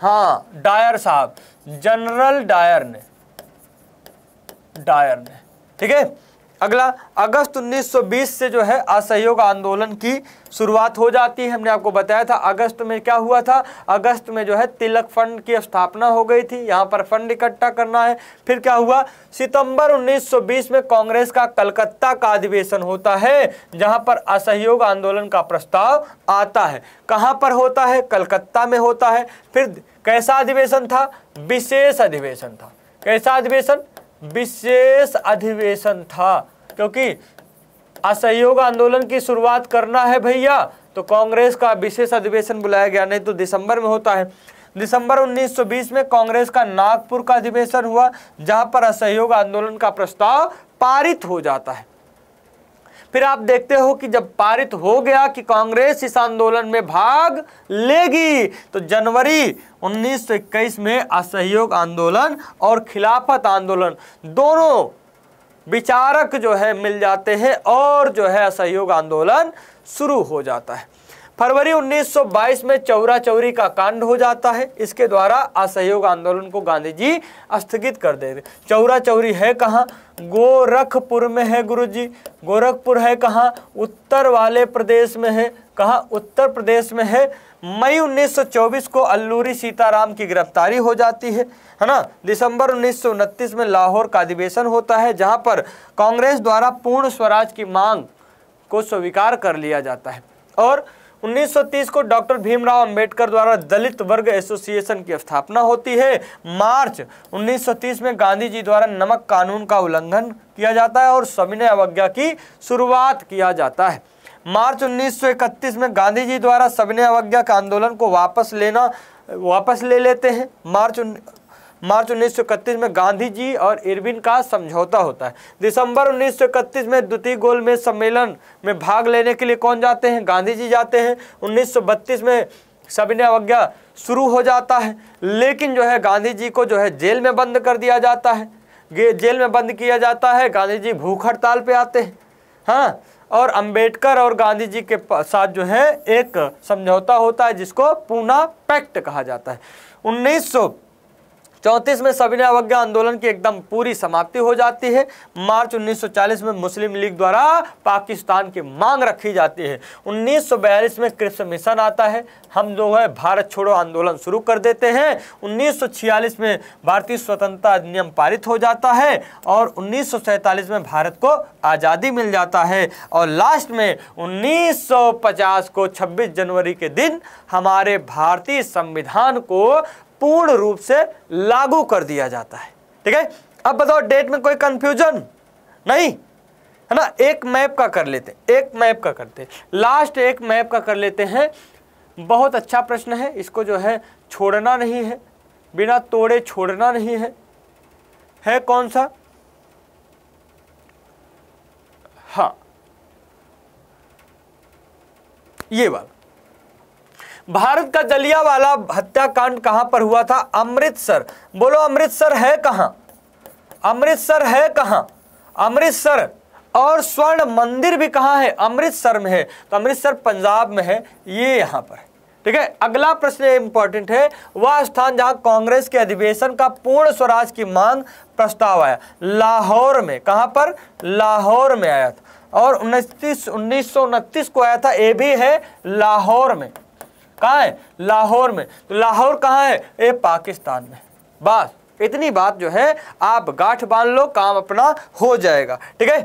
हाँ डायर साहब, जनरल डायर ने, ठीक है। अगला, अगस्त 1920 से जो है असहयोग आंदोलन की शुरुआत हो जाती है। हमने आपको बताया था अगस्त में क्या हुआ था, अगस्त में जो है तिलक फंड की स्थापना हो गई थी, यहाँ पर फंड इकट्ठा करना है। फिर क्या हुआ, सितंबर 1920 में कांग्रेस का कलकत्ता का अधिवेशन होता है, जहाँ पर असहयोग आंदोलन का प्रस्ताव आता है। कहाँ पर होता है, कलकत्ता में होता है। फिर कैसा अधिवेशन था, विशेष अधिवेशन था। कैसा अधिवेशन, विशेष अधिवेशन था, क्योंकि असहयोग आंदोलन की शुरुआत करना है भैया, तो कांग्रेस का विशेष अधिवेशन बुलाया गया, नहीं तो दिसंबर में होता है। दिसंबर 1920 में कांग्रेस का नागपुर का अधिवेशन हुआ, जहां पर असहयोग आंदोलन का प्रस्ताव पारित हो जाता है। फिर आप देखते हो कि जब पारित हो गया कि कांग्रेस इस आंदोलन में भाग लेगी, तो जनवरी 1921 में असहयोग आंदोलन और खिलाफत आंदोलन दोनों विचारक जो है मिल जाते हैं और जो है असहयोग आंदोलन शुरू हो जाता है। फरवरी 1922 में चौरा चौरी का कांड हो जाता है। इसके द्वारा असहयोग आंदोलन को गांधी जी स्थगित कर देते। चौरा चौरी है कहाँ, गोरखपुर में है गुरुजी। गोरखपुर है कहाँ, उत्तर वाले प्रदेश में है। कहाँ, उत्तर प्रदेश में है। मई 1924 को अल्लूरी सीताराम की गिरफ्तारी हो जाती है ना। दिसंबर 1929 में लाहौर का अधिवेशन होता है, जहां पर कांग्रेस द्वारा पूर्ण स्वराज की मांग को स्वीकार कर लिया जाता है। और 1930 को डॉक्टर भीमराव अंबेडकर द्वारा दलित वर्ग एसोसिएशन की स्थापना होती है। मार्च 1930 में गांधी जी द्वारा नमक कानून का उल्लंघन किया जाता है और सविनय अवज्ञा की शुरुआत किया जाता है। मार्च 1931 में गांधी जी द्वारा सविनय अवज्ञा के आंदोलन को वापस ले लेते हैं। मार्च 1931 में गांधी जी और इरविन का समझौता होता है। दिसंबर 1931 में द्वितीय गोलमेज सम्मेलन में भाग लेने के लिए कौन जाते हैं, गांधी जी जाते हैं। 1932 में सविनय अवज्ञा शुरू हो जाता है, लेकिन जो है गांधी जी को जो है जेल में बंद कर दिया जाता है। जेल में बंद किया जाता है, गांधी जी भूख हड़ताल पे आते हैं। हाँ, और अंबेडकर और गांधी जी के साथ जो है एक समझौता होता है, जिसको पूना पैक्ट कहा जाता है। 1934 में सविनय अवज्ञा आंदोलन की एकदम पूरी समाप्ति हो जाती है। मार्च 1940 में मुस्लिम लीग द्वारा पाकिस्तान की मांग रखी जाती है। 1942 में क्रिप्स मिशन आता है, हम जो है भारत छोड़ो आंदोलन शुरू कर देते हैं। 1946 में भारतीय स्वतंत्रता अधिनियम पारित हो जाता है और 1947 में भारत को आज़ादी मिल जाता है। और लास्ट में 1950 को 26 जनवरी के दिन हमारे भारतीय संविधान को पूर्ण रूप से लागू कर दिया जाता है। ठीक है, अब बताओ डेट में कोई कंफ्यूजन नहीं है ना। एक मैप का कर लेते हैं, एक मैप का करते हैं, लास्ट एक मैप का कर लेते हैं। बहुत अच्छा प्रश्न है, इसको जो है छोड़ना नहीं है, बिना तोड़े छोड़ना नहीं है कौन सा, हाँ ये वाला। भारत का जलियांवाला हत्याकांड कहां पर हुआ था? अमृतसर। बोलो अमृतसर है कहां? अमृतसर है कहां? अमृतसर। और स्वर्ण मंदिर भी कहां है? अमृतसर में है। तो अमृतसर पंजाब में है, ये यहां पर है। ठीक है, अगला प्रश्न इंपॉर्टेंट है, वह स्थान जहां कांग्रेस के अधिवेशन का पूर्ण स्वराज की मांग प्रस्ताव आया। लाहौर में। कहां पर? लाहौर में आया था। और 1929 को आया था, ये भी है लाहौर में। कहाँ है? लाहौर में। तो लाहौर कहाँ है? ये पाकिस्तान में। बस इतनी बात जो है आप गांठ बांध लो, काम अपना हो जाएगा। ठीक है,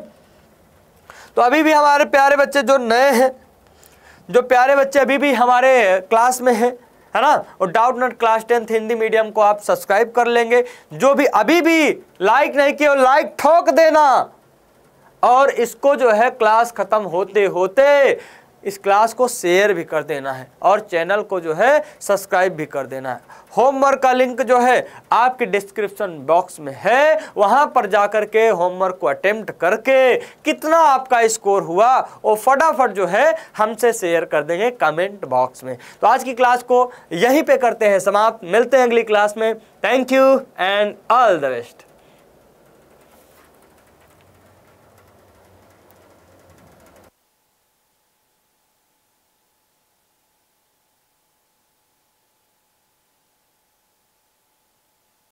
तो अभी भी हमारे प्यारे बच्चे जो नए हैं, जो प्यारे बच्चे अभी भी हमारे क्लास में है ना, और डाउटनट क्लास 10 हिंदी मीडियम को आप सब्सक्राइब कर लेंगे। जो भी अभी भी लाइक नहीं किया, लाइक ठोक देना। और इसको जो है क्लास खत्म होते होते इस क्लास को शेयर भी कर देना है, और चैनल को जो है सब्सक्राइब भी कर देना है। होमवर्क का लिंक जो है आपके डिस्क्रिप्शन बॉक्स में है, वहां पर जाकर के होमवर्क को अटेम्प्ट करके कितना आपका स्कोर हुआ वो फटाफट जो है हमसे शेयर कर देंगे कमेंट बॉक्स में। तो आज की क्लास को यहीं पे करते हैं समाप्त, मिलते हैं अगली क्लास में। Thank you and all the best.